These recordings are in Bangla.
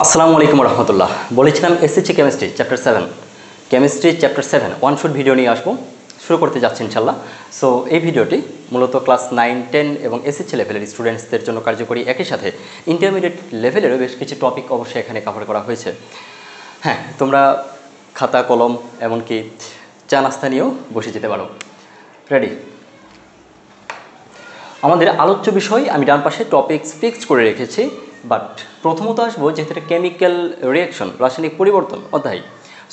আসসালামু আলাইকুম রহমতুল্লাহ। বলেছিলাম SSC chemistry chapter 7 one shot video নিয়ে আসবো, শুরু করতে যাচ্ছি ইনশাল্লাহ। সো এই ভিডিওটি মূলত ক্লাস 9, 10 এবং এসএসসি লেভেলের স্টুডেন্টসদের জন্য কার্যকরী, একই সাথে ইন্টারমিডিয়েট লেভেলেরও বেশ কিছু টপিক অবশ্যই এখানে কভার করা হয়েছে। হ্যাঁ, তোমরা খাতা কলম এমনকি চা নাস্তা নিয়েও বসে যেতে পারো। রেডি? আমাদের আলোচ্য বিষয় আমি ডান পাশে টপিকস ফিক্সড করে রেখেছি, বাট প্রথমত আসবো যেহেতু এটা কেমিক্যাল রিয়াকশন, রাসায়নিক পরিবর্তন অধ্যায়,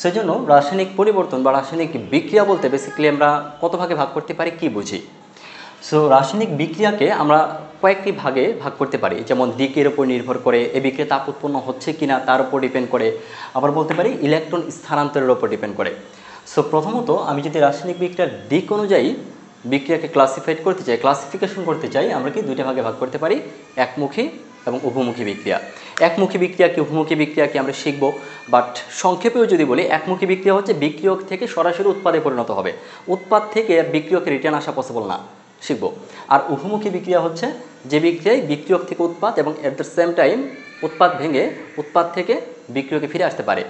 সেই জন্য রাসায়নিক পরিবর্তন বা রাসায়নিক বিক্রিয়া বলতে বেসিক্যালি আমরা কত ভাগে ভাগ করতে পারি, কি বুঝি। সো রাসায়নিক বিক্রিয়াকে আমরা কয়েকটি ভাগে ভাগ করতে পারি, যেমন দিকের উপর নির্ভর করে, এই বিক্রিয়া তাপ উৎপন্ন হচ্ছে কিনা তার উপর ডিপেন্ড করে, আবার বলতে পারি ইলেকট্রন স্থানান্তরের উপর ডিপেন্ড করে। সো প্রথমত আমি যদি রাসায়নিক বিক্রিয়ার দিক অনুযায়ী বিক্রিয়াকে ক্লাসিফিকেশন করতে চাই, আমরা কি দুইটা ভাগে ভাগ করতে পারি, একমুখী এবং উভমুখী বিক্রিয়া। একমুখী বিক্রিয়া কি উভমুখী বিক্রিয়া কি আমরা শিখব, বাট সংক্ষেপেও যদি বলি একমুখী বিক্রিয়া হচ্ছে বিক্রিয়ক থেকে সরাসরি উৎপাদে পরিণত হবে, উৎপাদ থেকে বিক্রিয়কে রিটার্ন আসা পসিবল না, শিখব। আর উভমুখী বিক্রিয়া হচ্ছে যে বিক্রিয়ায় বিক্রিয়ক থেকে উৎপাদ এবং এট দ্য সেম টাইম উৎপাদ ভেঙে উৎপাদ থেকে বিক্রিয়কে ফিরে আসতে পারে।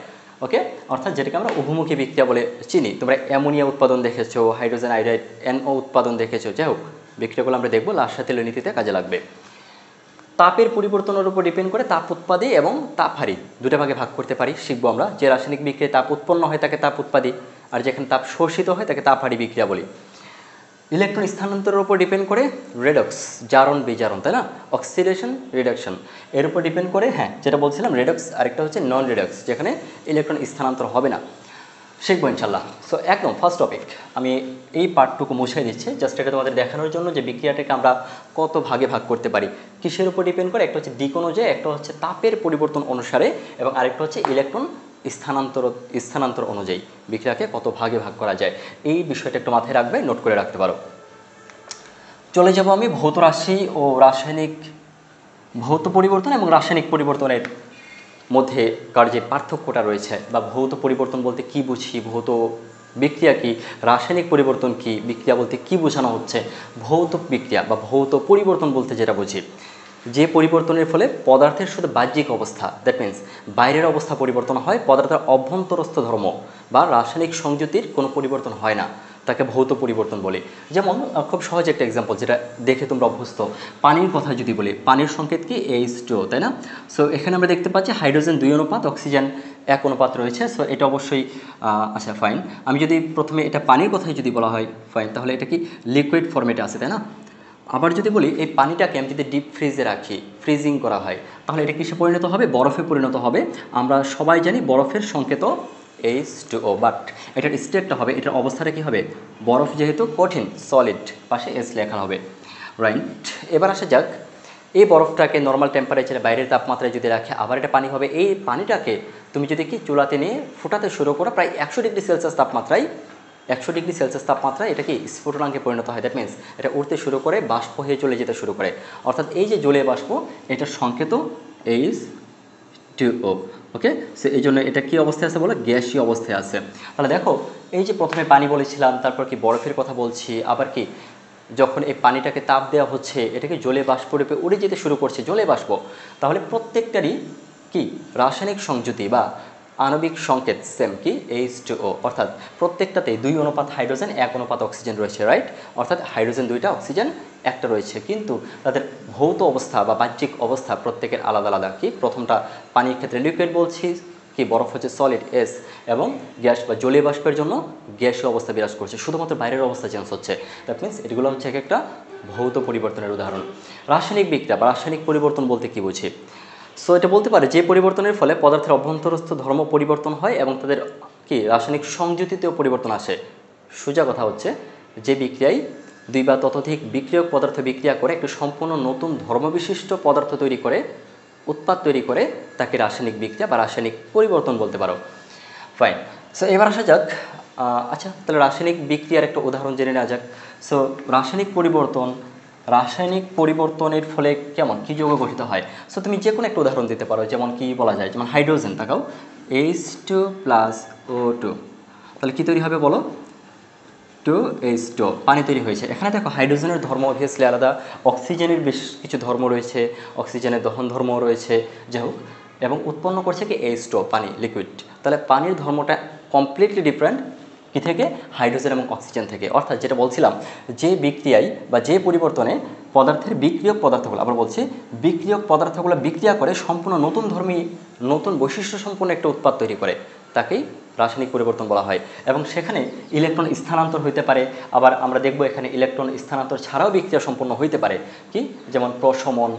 ওকে, অর্থাৎ যেটাকে আমরা উভমুখী বিক্রিয়া বলে চিনি। তোমরা অ্যামোনিয়া উৎপাদন দেখেছো, হাইড্রোজেন আয়োডাইড NO উৎপাদন দেখেছো, যাই হোক বিক্রিয়াগুলো আমরা দেখবো লাস্ট সাথে নীতিতে কাজে লাগবে। তাপের পরিবর্তনের উপর ডিপেন্ড করে তাপ উৎপাদী এবং তাপ হারি দুটো ভাগে ভাগ করতে পারি, শিখবো আমরা। যে রাসায়নিক বিক্রিয়ায় তাপ উৎপন্ন হয় তাকে তাপ উৎপাদী, আর যেখানে তাপ শোষিত হয় তাকে তাপ হারি বিক্রিয়া বলি। ইলেকট্রন স্থানান্তরের উপর ডিপেন্ড করে রেডক্স, জারণ বিজারণ, তাই না, অক্সিডেশন রিডাকশন, এর উপর ডিপেন্ড করে। হ্যাঁ, যেটা বলছিলাম রেডক্স, আরেকটা হচ্ছে নন রেডক্স, যেখানে ইলেকট্রন স্থানান্তর হবে না, শিখবো ইনশাল্লাহ। সো একদম ফার্স্ট টপিক, আমি এই পার্টটুকু মুছে দিচ্ছি জাস্ট এটা তোমাদের দেখানোর জন্য যে বিক্রিয়াটাকে আমরা কত ভাগে ভাগ করতে পারি, কিসের উপর ডিপেন্ড করে। একটা হচ্ছে দিক অনুযায়ী, একটা হচ্ছে তাপের পরিবর্তন অনুসারে, এবং আরেকটা হচ্ছে ইলেকট্রন স্থানান্তর অনুযায়ী বিক্রিয়াকে কত ভাগে ভাগ করা যায়। এই বিষয়টা একটু মাথায় রাখবে, নোট করে রাখতে পারো। চলে যাব আমি ভৌত রাশি ও ভৌত পরিবর্তন এবং রাসায়নিক পরিবর্তনের মধ্যে কার যে পার্থক্যটা রয়েছে, বা ভৌত পরিবর্তন বলতে কি বুঝি, ভৌত বিক্রিয়া কি, রাসায়নিক পরিবর্তন কি, বিক্রিয়া বলতে কি বোঝানো হচ্ছে। ভৌত বিক্রিয়া বা ভৌত পরিবর্তন বলতে যেটা বুঝি, যে পরিবর্তনের ফলে পদার্থের শুধু বাহ্যিক অবস্থা, দ্যাট মিন্স বাইরের অবস্থা পরিবর্তন হয়, পদার্থের অভ্যন্তরস্থ ধর্ম বা রাসায়নিক সংযুতির কোনো পরিবর্তন হয় না, তাকে ভৌত পরিবর্তন বলে। যেমন খুব সহজ একটা এক্সাম্পল যেটা দেখে তোমরা অভ্যস্ত, পানির কথা যদি বলি, পানির সংকেত কি H2O, তাই না। সো এখানে আমরা দেখতে পাচ্ছি হাইড্রোজেন 2 অনুপাত, অক্সিজেন 1 অনুপাত রয়েছে। সো এটা অবশ্যই আচ্ছা ফাইন। আমি যদি প্রথমে এটা পানির কথাই যদি বলা হয় ফাইন, তাহলে এটা কি লিকুইড ফর্মেটে আছে, তাই না। আবার যদি বলি এই পানিটাকে আমি যদি ডিপ ফ্রিজে রাখি, ফ্রিজিং করা হয়, তাহলে এটা কিসে পরিণত হবে, বরফে পরিণত হবে। আমরা সবাই জানি বরফের সংকেত H2O, বাট এটার স্টেটটা হবে, এটার অবস্থাটা কী হবে, বরফ যেহেতু কঠিন সলিড, পাশে S লেখা হবে, রাইট। এবার আসা যাক, এই বরফটাকে নর্মাল টেম্পারেচারে বাইরের তাপমাত্রায় যদি রাখে, আবার এটা পানি হবে। এই পানিটাকে তুমি যদি কি চুলাতে নিয়ে ফুটাতে শুরু করো প্রায় 100 ডিগ্রি সেলসিয়াস তাপমাত্রায়, এটা কি স্ফুটনাঙ্কে পরিণত হয়। দ্যাট মিন্স এটা উঠতে শুরু করে, বাষ্প হয়ে চলে যেতে শুরু করে, অর্থাৎ এই যে জলীয় বাষ্প, এটার সংকেত H2O। ওকে, সো এই জন্য এটা কী অবস্থায় আছে বলো, গ্যাসীয় অবস্থায় আছে। তাহলে দেখো, এই যে প্রথমে পানি বলেছিলাম, তারপর কি বরফের কথা বলছি, আবার কি যখন এই পানিটাকে তাপ দেওয়া হচ্ছে, এটাকে জলীয় বাষ্প রূপে উড়ে যেতে শুরু করছে, জলীয় বাষ্প। তাহলে প্রত্যেকটারই কি রাসায়নিক সংযুতি বা আণবিক সংকেত সেম কি H2O, অর্থাৎ প্রত্যেকটাতেই 2 অনুপাত হাইড্রোজেন 1 অনুপাত অক্সিজেন রয়েছে, রাইট। অর্থাৎ হাইড্রোজেন 2টা, অক্সিজেন 1টা রয়েছে, কিন্তু তাদের ভৌত অবস্থা বা বাহ্যিক অবস্থা প্রত্যেকের আলাদা আলাদা। কি প্রথমটা পানির ক্ষেত্রে লিকুইড বলছি, কি বরফ হচ্ছে সলিড S, এবং গ্যাস বা জলীয় বাষ্পের জন্য গ্যাসীয় অবস্থা বিরাজ করছে, শুধুমাত্র বাইরের অবস্থা চেঞ্জ হচ্ছে। দ্যাট মিন্স এগুলো হচ্ছে এক একটা ভৌত পরিবর্তনের উদাহরণ। রাসায়নিক বিক্রিয়া বা রাসায়নিক পরিবর্তন বলতে কি বুঝি, সো এটা বলতে পারে যে পরিবর্তনের ফলে পদার্থের অভ্যন্তরস্থ ধর্ম পরিবর্তন হয় এবং তাদের কি রাসায়নিক সংযুতিতেও পরিবর্তন আসে। সোজা কথা হচ্ছে যে বিক্রিয়ায় 2 বা ততোধিক বিক্রিয়ক পদার্থ বিক্রিয়া করে একটি সম্পূর্ণ নতুন ধর্মবিশিষ্ট পদার্থ তৈরি করে, উৎপাদ তৈরি করে, তাকে রাসায়নিক বিক্রিয়া বা রাসায়নিক পরিবর্তন বলতে পারো। ফাইন। সো এবার আসা যাক, আচ্ছা তাহলে রাসায়নিক বিক্রিয়ার একটা উদাহরণ জেনে নেওয়া যাক। সো রাসায়নিক পরিবর্তনের ফলে কেমন কী যৌগ গঠিত হয়। সো তুমি যে কোনো একটা উদাহরণ দিতে পারো, যেমন কি বলা যায়, যেমন হাইড্রোজেন, তাকাও H2+O2, তাহলে কী তৈরি হবে বলো, 2H2, পানি তৈরি হয়েছে। এখানে দেখো হাইড্রোজেনের ধর্ম অবভিয়াসলি আলাদা, অক্সিজেনের বেশ কিছু ধর্ম রয়েছে, অক্সিজেনের দহন ধর্ম রয়েছে, যাই হোক এবং উৎপন্ন করছে কি H2O, পানি, লিকুইড। তাহলে পানির ধর্মটা কমপ্লিটলি ডিফারেন্ট কি থেকে? হাইড্রোজেন এবং অক্সিজেন থেকে। অর্থাৎ যেটা বলছিলাম, যে বিক্রিয়ায় বা যে পরিবর্তনে পদার্থের বিক্রিয়ক পদার্থগুলো, আবার বলছি বিক্রিয়ক পদার্থগুলো বিক্রিয়া করে সম্পূর্ণ নতুন ধর্মী, নতুন বৈশিষ্ট্য সম্পন্ন একটা উৎপাদ তৈরি করে, তাকেই রাসায়নিক পরিবর্তন বলা হয়। এবং সেখানে ইলেকট্রন স্থানান্তর হইতে পারে। আবার আমরা দেখব এখানে ইলেকট্রন স্থানান্তর ছাড়াও বিক্রিয়া সম্পন্ন হইতে পারে, কি যেমন প্রশমন,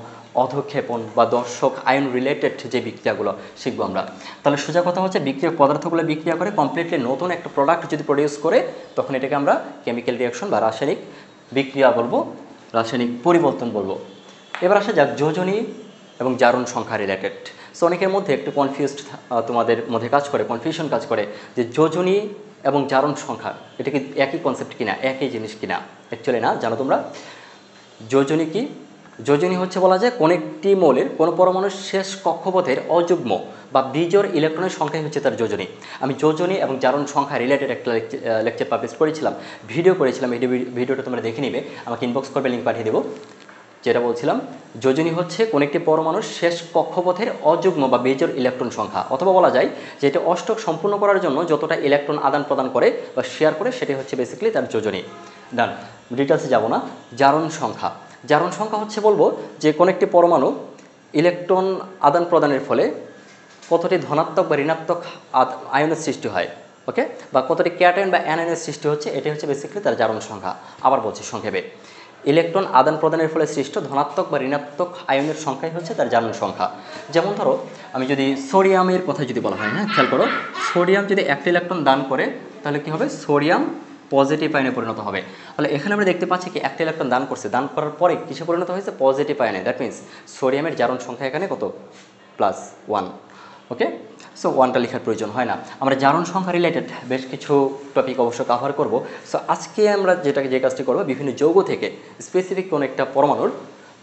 অধক্ষেপণ বা দর্শক আয়ন রিলেটেড যে বিক্রিয়াগুলো শিখবো আমরা। তাহলে সোজা কথা হচ্ছে বিক্রিয়ক পদার্থগুলো বিক্রিয়া করে কমপ্লিটলি নতুন একটা প্রোডাক্ট যদি প্রডিউস করে, তখন এটাকে আমরা কেমিক্যাল রিঅ্যাকশন বা রাসায়নিক বিক্রিয়া বলবো, রাসায়নিক পরিবর্তন বলবো। এবার আসা যাক যোজনী এবং জারণ সংখ্যা রিলেটেড। সো অনেকের মধ্যে একটু কনফিউজড তোমাদের মধ্যে কাজ করে, কনফিউশন কাজ করে যে যোজনী এবং জারণ সংখ্যা এটা কি একই কনসেপ্ট কিনা, একই জিনিস কিনা। অ্যাকচুয়ালি না, জানো তোমরা যোজনী কি? যোজনী হচ্ছে বলা যায় কোন একটি মৌলের কোনো পরমাণুর শেষ কক্ষপথের অযুগ্ম বা বিজোড় ইলেকট্রনের সংখ্যাই হচ্ছে তার যোজনী। আমি যোজনী এবং জারণ সংখ্যা রিলেটেড একটা লেকচার পাবলিশ করেছিলাম, ভিডিও করেছিলাম। এই ভিডিওটা তোমরা দেখে নিবে, আমাকে ইনবক্স করবে, লিঙ্ক পাঠিয়ে দেবো। যেটা বলছিলাম, যোজনী হচ্ছে কোন একটি পরমাণুর শেষ কক্ষপথের অযুগ্ম বা বিজোড় ইলেকট্রন সংখ্যা, অথবা বলা যায় যে এটা অষ্টক সম্পূর্ণ করার জন্য যতটা ইলেকট্রন আদান প্রদান করে বা শেয়ার করে, সেটাই হচ্ছে বেসিক্যালি তার যোজনী। ডান, ডিটেলসে যাব না। জারণ সংখ্যা, জারণ সংখ্যা হচ্ছে বলবো যে কোন একটি পরমাণু ইলেকট্রন আদান প্রদানের ফলে কতটি ধনাত্মক বা ঋণাত্মক আয়নের সৃষ্টি হয়, ওকে, বা কতটি ক্যাটায়ন বা অ্যানায়নের সৃষ্টি হচ্ছে, এটাই হচ্ছে বেসিক্যালি তার জারণ সংখ্যা। আবার বলছি সংক্ষেপে, ইলেকট্রন আদান প্রদানের ফলে সৃষ্ট ধনাত্মক বা ঋণাত্মক আয়নের সংখ্যাই হচ্ছে তার জারণ সংখ্যা। যেমন ধরো আমি যদি সোডিয়ামের কথা যদি বলা হয়, হ্যাঁ খেয়াল করো, সোডিয়াম যদি একটা ইলেকট্রন দান করে তাহলে কি হবে? সোডিয়াম পজিটিভ আয়নে পরিণত হবে। তাহলে এখানে আমরা দেখতে পাচ্ছি কি একটা ইলেকট্রন দান করছে, দান করার পরে কিসে পরিণত হয়েছে? পজিটিভ আয়নে। দ্যাট মিনস সোডিয়ামের জারণ সংখ্যা এখানে কত? +1। ওকে, সো 1টা লেখার প্রয়োজন হয় না। আমরা জারণ সংখ্যা রিলেটেড বেশ কিছু টপিক অবশ্য কভার করব। সো আজকে আমরা যে কাজটি করব, বিভিন্ন যৌগ থেকে স্পেসিফিক কোনো একটা পরমাণুর,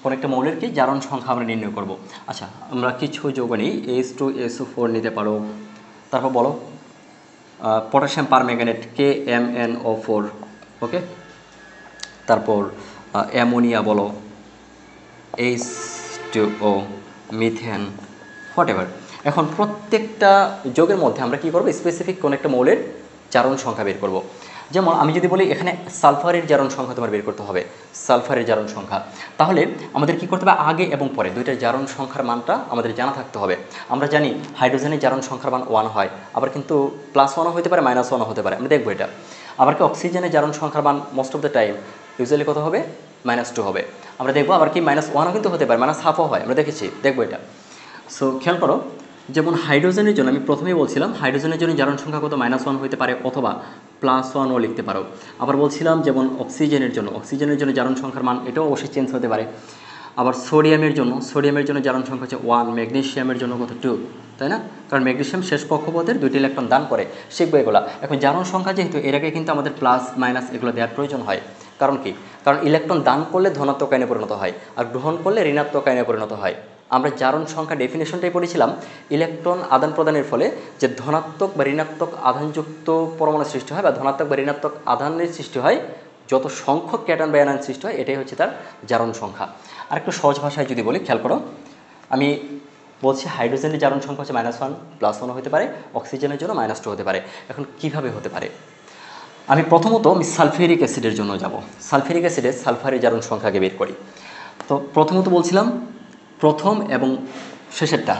কোনো একটা মৌলের কি জারণ সংখ্যা আমরা নির্ণয় করব। আচ্ছা, আমরা কিছু যৌগ নিই, H2SO4 নিতে পারো, তারপর বলো পটাশিয়াম পারম্যাঙ্গানেট KMnO4, ওকে, তারপর অ্যামোনিয়া বলো H2O, মিথেন, হোয়াটএভার। এখন প্রত্যেকটা যৌগের মধ্যে আমরা কি করব? স্পেসিফিক কোন একটা মৌলের জারণ সংখ্যা বের করব। যেমন আমি যদি বলি এখানে সালফারের জারণ সংখ্যা তোমার বের করতে হবে, সালফারের জারণ সংখ্যা। তাহলে আমাদের কি করতে হবে? আগে এবং পরে দুইটার জারণ সংখ্যার মানটা আমাদের জানা থাকতে হবে। আমরা জানি হাইড্রোজেনের জারণ সংখ্যার মান 1 হয়, আবার কিন্তু +1ও হতে পারে, -1ও হতে পারে, আমরা দেখবো এটা। আবার কি অক্সিজেনের জারণ সংখ্যার মান most of the time usually কত হবে? -2 হবে। আমরা দেখবো আবার কি -1ও কিন্তু হতে পারে, -1/2ও হয়, আমরা দেখেছি, দেখবো এটা। সো খেয়াল করো, যেমন হাইড্রোজেনের জন্য আমি প্রথমেই বলছিলাম হাইড্রোজেনের জন্য জারণ সংখ্যা কত? -1 হতে পারে, অথবা +1ও লিখতে পারো। আবার বলছিলাম যেমন অক্সিজেনের জন্য জারণ সংখ্যার মান এটাও অবশ্যই চেঞ্জ হতে পারে। আবার সোডিয়ামের জন্য জারণ সংখ্যা হচ্ছে 1, ম্যাগনেসিয়ামের জন্য কত? 2, তাই না? কারণ ম্যাগনেসিয়াম শেষ কক্ষপথের 2টি ইলেকট্রন দান করে, শিখবো এগুলা। এখন জারণ সংখ্যা যেহেতু, এর আগে কিন্তু আমাদের প্লাস মাইনাস এগুলো দেওয়ার প্রয়োজন হয়। কারণ কি? কারণ ইলেকট্রন দান করলে ধনাত্মক আয়নে পরিণত হয়, আর গ্রহণ করলে ঋণাত্মক আয়নে পরিণত হয়। আমরা জারণ সংখ্যা ডেফিনেশনটাই পড়েছিলাম, ইলেকট্রন আদান প্রদানের ফলে যে ধনাত্মক বা ঋণাত্মক আধানযুক্ত পরমাণু সৃষ্টি হয়, বা ধনাত্মক বা ঋণাত্মক আধানের সৃষ্টি হয়, যত সংখ্যক ক্যাটায়ন বা অ্যানায়ন সৃষ্টি হয়, এটাই হচ্ছে তার জারণ সংখ্যা। আর একটু সহজ ভাষায় যদি বলি, খেয়াল করো, আমি বলছি হাইড্রোজেনের জারণ সংখ্যা হচ্ছে -1, +1ও হতে পারে, অক্সিজেনের জন্য -2 হতে পারে। এখন কিভাবে হতে পারে? আমি প্রথমত সালফিউরিক অ্যাসিডের জন্য যাব। সালফিউরিক অ্যাসিডের সালফারের জারণ সংখ্যাকে বের করি। তো প্রথমত বলছিলাম প্রথম এবং শেষেরটা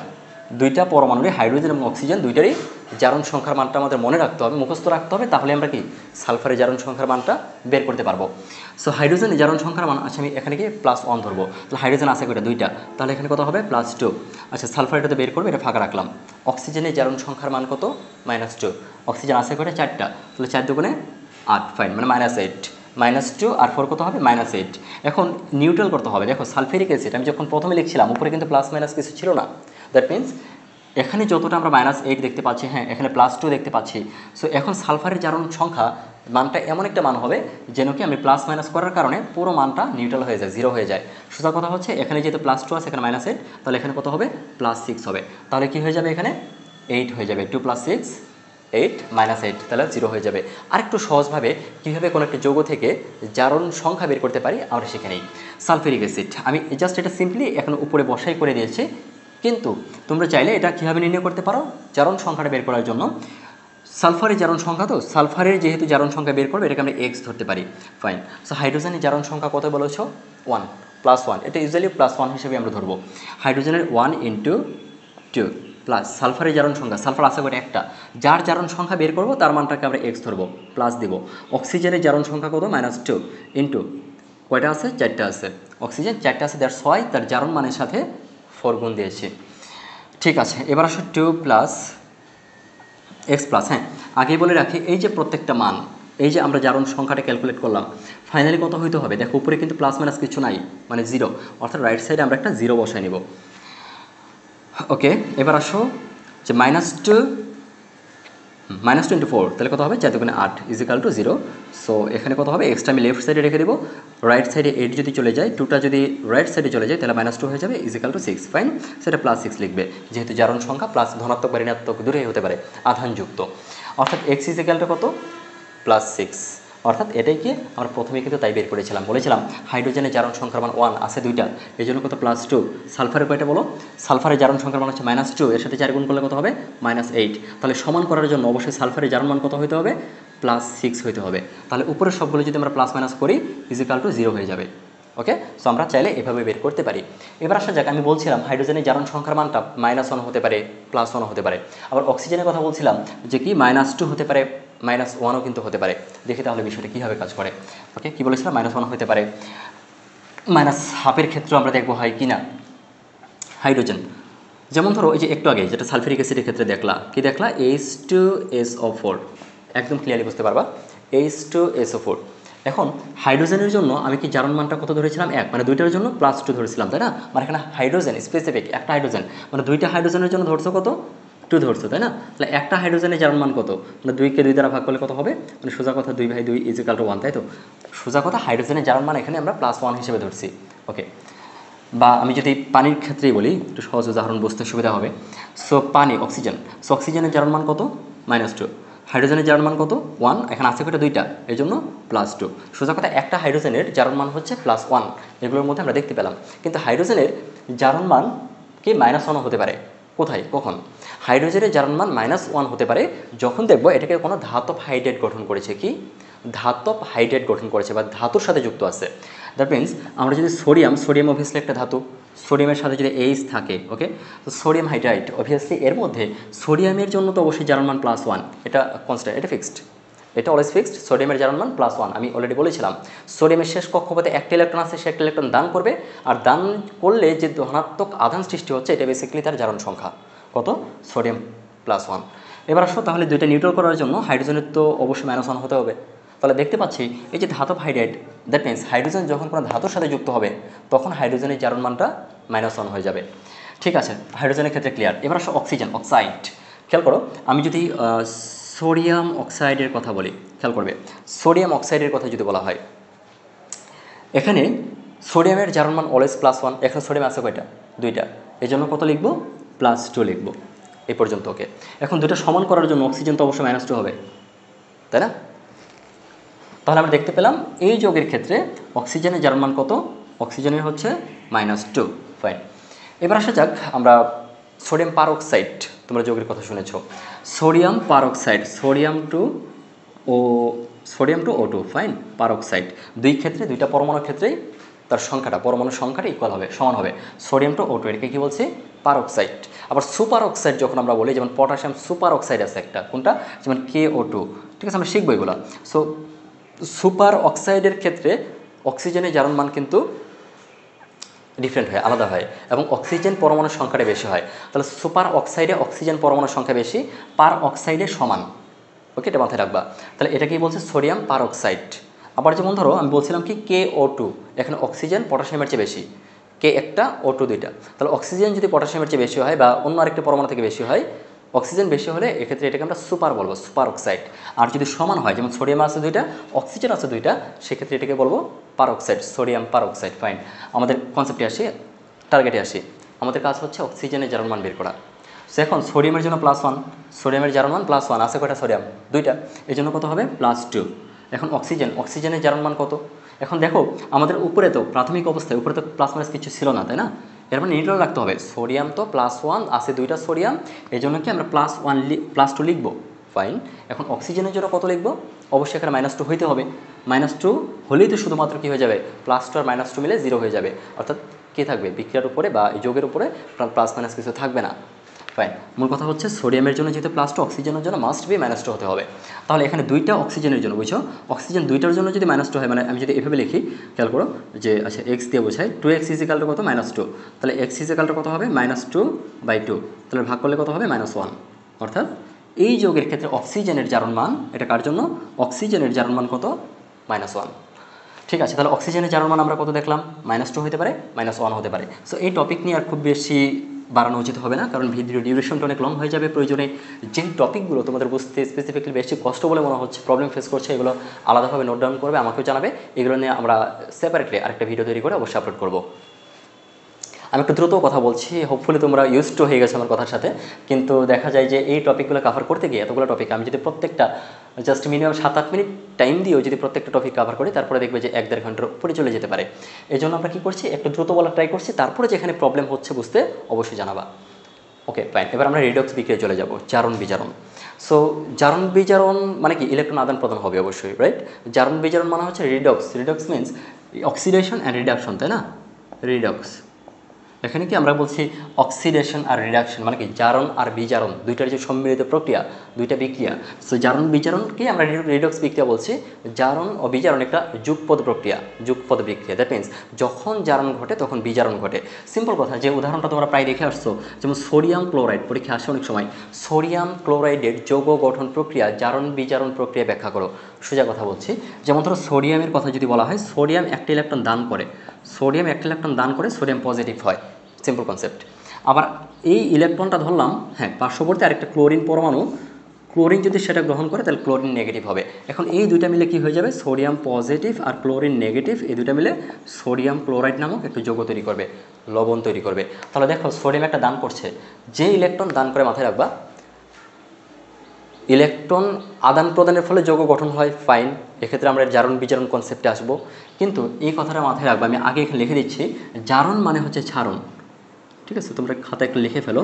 দুইটা পরমাণুরে হাইড্রোজেন এবং অক্সিজেন দুইটারই জারণ সংখ্যার মানটা আমাদের মনে রাখতে হবে, মুখস্থ রাখতে হবে, তাহলে আমরা কি সালফারের জারণ সংখ্যার মানটা বের করতে পারবো। সো হাইড্রোজেনের জারণ সংখ্যার মান, আচ্ছা আমি এখানে কি +1 ধরবো, তাহলে হাইড্রোজেন আছে কয়টা? 2টা, তাহলে এখানে কত হবে? +2। আচ্ছা, সালফারটা তো বের করবে, এটা ফাঁকা রাখলাম। অক্সিজেনের জারণ সংখ্যার মান কত? -2। অক্সিজেন আছে কয়টা? 4টা, তাহলে 4 দুগুণে 8, ফাইন, মানে -8, -2 আর 4 কত হবে? -8। এখন নিউট্রাল করতে হবে। দেখো সালফিউরিক অ্যাসিড আমি যখন প্রথমে লিখছিলাম উপরে কিন্তু প্লাস মাইনাস কিছু ছিল না, দ্যাট মিনস এখানে যতটা আমরা -8 দেখতে পাচ্ছি, হ্যাঁ এখানে +2 দেখতে পাচ্ছি। সো এখন সালফারের জারণ সংখ্যা মানটা এমন একটা মান হবে যেন কি আমি প্লাস মাইনাস করার কারণে পুরো মানটা নিউট্রাল হয়ে যায়, 0 হয়ে যায়। সোজা কথা হচ্ছে এখানে যেহেতু +2 আছে, এখানে -8, তাহলে এখানে কত হবে? +6 হবে। তাহলে কি হয়ে যাবে? এখানে 8 হয়ে যাবে। 2 + 6 8, -8, তাহলে 0 হয়ে যাবে। আরেকটু সহজভাবে কীভাবে কোনো একটা যৌগ থেকে জারণ সংখ্যা বের করতে পারি আমরা শিখে নিই। সালফিউরিক অ্যাসিড আমি জাস্ট এটা সিম্পলি এখন উপরে বসাই করে দিয়েছি, কিন্তু তোমরা চাইলে এটা কীভাবে নির্ণয় করতে পারো, জারণ সংখ্যাটা বের করার জন্য সালফারের জারণ সংখ্যা, তো সালফারের যেহেতু জারণ সংখ্যা বের করবে এটাকে আমরা এক্স ধরতে পারি। ফাইন। সো হাইড্রোজেনের জারণ সংখ্যা কত বলেছ? 1 +1, এটা ইউজুয়ালি +1 হিসেবে আমরা ধরবো। হাইড্রোজেনের 1 × 2 প্লাস সালফারের জারণ সংখ্যা, সালফার আছে করে একটা, যার জারণ সংখ্যা বের করবো তার মানটাকে আমরা এক্স ধরবো, প্লাস দিব। অক্সিজেনের জারণ সংখ্যা কত? -2 ইন্টু কয়টা আছে? 4টা আছে। অক্সিজেন 4টা আছে, দ্যাটস হোয়াই তার জারণ মানের সাথে 4 গুণ দিয়েছি। ঠিক আছে, এবার আসো 2 + x প্লাস, হ্যাঁ আগেই বলে রাখি এই যে প্রত্যেকটা মান, এই যে আমরা জারণ সংখ্যাটা ক্যালকুলেট করলাম, ফাইনালি কত হইতে হবে? দেখো উপরে কিন্তু প্লাস মাইনাস কিছু নাই, মানে 0, অর্থাৎ রাইট সাইডে আমরা একটা 0 বসাই নিব। ওকে, এবার আসো যে -2 × 4, তাহলে কত হবে? 4 × 8 = 0। সো এখানে কত হবে? এক্সটা আমি লেফট সাইডে রেখে দেবো, রাইট সাইডে 8 যদি চলে যায়, 2টা যদি রাইট সাইডে চলে যায় তাহলে -2 হয়ে যাবে, = 6। ফাইন, সেটা +6 লিখবে, যেহেতু জারণ সংখ্যা প্লাস ধনাত্মক বা ঋণাত্মক দূরেই হতে পারে, আধানযুক্ত, অর্থাৎ x = কত? +6। অর্থাৎ এটাই কি আমরা প্রথমে কিন্তু তাই বের করেছিলাম, বলেছিলাম হাইড্রোজেনের জারণ সংখ্যার মান 1 আছে 2টা, এই জন্য কত? +2। সালফারের কয়টা বলো? সালফারের জারণ সংখ্যার মান হচ্ছে -2, এর সাথে 4 গুণ করলে কত হবে? -8। তাহলে সমান করার জন্য অবশ্যই সালফারের জারণ মান কত হইতে হবে? +6 হইতে হবে। তাহলে উপরের সবগুলো যদি আমরা প্লাস মাইনাস করি = 0 হয়ে যাবে। ওকে, সো আমরা চাইলে এভাবে বের করতে পারি। এবার আসা যাক, আমি বলছিলাম হাইড্রোজেনের জারণ সংখ্যার মানটা -1 হতে পারে, +1 হতে পারে। আবার অক্সিজেনের কথা বলছিলাম যে কি -2 হতে পারে, -1ও কিন্তু হতে পারে। দেখি তাহলে বিষয়টা কীভাবে কাজ করে। ওকে, কী বলেছিলাম? -1 হতে পারে, -1/2 ক্ষেত্রেও আমরা দেখবো হয় কি না। হাইড্রোজেন যেমন ধরো এই যে একটু আগে যেটা সালফিউরিক অ্যাসিডের ক্ষেত্রে দেখলা, কি দেখলা? H2SO4, একদম ক্লিয়ারলি বুঝতে পারবা, H2SO4। এখন হাইড্রোজেনের জন্য আমি কি জারণ মানটা কত ধরেছিলাম? 1, মানে 2টার জন্য +2 ধরেছিলাম, তাই না? মানে এখানে হাইড্রোজেন স্পেসিফিক একটা হাইড্রোজেন, মানে 2টা হাইড্রোজেনের জন্য ধরছো কত? 2 ধরছো, তাই না? তাহলে একটা হাইড্রোজেনের জারণ মান কত? মানে 2 কে 2 দ্বারা ভাগ করলে কত হবে? মানে সোজা কথা 2/2 = 1, তাই তো? সোজা কথা হাইড্রোজেনের জারণ মান এখানে আমরা +1 হিসেবে ধরছি। ওকে, বা আমি যদি পানির ক্ষেত্রেই বলি, একটু সহজ উদাহরণ বুঝতে সুবিধা হবে। সো পানি, অক্সিজেন, সো অক্সিজেনের জারণ মান কত? -2। হাইড্রোজেনের জারণ মান কত? 1, এখানে আছে কয়টা? 2টা, এই জন্য +2। সোজা কথা একটা হাইড্রোজেনের জারণ মান হচ্ছে +1, এগুলোর মধ্যে আমরা দেখতে পেলাম। কিন্তু হাইড্রোজেনের জারণ মান কি -1 হতে পারে? কোথায়, কখন? হাইড্রোজেনের জারণ মান -1 হতে পারে যখন দেখবো এটাকে কোনো ধাতব হাইড্রেট গঠন করেছে, কি ধাতব হাইড্রেট গঠন করেছে বা ধাতুর সাথে যুক্ত আছে। দ্যাট মিনস আমরা যদি সোডিয়াম অবভিয়াসলি একটা ধাতু, সোডিয়ামের সাথে যদি H থাকে, ওকে, তো সোডিয়াম হাইড্রাইড অবভিয়াসলি এর মধ্যে সোডিয়ামের জন্য তো অবশ্যই জারণ মান +1, এটা কনস্ট্যান্ট, এটা ফিক্সড, এটা অলওয়েজ ফিক্সড। সোডিয়ামের জারণ মান +1, আমি অলরেডি বলেছিলাম। সোডিয়ামের শেষ কক্ষপথে একটা ইলেকট্রন আছে, সে একটা ইলেকট্রন দান করবে, আর দান করলে যে ধনাত্মক আধান সৃষ্টি হচ্ছে এটা বেসিক্যালি তার জারণ সংখ্যা কত? সোডিয়াম +1। এবার আসো তাহলে 2টা নিউট্রাল করার জন্য হাইড্রোজেনের তো অবশ্যই -1 হতে হবে। তাহলে দেখতে পাচ্ছি এই যে ধাতব হাইড্রাইড, দ্যাট মিনস হাইড্রোজেন যখন কোনো ধাতুর সাথে যুক্ত হবে তখন হাইড্রোজেনের জারণ মানটা -1 হয়ে যাবে। ঠিক আছে, হাইড্রোজেনের ক্ষেত্রে ক্লিয়ার। এবার আসো অক্সিজেন, অক্সাইড। খেয়াল করো, আমি যদি সোডিয়াম অক্সাইডের কথা বলি, খেয়াল করবে, সোডিয়াম অক্সাইডের কথা যদি বলা হয়, এখানে সোডিয়ামের জারণ মান অলওয়েজ +1, এখানে সোডিয়াম আছে কয়টা? 2টা, এই জন্য কত লিখবো? +2 লিখবো, এই পর্যন্ত। ওকে, এখন 2টা সমান করার জন্য অক্সিজেন তো অবশ্যই -2 হবে, তাই না? তাহলে আমরা দেখতে পেলাম এই যৌগের ক্ষেত্রে অক্সিজেনের জারণ মান কত? অক্সিজেনের হচ্ছে -2। ফাইন, এবার আসা যাক আমরা সোডিয়াম পারঅক্সাইড, তোমরা যৌগের কথা শুনেছ, sodium peroxide, sodium two O2, fine, peroxide. দুই ক্ষেত্রে, 2টা পরমাণুর ক্ষেত্রেই তার সংখ্যাটা, পরমাণুর সংখ্যাটা ইকুয়াল হবে, সমান হবে। সোডিয়াম টু O2, এটাকে কী বলছি? পারঅক্সাইড। আবার সুপার অক্সাইড যখন আমরা বলি, যেমন পটাশিয়াম সুপার অক্সাইড আছে একটা, কোনটা? যেমন KO2, ঠিক আছে, আমরা শিখবো এগুলো। সো সুপার অক্সাইডের ক্ষেত্রে অক্সিজেনের জারণ মান কিন্তু ডিফারেন্ট হয়, আলাদা হয়, এবং অক্সিজেন পরমাণুর সংখ্যাটা বেশি হয়। তাহলে সুপার অক্সাইডে অক্সিজেন পরমাণুর সংখ্যা বেশি, পার অক্সাইডে সমান। ওকে, এটা মাথায় রাখবা। তাহলে এটাকেই বলছে সোডিয়াম পারঅক্সাইড। আবার যেমন ধরো আমি বলছিলাম কি KO2, এখানে অক্সিজেন পটাশিয়ামের চেয়ে বেশি, K একটা O2 2টা। তাহলে অক্সিজেন যদি পটাশিয়ামের চেয়ে বেশি হয় বা অন্য আরেকটা পরমাণু থেকে বেশি হয়, অক্সিজেন বেশি হলে এক্ষেত্রে এটাকে আমরা সুপার বলবো, সুপার অক্সাইড। আর যদি সমান হয়, যেমন সোডিয়াম আছে 2টা, অক্সিজেন আছে 2টা, সেক্ষেত্রে এটাকে বলবো পারঅক্সাইড, সোডিয়াম পারঅক্সাইড। ফাইন, আমাদের কনসেপ্টে আসি, টার্গেটে আসি। আমাদের কাজ হচ্ছে অক্সিজেনের জারণ মান বের করা। সো এখন সোডিয়ামের জন্য +1, সোডিয়ামের জারণ মান +1, আছে কয়টা? সোডিয়াম 2টা, এই জন্য কত হবে? +2। এখন অক্সিজেনের জারণ মান কত? এখন দেখো আমাদের উপরে তো প্রাথমিক অবস্থায় উপরে তো প্লাস মাইনাস কিছু ছিল না, তাই না? এর মানে নিউট্রাল রাখতে হবে। সোডিয়াম তো +1 আছে, 2টা সোডিয়াম, এই জন্য কি আমরা +1 +2 লিখবো। ফাইন। এখন অক্সিজেনের জন্য কত লিখবো? অবশ্যই এখানে -2 হইতে হবে। -2 হলেই তো শুধুমাত্র কী হয়ে যাবে, +2 আর -2 মিলে 0 হয়ে যাবে, অর্থাৎ কী থাকবে, বিক্রিয়ার উপরে বা যোগের উপরে প্লাস মাইনাস কিছু থাকবে না। ফাইন। মূল কথা হচ্ছে সোডিয়ামের জন্য যেহেতু +2, অক্সিজেনের জন্য মাস্ট বি -2 হতে হবে। তাহলে এখানে 2টা অক্সিজেনের জন্য, বুঝছো, অক্সিজেন 2টার জন্য যদি -2 হয়, মানে আমি যদি এভাবে লিখি, খেয়াল করো যে আচ্ছা এক্স দিয়ে বোঝাই, 2x = কত, -2, তাহলে x = কত হবে, -2/2, তাহলে ভাগ করলে কত হবে, -1। অর্থাৎ এই যোগের ক্ষেত্রে অক্সিজেনের জারণ মান, এটা কার জন্য, অক্সিজেনের জারণ মান কত, -1। ঠিক আছে, তাহলে অক্সিজেনের জারণ মান আমরা কত দেখলাম, -2 হতে পারে, -1 হতে পারে। সো এই টপিক নিয়ে আর খুব বেশি বাড়ানো উচিত হবে না, কারণ ভিডিও ডিউরেশনটা অনেক লং হয়ে যাবে। প্রয়োজনে যে টপিকগুলো তোমাদের বুঝতে স্পেসিফিকলি বেশি কষ্ট বলে মনে হচ্ছে, প্রবলেম ফেস করছে, এগুলো আলাদাভাবে নোট ডাউন করবে, আমাকেও জানাবে। এগুলো নিয়ে আমরা সেপারেটলি আরেকটা ভিডিও তৈরি করে অবশ্যই আপলোড করবো। আমি একটু দ্রুত কথা বলছি, হোপফুলি তোমরা ইউজড টু হয়ে গেছো আমার কথার সাথে, কিন্তু দেখা যায় যে এই টপিকগুলো কভার করতে গিয়ে এতগুলো টপিক আমি যদি প্রত্যেকটা জাস্ট মিনিমাম 7-8 মিনিট টাইম দিয়েও যদি প্রত্যেকটা টপিক কভার করি, তারপরে দেখবে যে 1-1.5 ঘন্টার উপরে চলে যেতে পারে। এই জন্য আমরা কী করছি, একটু দ্রুত বলার ট্রাই করছি, তারপরে যেখানে প্রবলেম হচ্ছে বুঝতে অবশ্যই জানাবা। Okay fine. এবার আমরা রিডক্স বিক্রিয়ায় চলে যাব, জারণ বিজারণ। সো জারণ বিজারণ মানে কি, ইলেকট্রন আদান প্রদান হবে অবশ্যই, রাইট। জারণ বিজারণ মানে হচ্ছে redox. Redox means oxidation and reduction, তাই না, রিডক্স। এখানে কি আমরা বলছি অক্সিডেশন আর রিডাকশন, মানে কি জারণ আর বিজারণ, দুইটার যে সম্মিলিত প্রক্রিয়া, দুইটা বিক্রিয়া। সো জারণ বিজারণকে আমরা রিডক্স বিক্রিয়া বলছি। জারণ ও বিজারণ একটা যুগপদ প্রক্রিয়া, যুগপদ বিক্রিয়া। দ্যাট মিনস যখন জারণ ঘটে তখন বিজারণ ঘটে। সিম্পল কথা, যে উদাহরণটা তোমরা প্রায় দেখে আসছো, যেমন সোডিয়াম ক্লোরাইড, পরীক্ষা আসে অনেক সময়, সোডিয়াম ক্লোরাইডের যৌগ গঠন প্রক্রিয়া, জারণ বিজারণ প্রক্রিয়া ব্যাখ্যা করো। সোজা কথা বলছি, যেমন ধরো সোডিয়ামের কথা যদি বলা হয়, সোডিয়াম একটা ইলেকট্রন দান করে, সোডিয়াম একটা ইলেকট্রন দান করে সোডিয়াম পজিটিভ হয়, সিম্পল কনসেপ্ট। আবার এই ইলেকট্রনটা ধরলাম, হ্যাঁ, পার্শ্ববর্তী আরেকটা ক্লোরিন পরমাণু, ক্লোরিন যদি সেটা গ্রহণ করে তাহলে ক্লোরিন নেগেটিভ হবে। এখন এই দুইটা মিলে কি হয়ে যাবে, সোডিয়াম পজিটিভ আর ক্লোরিন নেগেটিভ, এই দুইটা মিলে সোডিয়াম ক্লোরাইড নামক একটু যৌগ তৈরি করবে, লবণ তৈরি করবে। তাহলে দেখো সোডিয়াম একটা দান করছে, যে ইলেকট্রন দান করে, মাথায় রাখবা, ইলেকট্রন আদান প্রদানের ফলে যৌগ গঠন হয়, ফাইন। এক্ষেত্রে আমরা জারণ বিজারণ কনসেপ্টে আসবো, কিন্তু এই কথাটা মাথায় রাখবা, আমি আগে এখানে লিখে দিচ্ছি, জারণ মানে হচ্ছে ছাড়ন, ঠিক আছে, তোমরা খাতায় একটু লিখে ফেলো,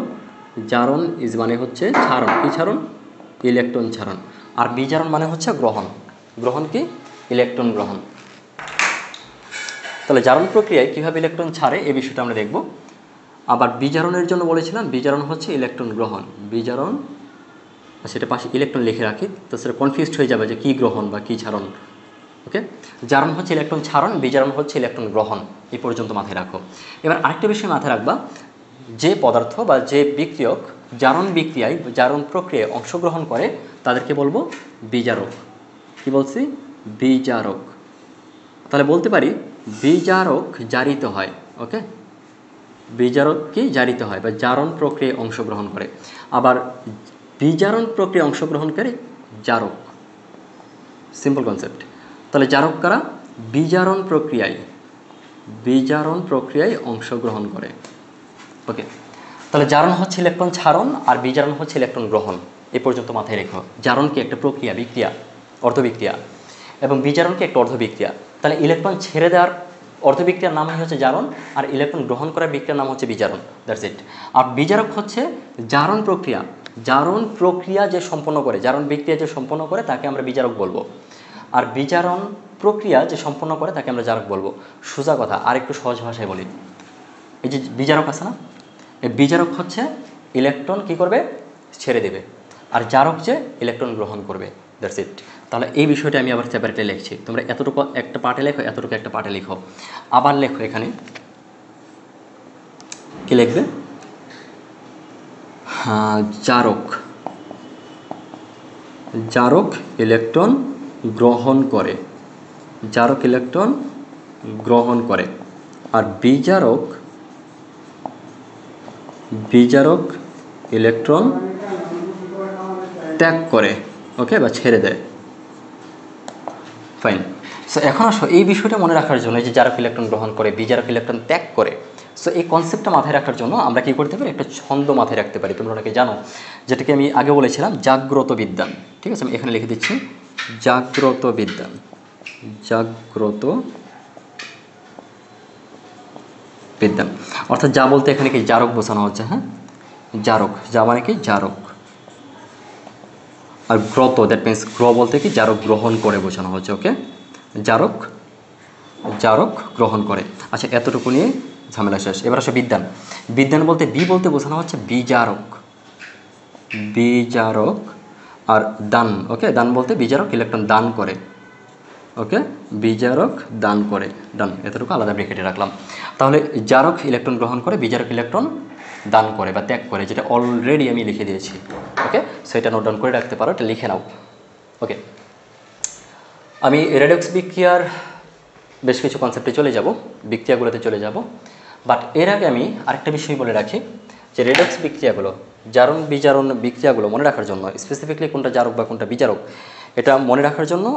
জারণ ইজ মানে হচ্ছে ছাড়ন, কি ছাড়ন, ইলেকট্রন ছাড়ন। আর বিজারণ মানে হচ্ছে গ্রহণ, গ্রহণ কি, ইলেকট্রন গ্রহণ। তাহলে জারণ প্রক্রিয়ায় কীভাবে ইলেকট্রন ছাড়ে এই বিষয়টা আমরা দেখব। আবার বিজারণের জন্য বলেছিলাম, বিজারণ হচ্ছে ইলেকট্রন গ্রহণ, বিজারণ, সেটা পাশে ইলেকট্রন লিখে রাখি, তো সেটা কনফিউজড হয়ে যাবে যে কী গ্রহণ বা কী ছাড়ন। ওকে, জারণ হচ্ছে ইলেকট্রন ছাড়ন, বিজারণ হচ্ছে ইলেকট্রন গ্রহণ, এই পর্যন্ত মাথায় রাখো। এবার আরেকটা বিষয় মাথায় রাখবা, যে পদার্থ বা যে বিক্রিয়ক জারণ বিক্রিয়ায়, জারণ প্রক্রিয়ায় অংশগ্রহণ করে তাদেরকে বলবো বিজারক। কি বলছি, বিজারক। তাহলে বলতে পারি বিজারক জারিত হয়, ওকে, বিজারক কি জারিত হয় বা জারণ প্রক্রিয়ায় অংশগ্রহণ করে। আবার বিজারণ প্রক্রিয়ায় অংশগ্রহণকারী জারক, সিম্পল কনসেপ্ট। তাহলে জারক কারা, বিজারণ প্রক্রিয়ায়, বিজারণ প্রক্রিয়ায় অংশগ্রহণ করে। ওকে, তাহলে জারণ হচ্ছে ইলেকট্রন ছাড়ন আর বিজারণ হচ্ছে ইলেকট্রন গ্রহণ, এ পর্যন্ত মাথায় রেখো। জারণ কি একটা প্রক্রিয়া, বিক্রিয়া, অর্ধবিক্রিয়া, এবং বিজারণ কি একটা অর্ধবিক্রিয়া। তাহলে ইলেকট্রন ছেড়ে দেওয়ার অর্ধবিক্রিয়ার নাম হচ্ছে জারণ, আর ইলেকট্রন গ্রহণ করার বিক্রিয়ার নাম হচ্ছে বিজারণ, দ্যাটস ইট। আর বিজারক হচ্ছে জারণ প্রক্রিয়া, জারণ প্রক্রিয়া যে সম্পন্ন করে, জারণ বিক্রিয়া যে সম্পন্ন করে তাকে আমরা বিজারক বলবো, আর বিজারণ প্রক্রিয়া যে সম্পন্ন করে তাকে আমরা জারক বলবো। সোজা কথা, আর একটু সহজ ভাষায় বলি, এই যে বিজারক আছে না, এই বিজারক হচ্ছে ইলেকট্রন কি করবে, ছেড়ে দেবে, আর জারক যে ইলেকট্রন গ্রহণ করবে, দ্যাটস ইট। তাহলে এই বিষয়টা আমি আবার সেপারেটলি লিখছি, তোমরা এতটুকু একটা পার্টে লেখো, এতটুকু একটা পার্টে লিখো। আবার লেখো, এখানে কি লিখবে, হ্যাঁ, জারক, জারক ইলেকট্রন গ্রহণ করে, জারক ইলেকট্রন গ্রহণ করে। আর বিজারক, বিজারক ইলেকট্রন ত্যাগ করে, ওকে, বা ছেড়ে দেয়, ফাইন। সো এখন আসো এই বিষয়টা মনে রাখার জন্য, যে জারক ইলেকট্রন গ্রহণ করে, বিজারক ইলেকট্রন ত্যাগ করে, সো এই কনসেপ্টটা মাথায় রাখার জন্য আমরা কী করতে পারি, একটা ছন্দ মাথায় রাখতে পারি। তোমরা অনেকে জানো, যেটাকে আমি আগে বলেছিলাম জাগ্রত বিদ্যান, ঠিক আছে, আমি এখানে লিখে দিচ্ছি জাগ্রত বিদ্যান, জাগ্রত বিদ্যান, অর্থাৎ যা বলতে এখানে কি জারক বোঝানো হচ্ছে, হ্যাঁ জারক, যা মানে কি জারক। আর গ্রত, দ্যাট মিনস গ্র বলতে কি জারক গ্রহণ করে বোঝানো হচ্ছে। ওকে, জারক, জারক গ্রহণ করে। আচ্ছা, এতটুকু নিয়ে ঝামেলা শেষ। এবার আসে বিদ্যান। বিদ্যান বলতে বি বলতে বোঝানো হচ্ছে বিজারক, বিজারক। আর দান, ওকে, দান বলতে বিজারক ইলেকট্রন দান করে। ওকে, বিজারক দান করে, ডান। এতটুকু আলাদা ব্রেকেটে রাখলাম। তাহলে জারক ইলেকট্রন গ্রহণ করে, বিজারক ইলেকট্রন দান করে বা ত্যাগ করে, যেটা অলরেডি আমি লিখে দিয়েছি। ওকে, সেটা নোট ডাউন করে রাখতে পারো, এটা লিখে নাও। ওকে, আমি রেডক্স বিক্রিয়ার বেশ কিছু কনসেপ্টে চলে যাব, বিক্রিয়াগুলোতে চলে যাব। বাট এর আগে আমি আরেকটা বিষয় বলে রাখি যে রেডক্স বিক্রিয়াগুলো, জারণ বিজারণ বিক্রিয়াগুলো মনে রাখার জন্য, স্পেসিফিকলি কোনটা জারক বা কোনটা বিজারক, এটা মনে রাখার জন্য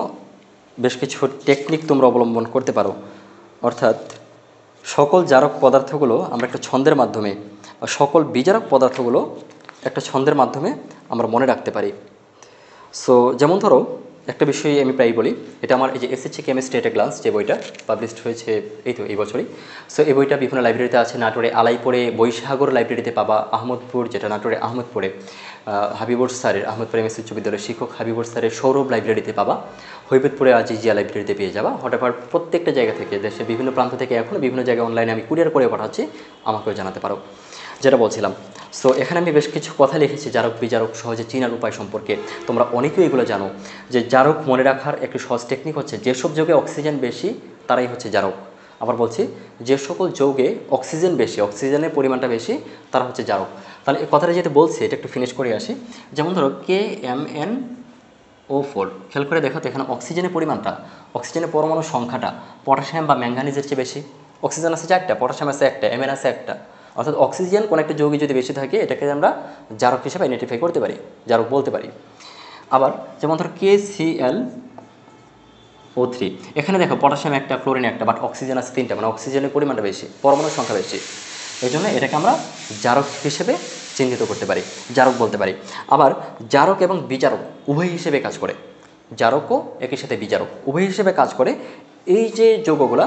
বেশ কিছু টেকনিক তোমরা অবলম্বন করতে পারো। অর্থাৎ সকল জারক পদার্থগুলো আমরা একটা ছন্দের মাধ্যমে, সকল বিজারক পদার্থগুলো একটা ছন্দের মাধ্যমে আমরা মনে রাখতে পারি। সো যেমন ধরো একটা বিষয় আমি প্রায় বলি, এটা আমার এই যে এসএসসি কেমিস্ট্রি এটা ক্লাস, যে বইটা পাবলিশড হয়েছে এই বছরই। সো এই বইটা বিভিন্ন লাইব্রেরিতে আছে, নাটোরে আলাইপুরে বৈশাগর লাইব্রেরিতে পাবা, আহমদপুর যেটা নাটোরে আহমদপুরে হাবিবুর স্যারের, আহমদপুর এমএস উচ্চ বিদ্যালয়ের শিক্ষক হাবিবুর স্যারের সৌরভ লাইব্রেরিতে পাবা, হৈবতপুরে আজিজিয়া লাইব্রেরিতে পেয়ে যাবা। হঠাৎ প্রত্যেকটা জায়গা থেকে, দেশের বিভিন্ন প্রান্ত থেকে এখনও বিভিন্ন জায়গায় অনলাইনে আমি কুরিয়ার করে পাঠাচ্ছি, আমাকেও জানাতে পারো। যেটা বলছিলাম, সো এখানে আমি বেশ কিছু কথা লিখেছি জারক বিজারক সহজে চিনার উপায় সম্পর্কে। তোমরা অনেকেই এগুলো জানো যে জারক মনে রাখার একটি সহজ টেকনিক হচ্ছে যেসব যৌগে অক্সিজেন বেশি তারাই হচ্ছে জারক। আবার বলছি, যে সকল যৌগে অক্সিজেন বেশি, অক্সিজেনের পরিমাণটা বেশি, তারা হচ্ছে জারক। তাহলে এই কথাটা যেহেতু বলছি, এটা একটু ফিনিশ করে আসি। যেমন ধরো KMnO4, খেয়াল করে দেখো তো এখানে অক্সিজেনের পরিমাণটা, অক্সিজেনের পরমাণু সংখ্যাটা পটাশিয়াম বা ম্যাঙ্গানিজের চেয়ে বেশি। অক্সিজেন আছে 4টা, পটাশিয়াম আছে 1টা, Mn আছে 1টা। অর্থাৎ অক্সিজেন কোনো একটা যৌগে যদি বেশি থাকে, এটাকে আমরা জারক হিসেবে আইডেন্টিফাই করতে পারি, জারক বলতে পারি। আবার যেমন ধরো KClO3, এখানে দেখো পটাশিয়াম 1টা, ক্লোরিন 1টা, বাট অক্সিজেন আছে 3টা, মানে অক্সিজেনের পরিমাণটা বেশি, পরমাণুর সংখ্যা বেশি। এই জন্য এটাকে আমরা জারক হিসেবে চিহ্নিত করতে পারি, জারক বলতে পারি। আবার জারক এবং বিজারক উভয় হিসেবে কাজ করে, জারকও একই সাথে বিজারক উভয় হিসেবে কাজ করে। এই যে যৌগগুলা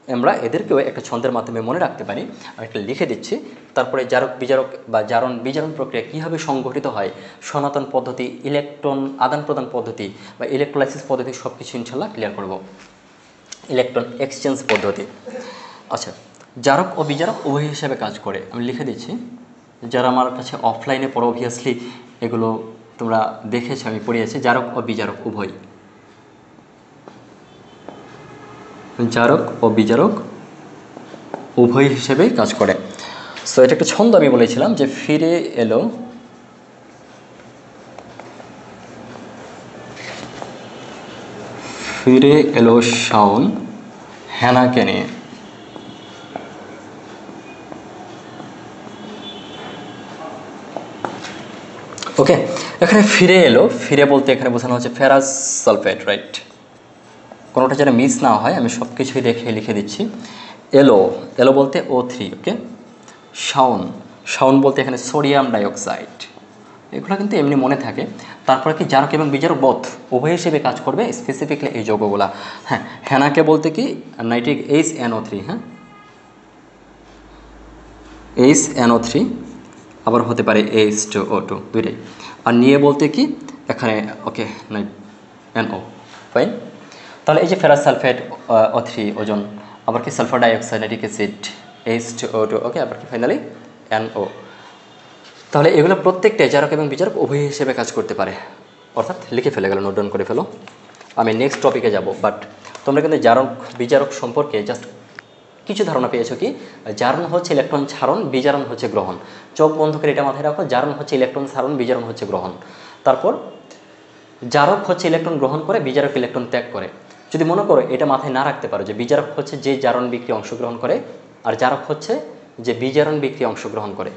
আমরা এদেরকেও একটা ছন্দের মাধ্যমে মনে রাখতে পারি। আমি একটা লিখে দিচ্ছি, তারপরে জারক বিজারক বা জারণ বিজারণ প্রক্রিয়া কীভাবে সংঘটিত হয়, সনাতন পদ্ধতি, ইলেকট্রন আদান প্রদান পদ্ধতি বা ইলেকট্রোলাইসিস পদ্ধতি, সব কিছু ইনশাল্লাহ ক্লিয়ার করব। ইলেকট্রন এক্সচেঞ্জ পদ্ধতি। আচ্ছা, জারক ও বিজারক উভয় হিসেবে কাজ করে, আমি লিখে দিচ্ছি। যারা আমার কাছে অফলাইনে পড়ো, অবভিয়াসলি এগুলো তোমরা দেখেছো, আমি পড়িয়েছি। জারক ও বিজারক উভয়, জারক ও বিজারক উভয় হিসেবেই কাজ করে। সো এটা একটা ছন্দ আমি বলেছিলাম যে ফিরে এলো, ফিরে এলো শাওন হেনাকে নিয়ে। ওকে, এখানে ফিরে এলো, ফিরে বলতে এখানে বোঝানো হচ্ছে ফেরাস সালফেট, রাইট? কোনোটা যেন মিস না হয়, আমি সব কিছুই দেখে লিখে দিচ্ছি। এলো, এলো বলতে O3, ওকে। শাওন, শাওন বলতে এখানে সোডিয়াম ডাইঅক্সাইড। এগুলো কিন্তু এমনি মনে থাকে। তারপরে কি জারক এবং বিজারক বোথ উভয় হিসেবে কাজ করবে, স্পেসিফিকলি এই যৌগগুলা। হ্যাঁ, হেনাকে বলতে কি নাইট্রিক HNO3, হ্যাঁ HNO3, আবার হতে পারে H2O2, দুইটাই। আর নিয়ে বলতে কি এখানে ওকে NO, ফাইন। তাহলে এই যে ফেরাস সালফেট O3 ওজন, আবার কি sulphur dioxide, nitric acid H2O2, ওকে, আবার কি ফাইনালি NO। তাহলে এগুলো প্রত্যেকটাই জারক এবং বিজারক উভয় হিসেবে কাজ করতে পারে। অর্থাৎ লিখে ফেলে গেল, নোট ডাউন করে ফেলো। আমি নেক্সট টপিকে যাব, বাট তোমরা কিন্তু জারক বিজারক সম্পর্কে জাস্ট কিছু ধারণা পেয়েছো কি? জারণ হচ্ছে ইলেকট্রন ছাড়ন, বিজারণ হচ্ছে গ্রহণ। চোখ বন্ধ করে এটা মাথায় রাখো, জারণ হচ্ছে ইলেকট্রন ছাড়ন, বিজারণ হচ্ছে গ্রহণ। তারপর জারক হচ্ছে ইলেকট্রন গ্রহণ করে, বিজারক ইলেকট্রন ত্যাগ করে। যদি মনে করো এটা মাথায় না রাখতে পারো যে বিজারক হচ্ছে যে জারণ বিক্রিয়া অংশগ্রহণ করে, আর জারক হচ্ছে যে বিজারণ বিক্রিয়া অংশগ্রহণ করে,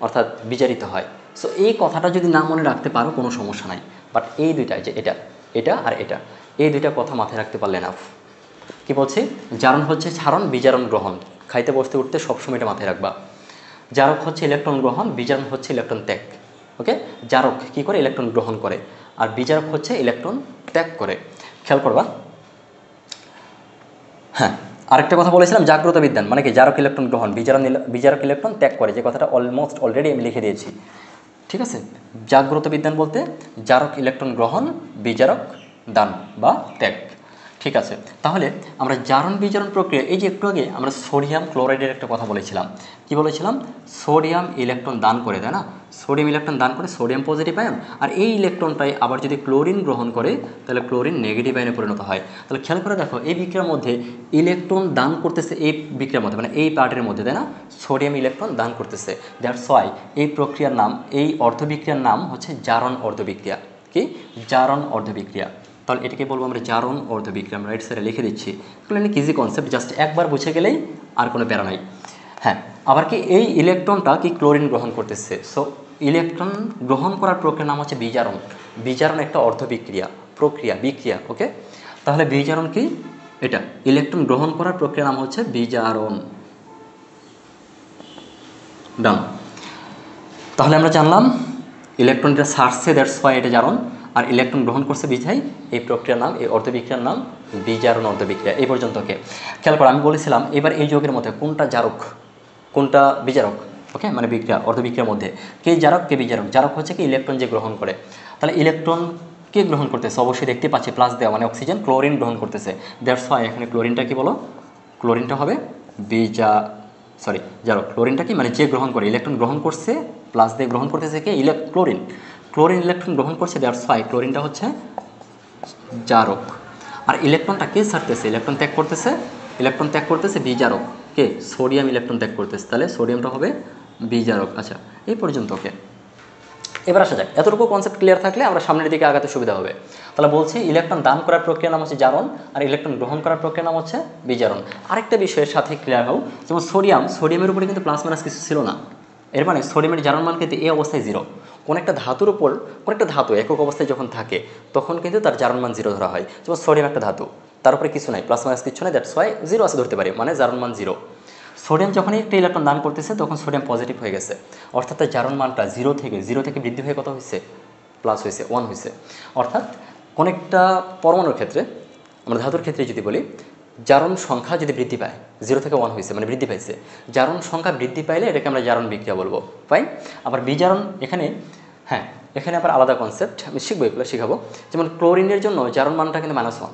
অর্থাৎ বিজারিত হয়। সো এই কথাটা যদি না মনে রাখতে পারো কোনো সমস্যা নাই, বাট এই দুইটা, যে এটা এটা আর এটা, এই দুইটা কথা মাথায় রাখতে পারলে না। কি বলছি? জারণ হচ্ছে ছাড়ন, বিজারণ গ্রহণ। খাইতে বসতে উঠতে সবসময় এটা মাথায় রাখবা। জারক হচ্ছে ইলেকট্রন গ্রহণ, বিজারণ হচ্ছে ইলেকট্রন ত্যাগ। ওকে, জারক কী করে? ইলেকট্রন গ্রহণ করে, আর বিজারক হচ্ছে ইলেকট্রন ত্যাগ করে। খেয়াল করবা। হ্যাঁ, আরেকটা কথা বলেছিলাম জাগ্রত বিজ্ঞান, মানে কি জারক ইলেকট্রন গ্রহণ, বিজারক ইলেকট্রন ত্যাগ করে, যে কথাটা অলমোস্ট অলরেডি আমি লিখে দিয়েছি। ঠিক আছে, জাগ্রত বিজ্ঞান বলতে জারক ইলেকট্রন গ্রহণ, বিজারক দান বা ত্যাগ। ঠিক আছে, তাহলে আমরা জারণ বিজারণ প্রক্রিয়া, এই যে একটু আগে আমরা সোডিয়াম ক্লোরাইডের একটা কথা বলেছিলাম, কি বলেছিলাম, সোডিয়াম ইলেকট্রন দান করে, তাই না, সোডিয়াম ইলেকট্রন দান করে সোডিয়াম পজিটিভ আয়ন, আর এই ইলেকট্রনটাই আবার যদি ক্লোরিন গ্রহণ করে তাহলে ক্লোরিন নেগেটিভ আয়নে পরিণত হয়। তাহলে খেয়াল করে দেখো, এই বিক্রিয়ার মধ্যে ইলেকট্রন দান করতেছে, এই বিক্রিয়ার মধ্যে মানে এই পার্টের মধ্যে, তাই না, সোডিয়াম ইলেকট্রন দান করতেছে। দ্যাটস ওয়াই এই প্রক্রিয়ার নাম, এই অর্ধবিক্রিয়ার নাম হচ্ছে জারণ অর্ধবিক্রিয়া। কি, জারণ অর্ধবিক্রিয়া। তাহলে এটাকে বলবো আমরা জারণ অর্ধবিক্রিয়া। আমরা রাইট সাইডে লিখে দিচ্ছি, এগুলো অনেক ইজি কনসেপ্ট, জাস্ট একবার বুঝে গেলেই আর কোনো প্যারা নাই। হ্যাঁ, আবার কি এই ইলেকট্রনটা কি ক্লোরিন গ্রহণ করতেছে, সো ইলেকট্রন গ্রহণ করার প্রক্রিয়ার নাম হচ্ছে বিজারণ। বিজারণ একটা অর্ধবিক্রিয়া বিক্রিয়া। ওকে, তাহলে বিজারণ কি, এটা ইলেকট্রন গ্রহণ করার প্রক্রিয়ার নাম হচ্ছে বিজারণ। ডান। তাহলে আমরা জানলাম ইলেকট্রনটা ছাড়ছে, দ্যাটস ওয়াই এটা জারণ, আর ইলেকট্রন গ্রহণ করছে বিধায় এই প্রক্রিয়ার নাম, এই অর্ধবিক্রিয়ার নাম বিজারণ অর্ধবিক্রিয়া। এই পর্যন্তকে খেয়াল করো, আমি বলেছিলাম এবার এই যৌগের মধ্যে কোনটা জারক কোনটা বিজারক। ওকে, মানে বিক্রিয়া অর্ধবিক্রিয়ার মধ্যে কে জারক কে বিজারক। জারক হচ্ছে কি ইলেকট্রন যে গ্রহণ করে, তাহলে ইলেকট্রন কে গ্রহণ করতেছে, অবশ্যই দেখতে পাচ্ছি প্লাস দেওয়া, মানে অক্সিজেন, ক্লোরিন গ্রহণ করতেছে। দ্যাটস ওয়াই এখানে ক্লোরিনটা কি বলো, ক্লোরিনটা হবে জারক। ক্লোরিনটা কি, মানে যে গ্রহণ করে, ইলেকট্রন গ্রহণ করছে প্লাস দিয়ে গ্রহণ করতেছে কে, ক্লোরিন। ক্লোরিন ইলেকট্রন গ্রহণ করছে, দ্যাটস ওয়াই ক্লোরিনটা হচ্ছে জারক। আর ইলেকট্রনটা কে ছাড়তেছে, ইলেকট্রন ত্যাগ করতেছে বিজারক, কে, সোডিয়াম ইলেকট্রন ত্যাগ করতেছে, তাহলে সোডিয়ামটা হবে বিজারক। আচ্ছা, এই পর্যন্ত ওকে। এবার আসা যাক, এতটুকু কনসেপ্ট ক্লিয়ার থাকলে আমরা সামনের দিকে আগাতে সুবিধা হবে। তাহলে বলছি ইলেকট্রন দান করার প্রক্রিয়ার নাম হচ্ছে জারণ, আর ইলেকট্রন গ্রহণ করার প্রক্রিয়ার নাম হচ্ছে বিজারণ। আরেকটা বিষয়ের সাথে ক্লিয়ার হও, যেমন সোডিয়ামের উপরে কিন্তু প্লাস মাইনাস কিছু ছিল না, এর মানে সোডিয়ামের জারণ মান কিন্তু এই অবস্থায় জিরো। কোন একটা ধাতুর উপর, কোন একটা ধাতু একক অবস্থায় যখন থাকে তখন কিন্তু তার জারণ মান জিরো ধরা হয়। যেমন সোডিয়াম একটা ধাতু, তার উপরে কিছু নাই, প্লাস মাইনাস কিছু নাই, দ্যাটস ওয়াই জিরো আছে ধরতে পারি, মানে জারণ মান জিরো। সোডিয়াম যখনই একটা ইলেকট্রন দান করতেছে তখন সোডিয়াম পজিটিভ হয়ে গেছে, অর্থাৎ তার জারণ মানটা জিরো থেকে বৃদ্ধি হয়ে কত হয়েছে, প্লাস হয়েছে, 1 হয়েছে। অর্থাৎ কোন একটা পরমাণুর ক্ষেত্রে, আমরা ধাতুর ক্ষেত্রে যদি বলি, জারণ সংখ্যা যদি বৃদ্ধি পায়, 0 থেকে 1 হয়েছে মানে বৃদ্ধি পাইছে, জারণ সংখ্যা বৃদ্ধি পাইলে এটাকে আমরা জারণ বিক্রিয়া বলবো। ফাইন। আবার বিজারণ এখানে, হ্যাঁ এখানে আবার আলাদা কনসেপ্ট, আমি শিখবো, এগুলো শিখাবো। যেমন ক্লোরিনের জন্য জারণ মানটা কিন্তু -1,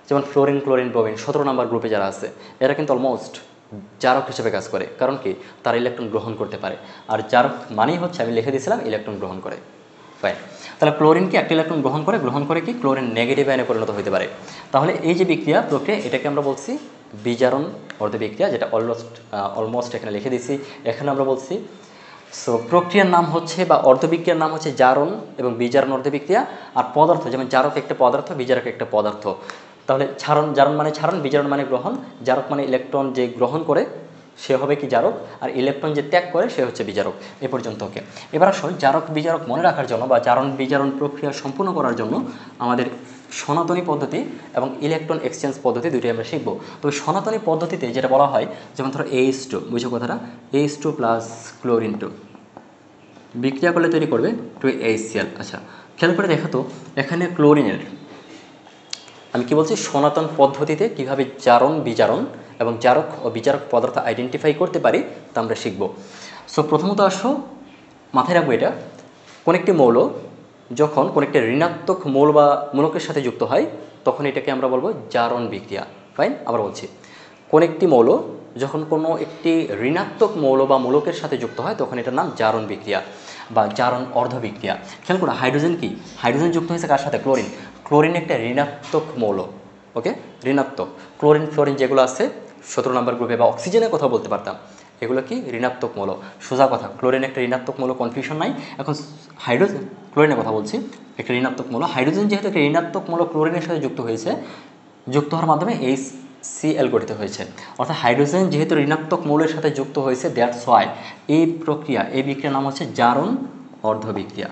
যেমন ক্লোরিন ব্রোমিন 17 নম্বর গ্রুপে যারা আছে এরা কিন্তু অলমোস্ট জারক হিসেবে কাজ করে, কারণ কি তারা ইলেকট্রন গ্রহণ করতে পারে, আর জারক মানেই হচ্ছে, আমি লিখে দিয়েছিলাম, ইলেকট্রন গ্রহণ করে। ফাইন। তাহলে ক্লোরিন কি একটা ইলেকট্রন গ্রহণ করে কি ক্লোরিন নেগেটিভ আয়নে পরিণত হতে পারে। তাহলে এই যে প্রক্রিয়া এটাকে আমরা বলছি বিজারণ অর্ধবিক্রিয়া, যেটা অলমোস্ট এখানে লিখে দিয়েছি। এখানে আমরা বলছি, সো প্রক্রিয়ার নাম হচ্ছে বা অর্ধবিক্রিয়ার নাম হচ্ছে জারণ এবং বিজারণ অর্ধবিক্রিয়া। আর পদার্থ, যেমন জারক একটা পদার্থ, বিজারক একটা পদার্থ। তাহলে জারণ মানে ছাড়ন, বিজারণ মানে গ্রহণ। জারক মানে ইলেকট্রন যে গ্রহণ করে সে হবে কি জারক, আর ইলেকট্রন যে ত্যাগ করে সে হচ্ছে বিজারক। এ পর্যন্ত ওকে। এবার আসলে জারক বিজারক মনে রাখার জন্য বা জারণ বিজারণ প্রক্রিয়া সম্পূর্ণ করার জন্য আমাদের সনাতনী পদ্ধতি এবং ইলেকট্রন এক্সচেঞ্জ পদ্ধতি দুটোই আমরা শিখবো। তবে সনাতনী পদ্ধতিতে যেটা বলা হয়, যেমন ধরো H2, বুঝো কথাটা, H2 প্লাস ক্লোরিন 2 বিক্রিয়া করলে তৈরি করবে 2HCl। আচ্ছা, খেয়াল করে দেখো তো, এখানে ক্লোরিনের, আমি কি বলছি, সনাতন পদ্ধতিতে কিভাবে জারণ বিজারণ এবং জারক ও বিজারক পদার্থ আইডেন্টিফাই করতে পারি তা আমরা শিখব। সো প্রথমত আসো, মাথায় রাখবো এটা, কোন একটি মৌল যখন কোন একটি ঋণাত্মক মৌল বা মূলকের সাথে যুক্ত হয় তখন এটাকে আমরা বলবো জারণ বিক্রিয়া। ফাইন। আবার বলছি, কোন একটি মৌল যখন কোনো একটি ঋণাত্মক মৌল বা মূলকের সাথে যুক্ত হয় তখন এটার নাম জারণ বিক্রিয়া বা জারণ অর্ধবিক্রিয়া। খেয়াল করো, হাইড্রোজেন কি, হাইড্রোজেন যুক্ত হয়েছে কার সাথে, ক্লোরিন। ক্লোরিন একটা ঋণাত্মক মৌল, ওকে, ঋণাত্মক। ফ্লোরিন যেগুলো আছে 17 নম্বর গ্রুপে, বা অক্সিজেনের কথা বলতে পারতাম, এগুলো কি ঋণাত্মক মৌল। সোজা কথা, ক্লোরিন একটা ঋণাত্মক মৌল, কনফিউশন নাই। এখন হাইড্রোজেন, ক্লোরিনের কথা বলছি, একটা ঋণাত্মক মৌল। হাইড্রোজেন যেহেতু একটা ঋণাত্মক মৌল ক্লোরিনের সাথে যুক্ত হয়েছে, যুক্ত হওয়ার মাধ্যমে HCl গঠিত হয়েছে। অর্থাৎ হাইড্রোজেন যেহেতু ঋণাত্মক মৌলের সাথে যুক্ত হয়েছে, দ্যাটস ওয়াই এই বিক্রিয়ার নাম হচ্ছে জারণ অর্ধবিক্রিয়া।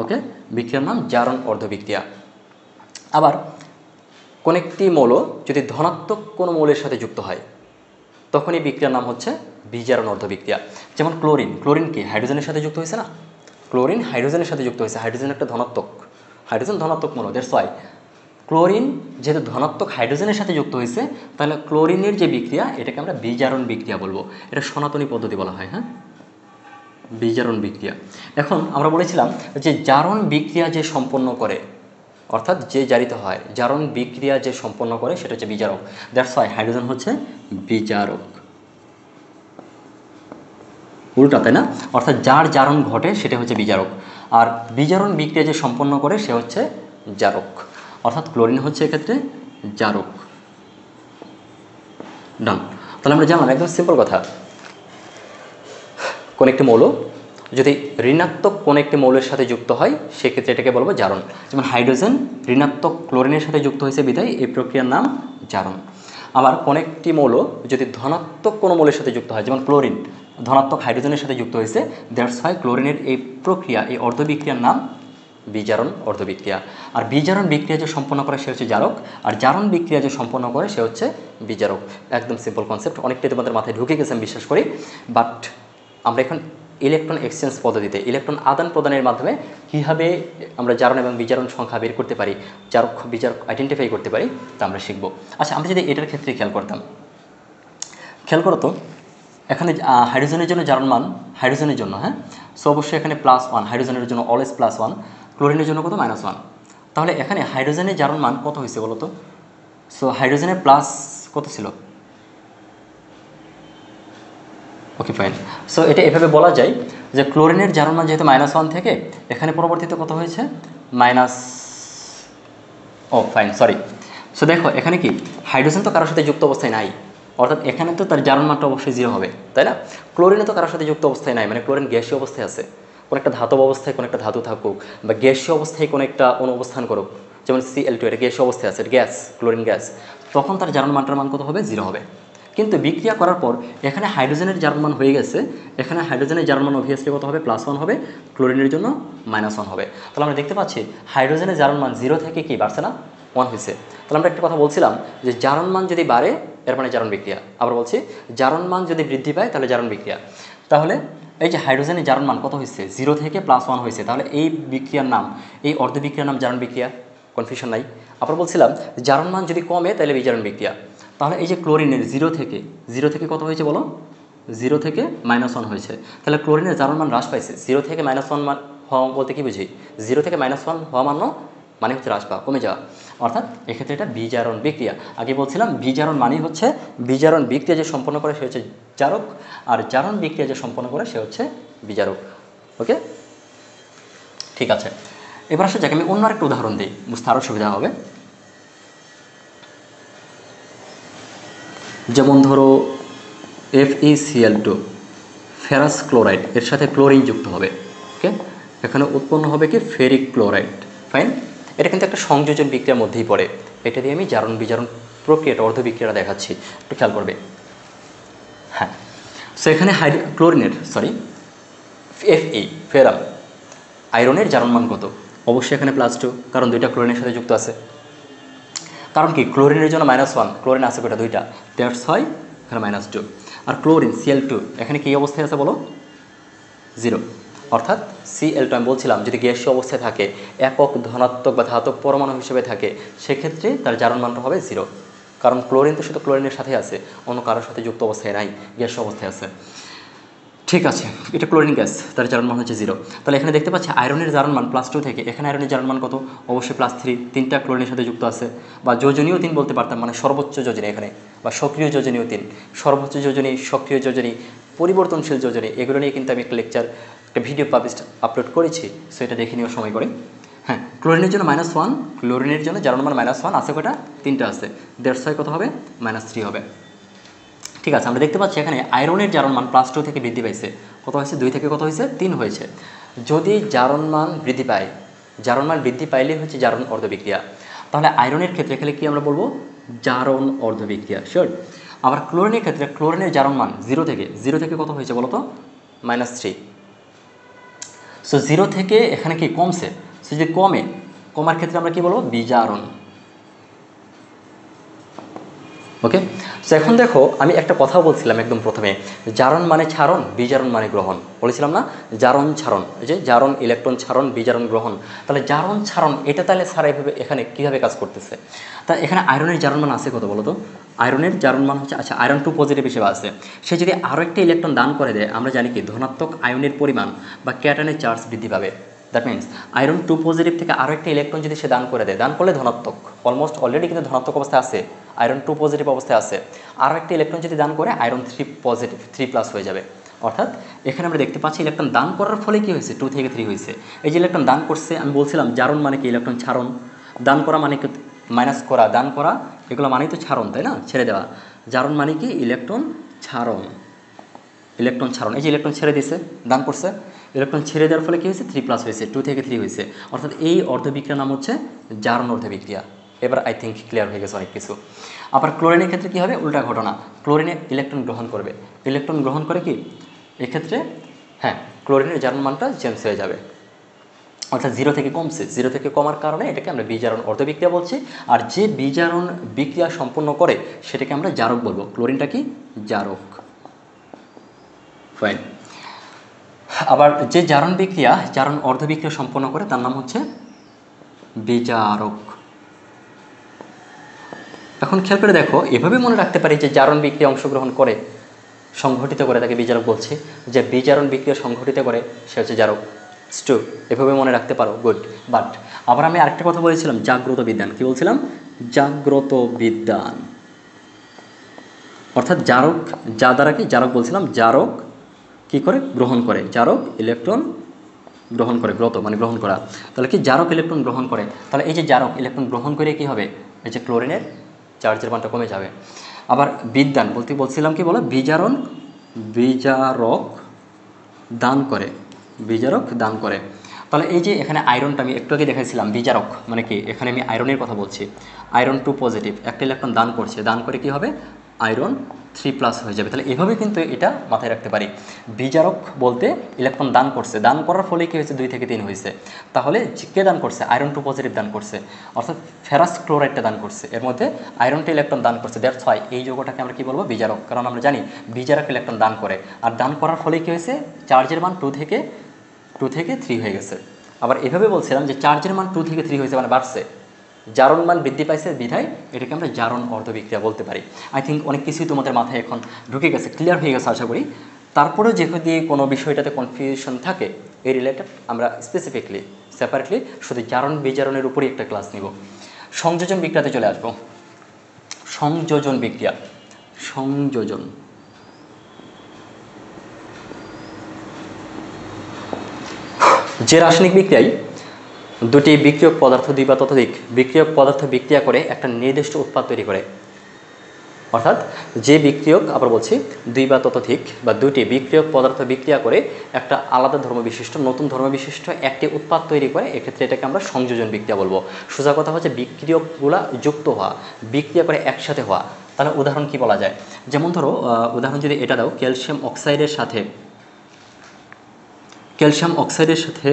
ওকে, বিক্রিয়ার নাম জারণ অর্ধবিক্রিয়া। আবার কোন একটি মৌল যদি ধনাত্মক কোনো মৌলের সাথে যুক্ত হয় তখন এই বিক্রিয়ার নাম হচ্ছে বিজারণ অর্ধবিক্রিয়া। যেমন ক্লোরিন কি হাইড্রোজেনের সাথে যুক্ত হয়েছে না, ক্লোরিন হাইড্রোজেনের সাথে যুক্ত হয়েছে, হাইড্রোজেন একটা ধনাত্মক, হাইড্রোজেন ধনাত্মক মৌল, দ্যাটস ওয়াই ক্লোরিন যেহেতু ধনাত্মক হাইড্রোজেনের সাথে যুক্ত হয়েছে, তাহলে ক্লোরিনের যে বিক্রিয়া এটাকে আমরা বিজারণ বিক্রিয়া বলবো। এটা সনাতনী পদ্ধতি বলা হয়। হ্যাঁ, বিজারণ বিক্রিয়া। এখন আমরা বলেছিলাম যে জারণ বিক্রিয়া যে সম্পন্ন করে, অর্থাৎ যে জারিত হয়, জারণ বিক্রিয়া যে সম্পন্ন করে সেটা হচ্ছে বিজারক। দ্যাটস ওয়াই হাইড্রোজেন হচ্ছে বিজারক। উল্টা, তাই না? অর্থাৎ যার জারণ ঘটে সেটা হচ্ছে বিজারক, আর বিজারণ বিক্রিয়া যে সম্পন্ন করে সে হচ্ছে জারক। অর্থাৎ ক্লোরিন হচ্ছে এক্ষেত্রে জারক। ডান। তাহলে আমরা জানলাম একদম সিম্পল কথা, কোন একটি মৌল যদি ঋণাত্মক কোন একটি মৌলের সাথে যুক্ত হয় সেক্ষেত্রে এটাকে বলবো জারণ। যেমন হাইড্রোজেন ঋণাত্মক ক্লোরিনের সাথে যুক্ত হয়েছে বিধায় এই প্রক্রিয়ার নাম জারণ। আবার কোন একটি মৌল যদি ধনাত্মক কোনো মৌলের সাথে যুক্ত হয়, যেমন ক্লোরিন ধনাত্মক হাইড্রোজেনের সাথে যুক্ত হয়েছে, দ্যাটস ওয়াই ক্লোরিনের এই প্রক্রিয়া, এই অর্ধবিক্রিয়ার নাম বিজারণ অর্ধবিক্রিয়া। আর বিজারণ বিক্রিয়া যে সম্পন্ন করে সে হচ্ছে জারক, আর জারণ বিক্রিয়া যে সম্পন্ন করে সে হচ্ছে বিজারক। একদম সিম্পল কনসেপ্ট, অনেকটাই তোমাদের মাথায় ঢুকে গেছে আমি বিশ্বাস করি। বাট আমরা এখন ইলেকট্রন এক্সচেঞ্জ পদ্ধতিতে, ইলেকট্রন আদান প্রদানের মাধ্যমে কীভাবে আমরা জারণ এবং বিজারণ সংখ্যা বের করতে পারি, জারক বিজারক আইডেন্টিফাই করতে পারি, তা আমরা শিখব। আচ্ছা, আমরা যদি এটার ক্ষেত্রে খেয়াল করতাম, খেয়াল করো তো, এখানে হাইড্রোজেনের জন্য জারণ মান, হাইড্রোজেনের জন্য, হ্যাঁ, সো অবশ্যই এখানে +1, হাইড্রোজেনের জন্য অলওয়েজ +1, ক্লোরিনের জন্য কত -1। তাহলে এখানে হাইড্রোজেনের জারণ মান কত হয়েছে বলো তো? সো হাইড্রোজেনের প্লাস কত ছিল? ওকে, ফাইন। সো এটা এভাবে বলা যায় যে ক্লোরিনের জারণ মান যেহেতু -1 থেকে এখানে পরবর্তীতে কত হয়েছে মাইনাস, ও ফাইন, সরি। সো দেখো এখানে কি হাইড্রোজেন তো কারোর সাথে যুক্ত অবস্থায় নাই, অর্থাৎ এখানে তো তার জারণ মানটা অবশ্যই 0 হবে, তাই না? ক্লোরিনে তো কারোর সাথে যুক্ত অবস্থায় নাই, মানে ক্লোরিন গ্যাসীয় অবস্থায় আছে। কোনো একটা ধাতব অবস্থায় কোনো একটা ধাতু থাকুক, বা গ্যাসীয় অবস্থায় কোনো একটা অণু অবস্থান করুক, যেমন Cl2, এটা গ্যাসীয় অবস্থায় আছে, এটা গ্যাস, ক্লোরিন গ্যাস, তখন তার জারণ মানটার মান কত হবে? 0 হবে। কিন্তু বিক্রিয়া করার পর এখানে হাইড্রোজেনের জারণ মান হয়ে গেছে, এখানে হাইড্রোজেনের জারণ মান অবভিয়াসলি কত হবে? +1 হবে, ক্লোরিনের জন্য -1 হবে। তাহলে আমরা দেখতে পাচ্ছি হাইড্রোজেনের জারণ মান 0 থেকে কি বাড়ছে না, 1 হয়েছে। তাহলে আমরা একটা কথা বলছিলাম যে জারণ মান যদি বাড়ে এর মানে জারণ বিক্রিয়া। আবার বলছি, জারণ মান যদি বৃদ্ধি পায় তাহলে জারণ বিক্রিয়া। তাহলে এই যে হাইড্রোজেনের জারণ মান কত হয়েছে? 0 থেকে +1 হয়েছে, তাহলে এই বিক্রিয়ার নাম, এই অর্ধবিক্রিয়ার নাম জারণ বিক্রিয়া। কনফিউশন নাই? আবার বলছিলাম জারণ মান যদি কমে তাহলে বিজারণ বিক্রিয়া। তাহলে এই যে ক্লোরিনের 0 থেকে কত হয়েছে বলো? 0 থেকে -1 হয়েছে, তাহলে ক্লোরিনের জারণ মান হ্রাস পাইছে। 0 থেকে -1 মান হওয়া বলতে কি বুঝি? 0 থেকে -1 হওয়া মানে হচ্ছে হ্রাস পাওয়া, কমে যাওয়া, অর্থাৎ এক্ষেত্রে এটা বিজারণ বিক্রিয়া। আগে বলছিলাম বিজারণ মানেই হচ্ছে বিজারণ বিক্রিয়া যে সম্পন্ন করে সে হচ্ছে জারক, আর জারণ বিক্রিয়া যে সম্পন্ন করে সে হচ্ছে বিজারক। ওকে, ঠিক আছে। এবার আসলে যাকে আমি অন্য একটা উদাহরণ দিই, বুঝতে আরও সুবিধা হবে। যেমন ধরো FeCl2, ফেরাস ক্লোরাইড, এর সাথে ক্লোরিন যুক্ত হবে। ওকে, এখানে উৎপন্ন হবে কি? Ferric chloride. ফাইন, এটা কিন্তু একটা সংযোজন বিক্রিয়ার মধ্যেই পড়ে। এটা দিয়ে আমি জারণ বিজারণ প্রক্রিয়াটা, অর্ধবিক্রিয়াটা দেখাচ্ছি, একটু খেয়াল করবে। হ্যাঁ, সো এখানে ক্লোরিনের, সরি, Fe, ফেরাম, আয়রনের জারণ মান কত? অবশ্যই এখানে +2, কারণ দুইটা ক্লোরিনের সাথে যুক্ত আছে। কারণ কি? ক্লোরিনের জন্য -1, ক্লোরিন আছে কয়টা? দুইটা, দ্যাটস হয় এখানে -2। আর ক্লোরিন Cl2 এখানে কী অবস্থায় আছে বলো? 0, অর্থাৎ Cl2 আমি বলছিলাম যদি গ্যাসীয় অবস্থায় থাকে, একক ধনাত্মক বা ধাতব পরমাণু হিসেবে থাকে, সেক্ষেত্রে তার জারণ মানটা হবে 0, কারণ ক্লোরিন তো শুধু ক্লোরিনের সাথে আছে, অন্য কারোর সাথে যুক্ত অবস্থায় নাই, গ্যাসীয় অবস্থায় আছে। ঠিক আছে, এটা ক্লোরিন গ্যাস, তার জারণ মান হচ্ছে 0। তাহলে এখানে দেখতে পাচ্ছি আয়রনের জারণ মান +2 থেকে এখানে আয়রনের জারণ মান কত? অবশ্যই +3, 3টা ক্লোরিনের সাথে যুক্ত আছে, বা যোজনীয় 3 বলতে পারতাম, মানে সর্বোচ্চ যোজনী এখানে, বা সক্রিয় যোজনীয় 3, সর্বোচ্চ যোজনী, সক্রিয় যোজনী, পরিবর্তনশীল যোজনী, এগুলো নিয়ে কিন্তু আমি একটা লেকচার, একটা ভিডিও আপলোড করেছি, সো এটা দেখে নেওয়ার সময় করে। হ্যাঁ, ক্লোরিনের জন্য -1, ক্লোরিনের জন্য জারণ মান -1 আছে কয়টা? 3টা আছে, দ্যাটস ওয়াই কত হবে? -3 হবে। ঠিক আছে, আমরা দেখতে পাচ্ছি এখানে আয়রনের জারণ মান +2 থেকে বৃদ্ধি পাইছে, কত হয়েছে? 2 থেকে কত হয়েছে? 3 হয়েছে। যদি জারণ মান বৃদ্ধি পায়, জারণ মান বৃদ্ধি পাইলেই হচ্ছে জারণ অর্ধবিক্রিয়া। তাহলে আয়রনের ক্ষেত্রে এখানে কি আমরা বলবো? জারণ অর্ধবিক্রিয়া, শিওর। আবার ক্লোরিনের ক্ষেত্রে ক্লোরিনের জারণ মান 0 থেকে কত হয়েছে বলো তো? -3। সো 0 থেকে এখানে কি কমছে? সো যদি কমার ক্ষেত্রে আমরা কি বলবো? বিজারণ। ওকে, সো এখন দেখো আমি একটা কথা বলছিলাম একদম প্রথমে, জারণ মানে ছারণ, বিজারণ মানে গ্রহণ, বলেছিলাম না? জারণ ছারণ, এই যে জারণ ইলেকট্রন ছারণ, বিজারণ গ্রহণ। তাহলে জারণ ছারণ এটা তাহলে স্যার এভাবে এখানে কীভাবে কাজ করতেছে? তা এখানে আয়রনের জারণ মান আছে কত বলো তো? আয়রনের জারণ মান হচ্ছে, আচ্ছা আয়রন 2 পজিটিভ হিসেবে আছে, সে যদি আরও একটা ইলেকট্রন দান করে দেয়, আমরা জানি কি ধনাত্মক আয়নের পরিমাণ বা ক্যাটায়নের চার্জ বৃদ্ধি পাবে। দ্যাট মিনস আয়রন 2 পজিটিভ থেকে আরও একটা ইলেকট্রন যদি সে দান করে দেয়, দান করলে ধনাত্মক, অলমোস্ট অলরেডি কিন্তু ধনাত্মক অবস্থায় আছে, আয়রন 2 পজিটিভ অবস্থায় আছে, আরও একটা ইলেকট্রন যদি দান করে আয়রন 3 পজিটিভ 3+ হয়ে যাবে। অর্থাৎ এখানে আমরা দেখতে পাচ্ছি ইলেকট্রন দান করার ফলে কী হয়েছে, 2 থেকে 3 হয়েছে। এই যে ইলেকট্রন দান করছে, আমি বলছিলাম জারণ মানে কি ইলেকট্রন ছাড়ন, দান করা মানে কি মাইনাস করা, দান করা এগুলো মানেই তো ছাড়ন, তাই না, ছেড়ে দেওয়া। জারণ মানে কি ইলেকট্রন ছাড়ন, ইলেকট্রন ছাড়ন, এই যে ইলেকট্রন ছেড়ে দিয়েছে, দান করছে, ইলেকট্রন ছেড়ে দেওয়ার ফলে কী হয়েছে, 3+ হয়েছে, 2 থেকে 3 হয়েছে। অর্থাৎ এই অর্ধবিক্রিয়ার নাম হচ্ছে জারণ অর্ধবিক্রিয়া। এবার আই থিঙ্ক ক্লিয়ার হয়ে গেছে অনেক কিছু। আবার ক্লোরিনের ক্ষেত্রে কী হবে, উল্টা ঘটনা, ক্লোরিনে ইলেকট্রন গ্রহণ করবে, ইলেকট্রন গ্রহণ করে কি এক্ষেত্রে, হ্যাঁ ক্লোরিনের জারণ মানটা চেঞ্জ হয়ে যাবে, অর্থাৎ 0 থেকে কমছে, 0 থেকে কমার কারণে এটাকে আমরা বিজারণ অর্ধবিক্রিয়া বলছি। আর যে বিজারণ বিক্রিয়া সম্পন্ন করে সেটাকে আমরা জারক বলবো, ক্লোরিনটা কি জারক। ফাইন। আবার যে জারণ বিক্রিয়া, জারণ অর্ধবিক্রিয়া সম্পন্ন করে তার নাম হচ্ছে বিজারক। এখন খেয়াল করে দেখো, এভাবে মনে রাখতে পারি যে জারণ বিক্রিয়া অংশগ্রহণ করে, সংঘটিত করে তাকে বিজারক বলছে, যে বিজারণ বিক্রিয়া সংঘটিত করে সে হচ্ছে জারক। স্টু এভাবে মনে রাখতে পারো, গুড। বাট আবার আমি আরেকটা কথা বলেছিলাম, জাগ্রত বিজ্ঞান, কি বলছিলাম, জাগ্রত বিজ্ঞান, অর্থাৎ জারক, যা দ্বারা কি জারক বলছিলাম, জারক কি করে গ্রহণ করে, জারক ইলেকট্রন গ্রহণ করে, গ্রত মানে গ্রহণ করা, তাহলে কি জারক ইলেকট্রন গ্রহণ করে, তাহলে এই যে জারক ইলেকট্রন গ্রহণ করে কি হবে, এই যে ক্লোরিনের চার্জের মানটা কমে যাবে। আবার বিদ্যান বলতে বলছিলাম কি বলো, বিজারণ, বিজারক দান করে, বিজারক দান করে। তাহলে এই যে এখানে আয়রনটা আমি একটু আগে দেখাইছিলাম, বিজারক মানে কি, এখানে আমি আয়রনের কথা বলছি, আয়রন 2 পজিটিভ একটা ইলেকট্রন দান করছে, দান করে কি হবে, আয়রন 3+ হয়ে যাবে। তাহলে এভাবে কিন্তু এটা মাথায় রাখতে পারি, বিজারক বলতে ইলেকট্রন দান করছে, দান করার ফলে কী হয়েছে, 2 থেকে 3 হয়েছে। তাহলে কে দান করছে, আয়রন 2 পজিটিভ দান করছে, অর্থাৎ ফেরাস ক্লোরাইডটা দান করছে, এর মধ্যে আয়রনটা ইলেকট্রন দান করছে, দ্যাটস ওয়াই এই যৌগটাকে আমরা কী বলবো, বিজারক। কারণ আমরা জানি বিজারক ইলেকট্রন দান করে, আর দান করার ফলে কী হয়েছে, চার্জের মান 2 থেকে 3 হয়ে গেছে। আবার এভাবে বলছিলাম যে চার্জের মান 2 থেকে 3 হয়েছে মানে বাড়ছে, জারণ মান বৃদ্ধি পাইছে বিধায় এটাকে আমরা জারণ অর্ধবিক্রিয়া বলতে পারি। আই থিঙ্ক অনেক কিছুই তোমাদের মাথায় এখন ঢুকে গেছে, ক্লিয়ার হয়ে গেছে আশা করি। তারপরেও যদি কোনো বিষয়টাতে কনফিউশন থাকে এই রিলেটেড, আমরা স্পেসিফিকলি সেপারেটলি শুধু জারণ বিজারণের উপরই একটা ক্লাস নিব। সংযোজন বিক্রিয়াতে চলে আসবো। সংযোজন বিক্রিয়া, সংযোজন, যে রাসায়নিক বিক্রিয়ায় দুটি বিক্রিয়ক পদার্থ, 2 বা ততোধিক বিক্রিয়ক পদার্থ বিক্রিয়া করে একটা নির্দিষ্ট উৎপাদ তৈরি করে, অর্থাৎ যে বিক্রিয়ক, আবার বলছি 2 বা ততোধিক বা 2টি বিক্রিয়ক পদার্থ বিক্রিয়া করে একটা আলাদা ধর্মবিশিষ্ট, নতুন ধর্মবিশিষ্ট একটি উৎপাদ তৈরি করে, এক্ষেত্রে এটাকে আমরা সংযোজন বিক্রিয়া বলবো। সোজা কথা হচ্ছে বিক্রিয়কগুলা যুক্ত হওয়া, বিক্রিয়া করে একসাথে হওয়া। তাহলে উদাহরণ কি বলা যায়, যেমন ধরো উদাহরণ যদি এটা দাও, ক্যালসিয়াম অক্সাইডের সাথে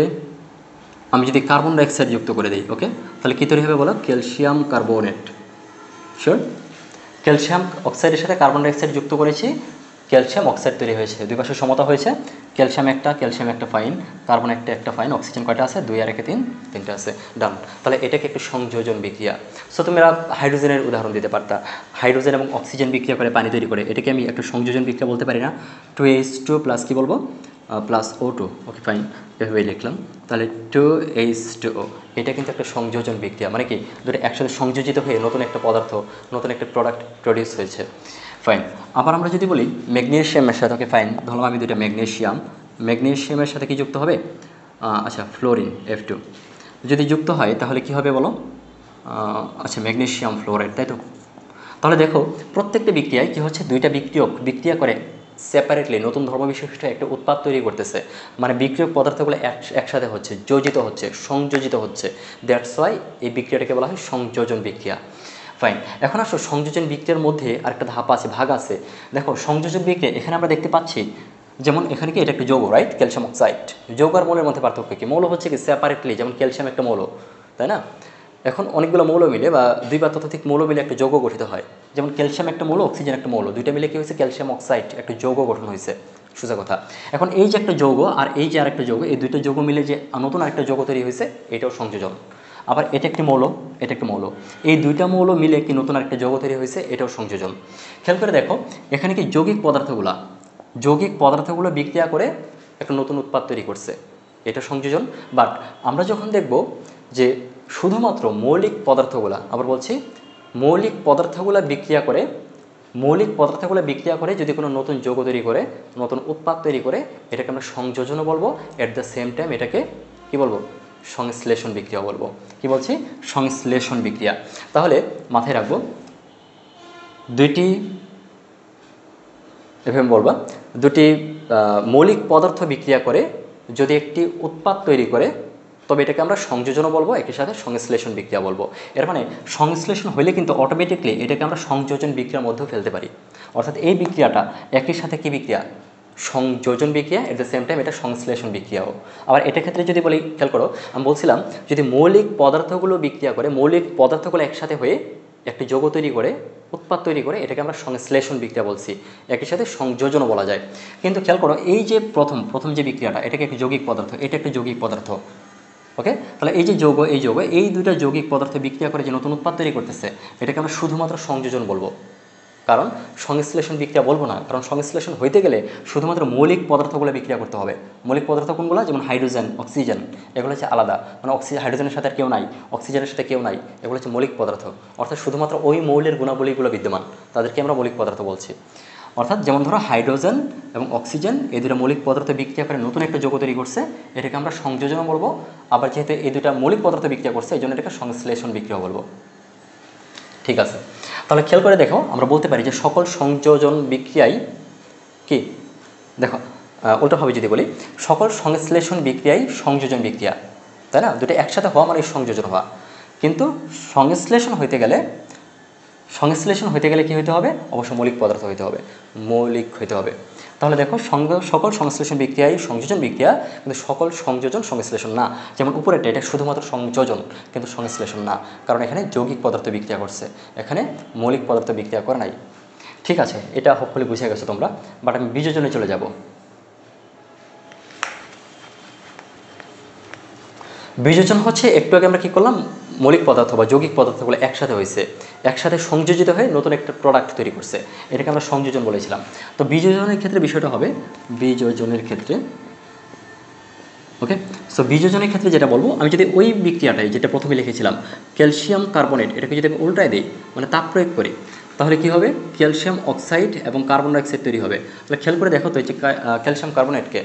আমি যদি কার্বন ডাইঅক্সাইড যুক্ত করে দিই, ওকে, তাহলে কী তৈরি হবে বলো, ক্যালসিয়াম কার্বনেট। শিওর, ক্যালসিয়াম অক্সাইডের সাথে কার্বন ডাইঅক্সাইড যুক্ত করেছি, ক্যালসিয়াম অক্সাইড তৈরি হয়েছে, 2 পাশে সমতা হয়েছে, ক্যালসিয়াম একটা ফাইন, কার্বন একটা ফাইন, অক্সিজেন কয়টা আছে, 2 আর 1 3, 3টা আছে, ডান। তাহলে এটাকে একটু সংযোজন বিক্রিয়া। সো তোমরা হাইড্রোজেনের উদাহরণ দিতে পারতা, হাইড্রোজেন এবং অক্সিজেন বিক্রিয়া করে পানি তৈরি করে, এটাকে আমি একটা সংযোজন বিক্রিয়া বলতে পারি না, 2H2 প্লাস কী বলবো, প্লাস O2, ওকে ফাইন, এভাবেই লিখলাম। তাহলে 2H2O, এটা কিন্তু একটা সংযোজন বিক্রিয়া, মানে কি দুটো একসাথে সংযোজিত হয়ে নতুন একটা পদার্থ, নতুন একটা প্রোডাক্ট প্রডিউস হয়েছে। ফাইন। আবার আমরা যদি বলি ম্যাগনেশিয়ামের সাথে, ওকে ফাইন, ধরলাম আমি দুটো ম্যাগনেশিয়ামের সাথে কি যুক্ত হবে, আচ্ছা ফ্লোরিন F2 যদি যুক্ত হয় তাহলে কি হবে বলো, আচ্ছা ম্যাগনেশিয়াম ফ্লোরাইড, তাই তো। তাহলে দেখো প্রত্যেকটা বিক্রিয়ায় কী হচ্ছে, দুইটা বিক্রিয়ক বিক্রিয়া করে সেপারেটলি নতুন ধর্মবিশিষ্ট একটা উৎপাদ তৈরি করতেছে, মানে বিক্রিয়ক পদার্থগুলো একসাথে হচ্ছে, যোজিত হচ্ছে, সংযোজিত হচ্ছে, দ্যাটস ওয়াই এই বিক্রিয়াটাকে বলা হয় সংযোজন বিক্রিয়া। ফাইন। এখন আসো সংযোজন বিক্রিয়ার মধ্যে আরেকটা ধাপ আছে, ভাগ আছে। দেখো সংযোজন বিক্রিয়া এখানে আমরা দেখতে পাচ্ছি, যেমন এখানে কি এটা একটা যৌগ, রাইট, ক্যালসিয়াম অক্সাইড, যৌগ আর মৌলের মধ্যে পার্থক্য কি, মৌল হচ্ছে কি সেপারেটলি, যেমন ক্যালসিয়াম একটা মৌল, তাই না, এখন অনেকগুলো মৌল মিলে বা দুই বা ততোধিক মৌল মিলে একটা যৌগ গঠিত হয়। যেমন ক্যালসিয়াম একটা মৌল, অক্সিজেন একটা মৌল, দুইটা মিলে কী হয়েছে, ক্যালসিয়াম অক্সাইড একটা যৌগ গঠন হয়েছে। সোজা কথা। এখন এই যে একটা যৌগ আর এই যে আরেকটা যৌগ, এই দুইটা যৌগ মিলে যে নতুন আরেকটা যৌগ তৈরি হয়েছে, এটাও সংযোজন। আবার এটা একটি মৌল, এটা একটা মৌল, এই দুইটা মৌল মিলে কি নতুন আরেকটা যৌগ তৈরি হয়েছে, এটাও সংযোজন। খেয়াল করে দেখো এখানে কি যৌগিক পদার্থগুলো বিক্রিয়া করে একটা নতুন উৎপাদ তৈরি করছে, এটা সংযোজন। বাট আমরা যখন দেখব যে শুধুমাত্র মৌলিক পদার্থগুলা, আবার বলছি মৌলিক পদার্থগুলো বিক্রিয়া করে যদি কোনো নতুন যৌগ তৈরি করে, নতুন উৎপাদ তৈরি করে, এটাকে আমরা সংযোজনও বলবো। এট দ্য সেম টাইম এটাকে কি বলবো, সংশ্লেষণ বিক্রিয়া বলবো। কি বলছি, সংশ্লেষণ বিক্রিয়া। তাহলে মাথায় রাখবো দুইটি, এভাবে বলবা, দুটি মৌলিক পদার্থ বিক্রিয়া করে যদি একটি উৎপাদ তৈরি করে, তবে এটাকে আমরা সংযোজনও বলবো, একই সাথে সংশ্লেষণ বিক্রিয়া বলবো। এর মানে সংশ্লেষণ হলে কিন্তু অটোমেটিকলি এটাকে আমরা সংযোজন বিক্রিয়ার মধ্যেও ফেলতে পারি। অর্থাৎ এই বিক্রিয়াটা একই সাথে কি বিক্রিয়া, সংযোজন বিক্রিয়া, এট দ্য সেম টাইম এটা সংশ্লেষণ বিক্রিয়াও। আবার এটার ক্ষেত্রে যদি বলি, খেয়াল করো আমি বলছিলাম যদি মৌলিক পদার্থগুলো বিক্রিয়া করে, মৌলিক পদার্থগুলো একসাথে হয়ে একটি যৌগ তৈরি করে, উৎপাদ তৈরি করে, এটাকে আমরা সংশ্লেষণ বিক্রিয়া বলছি, একই সাথে সংযোজনও বলা যায়। কিন্তু খেয়াল করো এই যে প্রথম যে বিক্রিয়াটা, এটাকে একটি যৌগিক পদার্থ, এটা একটি যৌগিক পদার্থ। ওকে, তাহলে এই যে যৌগ, এই দুইটা যৌগিক পদার্থ বিক্রিয়া করে যে নতুন উৎপাদ তৈরি করতেছে, এটাকে আমরা শুধুমাত্র সংযোজন বলবো। কারণ সংশ্লেষণ বিক্রিয়া বলবো না, কারণ সংশ্লেষণ হইতে গেলে শুধুমাত্র মৌলিক পদার্থগুলো বিক্রিয়া করতে হবে। মৌলিক পদার্থ কোনগুলো, যেমন হাইড্রোজেন, অক্সিজেন, এগুলো হচ্ছে আলাদা, মানে হাইড্রোজেনের সাথে আর কেউ নাই, অক্সিজেনের সাথে কেউ নাই, এগুলো হচ্ছে মৌলিক পদার্থ। অর্থাৎ শুধুমাত্র ওই মৌলের গুণাবলীগুলো বিদ্যমান, তাদেরকে আমরা মৌলিক পদার্থ বলছি। অর্থাৎ যেমন ধরো হাইড্রোজেন এবং অক্সিজেন, এই দুটো মৌলিক পদার্থ বিক্রিয়া করে নতুন একটা যৌগ তৈরি করছে, এটাকে আমরা সংযোজনও বলবো। আবার যেহেতু এই দুটা মৌলিক পদার্থ বিক্রিয়া করছে, এই জন্য এটাকে সংশ্লেষণ বিক্রিয়া বলবো। ঠিক আছে, তাহলে খেয়াল করে দেখো আমরা বলতে পারি যে সকল সংযোজন বিক্রিয়াই কি, দেখো উল্টোভাবে যদি বলি, সকল সংশ্লেষণ বিক্রিয়াই সংযোজন বিক্রিয়া, তাই না? দুটো একসাথে হওয়া মানে সংযোজন হওয়া। কিন্তু সংশ্লেষণ হইতে গেলে কি হইতে হবে, অবশ্য মৌলিক পদার্থ হইতে হবে, মৌলিক হইতে হবে। তাহলে দেখো সকল সংশ্লেষণ বিক্রিয়াই সংযোজন বিক্রিয়া, কিন্তু সকল সংযোজন সংশ্লেষণ না। যেমন উপরেটা, এটা শুধুমাত্র সংযোজন কিন্তু সংশ্লেষণ না, কারণ এখানে যৌগিক পদার্থ বিক্রিয়া করছে, এখানে মৌলিক পদার্থ বিক্রিয়া করে নাই। ঠিক আছে, এটা হোপফুলি বুঝে গেছো তোমরা। বাট আমি বিযোজনে চলে যাব। বিযোজন হচ্ছে একটু আগে আমরা কি করলাম, মৌলিক পদার্থ বা যৌগিক পদার্থগুলো একসাথে হয়েছে, একসাথে সংযোজিত হয়ে নতুন একটা প্রোডাক্ট তৈরি করছে, এটাকে আমরা সংযোজন বলেছিলাম। তো বিযোজনের ক্ষেত্রে বিষয়টা হবে, বিযোজনের ক্ষেত্রে ওকে, সো বিযোজনের ক্ষেত্রে যেটা বলবো, আমি যদি ওই বিক্রিয়াটাই যেটা প্রথমে লিখেছিলাম ক্যালসিয়াম কার্বনেট, এটাকে যদি আমি উল্টায় দিই, মানে তাপ প্রয়োগ করি, তাহলে কি হবে, ক্যালসিয়াম অক্সাইড এবং কার্বন ডাইঅক্সাইড তৈরি হবে। তাহলে খেয়াল করে দেখো তো, এই যে ক্যালসিয়াম কার্বনেটকে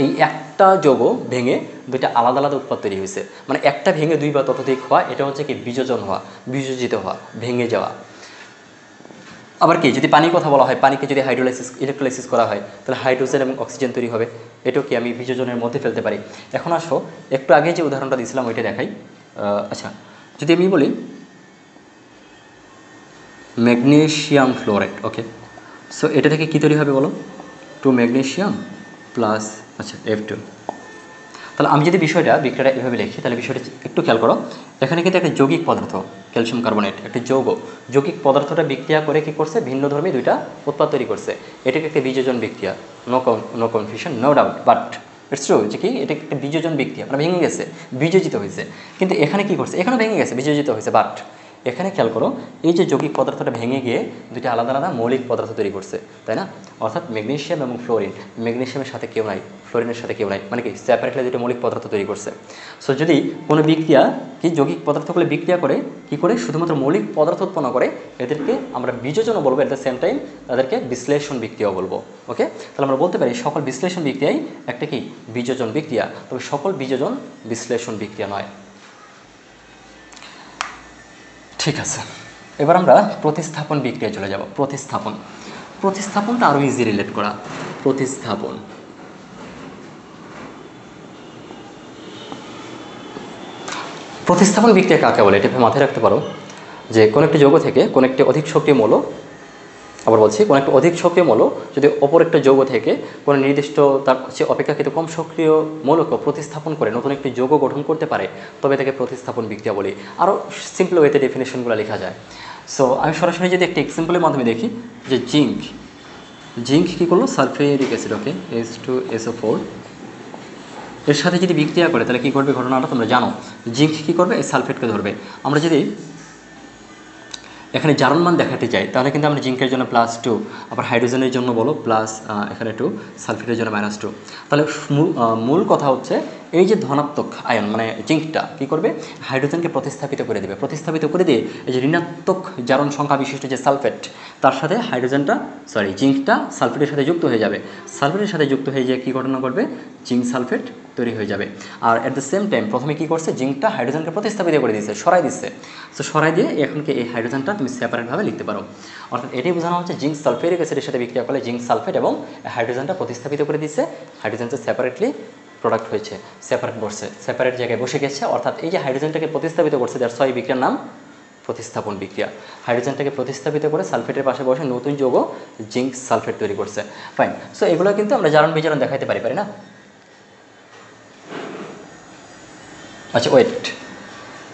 এই একটা যৌগ ভেঙে দুইটা আলাদা আলাদা উৎপাদ তৈরি হয়েছে, মানে একটা ভেঙে দুই বা ততোধিক হওয়া, এটা হচ্ছে কি বিযোজন হওয়া, বিযোজিত হওয়া, ভেঙে যাওয়া। আবার কি যদি পানির কথা বলা হয়, পানিকে যদি ইলেকট্রোলাইসিস করা হয়, তাহলে হাইড্রোজেন এবং অক্সিজেন তৈরি হবে, এটাও কি আমি বিযোজনের মধ্যে ফেলতে পারি। এখন আসো একটু আগে যে উদাহরণটা দিয়েছিলাম ওইটা দেখাই। আচ্ছা, যদি আমি বলি ম্যাগনেসিয়াম ফ্লোরাইড, ওকে, সো এটা থেকে কী তৈরি হবে বলো, 2 ম্যাগনেসিয়াম প্লাস আচ্ছা F2। তাহলে আমি যদি বিক্রিয়াটা এভাবে লিখি, তাহলে বিষয়টা একটু খেয়াল করো, এখানে কিন্তু একটা যৌগিক পদার্থ ক্যালসিয়াম কার্বনেট, একটা যৌগিক পদার্থটা বিক্রিয়া করে কি করছে, ভিন্ন ধর্মী দুইটা উৎপাদ তৈরি করছে, এটাকে একটা বিযোজন বিক্রিয়া, no confusion, no doubt, but it's true যে কি এটা একটা বিযোজন বিক্রিয়া, মানে ভেঙে গেছে, বিযোজিত হয়েছে। কিন্তু এখানে কি করছে, এখানেও ভেঙে গেছে, বিযোজিত হয়েছে, বাট এখানে খেয়াল করো এই যে যৌগিক পদার্থটা ভেঙে গিয়ে দুইটা আলাদা আলাদা মৌলিক পদার্থ তৈরি করছে, তাই না? অর্থাৎ ম্যাগনেসিয়াম এবং ফ্লোরিন, ম্যাগনেসিয়ামের সাথে কেউ নাই, ফ্লোরিনের সাথে কেউ নাই, মানে কি সেপারেটলি দুটো মৌলিক পদার্থ তৈরি করছে। সো যদি কোনো বিক্রিয়া কি যৌগিক পদার্থগুলো বিক্রিয়া করে কি করে, শুধুমাত্র মৌলিক পদার্থ উৎপন্ন করে, এদেরকে আমরা বিযোজনও বলবো, এট দ্য সেম টাইম তাদেরকে বিশ্লেষণ বিক্রিয়াও বলবো। ওকে, তাহলে আমরা বলতে পারি সকল বিশ্লেষণ বিক্রিয়াই একটা কি বিযোজন বিক্রিয়া, তবে সকল বিযোজন বিশ্লেষণ বিক্রিয়া নয়। ঠিক আছে, এবার আমরা প্রতিস্থাপন বিক্রিয়া চলে যাব। প্রতিস্থাপনটা আরও ইজি রিলেট করা। প্রতিস্থাপন বিক্রিয়া কাকে বলে, এটা মাথায় রাখতে পারো যে কোনো একটি যৌগ থেকে কোনো একটি অধিক সক্রিয় মৌল আবার বলছি, কোনো একটা অধিক সক্রিয় মৌল যদি অপর একটা যৌগ থেকে কোনো নির্দিষ্ট তার চেয়ে অপেক্ষাকৃত কম সক্রিয় মৌলকে প্রতিস্থাপন করে নতুন একটি যৌগ গঠন করতে পারে, তবে তাকে প্রতিস্থাপন বিক্রিয়া বলি। আরও সিম্পল ওয়েতে ডেফিনেশনগুলো লেখা যায়। সো আমি সরাসরি যদি একটা এক্সাম্পলের মাধ্যমে দেখি যে জিঙ্ক কী করলো, সালফিউরিক অ্যাসিড, ওকে, H2SO4 এর সাথে যদি বিক্রিয়া করে তাহলে কী করবে ঘটনাটা তোমরা জানো। জিঙ্ক কী করবে, এই সালফেটকে ধরবে। আমরা যদি এখানে জারণ মান দেখাতে চাই তাহলে কিন্তু আমরা জিঙ্কের জন্য +2, আবার হাইড্রোজেনের জন্য বলো প্লাস এখানে 2, সালফেটের জন্য -2। তাহলে মূল কথা হচ্ছে এই যে ধনাত্মক আয়ন মানে জিঙ্কটা কী করবে, হাইড্রোজেনকে প্রতিস্থাপিত করে দেবে। প্রতিস্থাপিত করে দিয়ে এই যে ঋণাত্মক জারণ সংখ্যা বিশিষ্ট যে সালফেট, তার সাথে জিঙ্কটা সালফেটের সাথে যুক্ত হয়ে যাবে। সালফেটের সাথে যুক্ত হয়ে গিয়ে কী ঘটনা করবে, জিঙ্ক সালফেট তৈরি হয়ে যাবে। আর অ্যাট দ্য সেম টাইম প্রথমে কী করছে, জিঙ্কটা হাইড্রোজেনকে প্রতিস্থাপিত করে দিচ্ছে, সরাই দিচ্ছে। তো সরাই দিয়ে এখনকে এই হাইড্রোজেনটা তুমি সেপারেটভাবে লিখতে পারো। অর্থাৎ এটাই বোঝানো হচ্ছে জিঙ্ক সালফিউরিক অ্যাসিডের সাথে বিক্রিয়া করলে জিঙ্ক সালফেট এবং হাইড্রোজেনটা প্রতিস্থাপিত করে দিচ্ছে, হাইড্রোজেনটা সেপারেটলি প্রোডাক্ট হয়েছে, সেপারেট জায়গায় বসে গেছে। অর্থাৎ এই যে হাইড্রোজেনটাকে প্রতিস্থাপিত করছে, যার এই বিক্রিয়ার নাম প্রতিস্থাপন বিক্রিয়া। হাইড্রোজেনটাকে প্রতিস্থাপিত করে সালফেটের পাশে বসে নতুন যৌগ জিঙ্ক সালফেট তৈরি করছে। ফাইন। সো এগুলো কিন্তু আমরা জারণ বিজারণ দেখাইতে পারি না। আচ্ছা ওয়েট,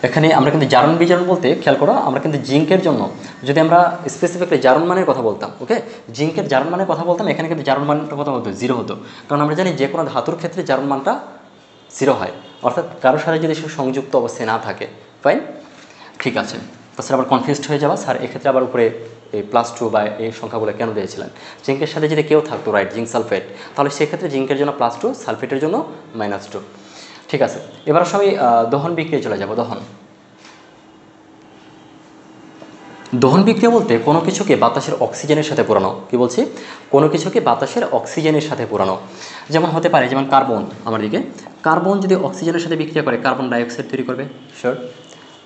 এখানে আমরা কিন্তু জারণ বিজারণ বলতে খেয়াল করো, আমরা কিন্তু জিঙ্কের জন্য যদি আমরা স্পেসিফিকলি জারণ মানের কথা বলতাম, ওকে, জিঙ্কের জারণ মানের কথা বলতাম, এখানে কিন্তু জারণ মানটা কথা বলতো 0 হতো। কারণ আমরা জানি যে কোনো ধাতুর ক্ষেত্রে জারণ মানটা 0 হয়, অর্থাৎ কারোর সাথে যদি সে সংযুক্ত অবস্থায় না থাকে। ফাইন, ঠিক আছে। তাছাড়া আবার কনফিউজড হয়ে যাওয়া, স্যার এক্ষেত্রে আবার উপরে এই +2 বা এই সংখ্যাগুলো কেন দিয়েছিলেন। জিঙ্কের সাথে যদি কেউ থাকতো, রাইট, জিঙ্ক সালফেট, তাহলে সেক্ষেত্রে জিঙ্কের জন্য +2, সালফেটের জন্য -2। ঠিক আছে, এবার আমি দহন বিক্রিয়ায় চলে যাব। দহন বিক্রিয়া বলতে কোনো কিছুকে বাতাসের অক্সিজেনের সাথে পোড়ানো। কি বলছি, কোনো কিছুকে বাতাসের অক্সিজেনের সাথে পোড়ানো। যেমন হতে পারে, যেমন কার্বন, আমার দিকে কার্বন যদি অক্সিজেনের সাথে বিক্রিয়া করে কার্বন ডাইঅক্সাইড তৈরি করবে, শিওর।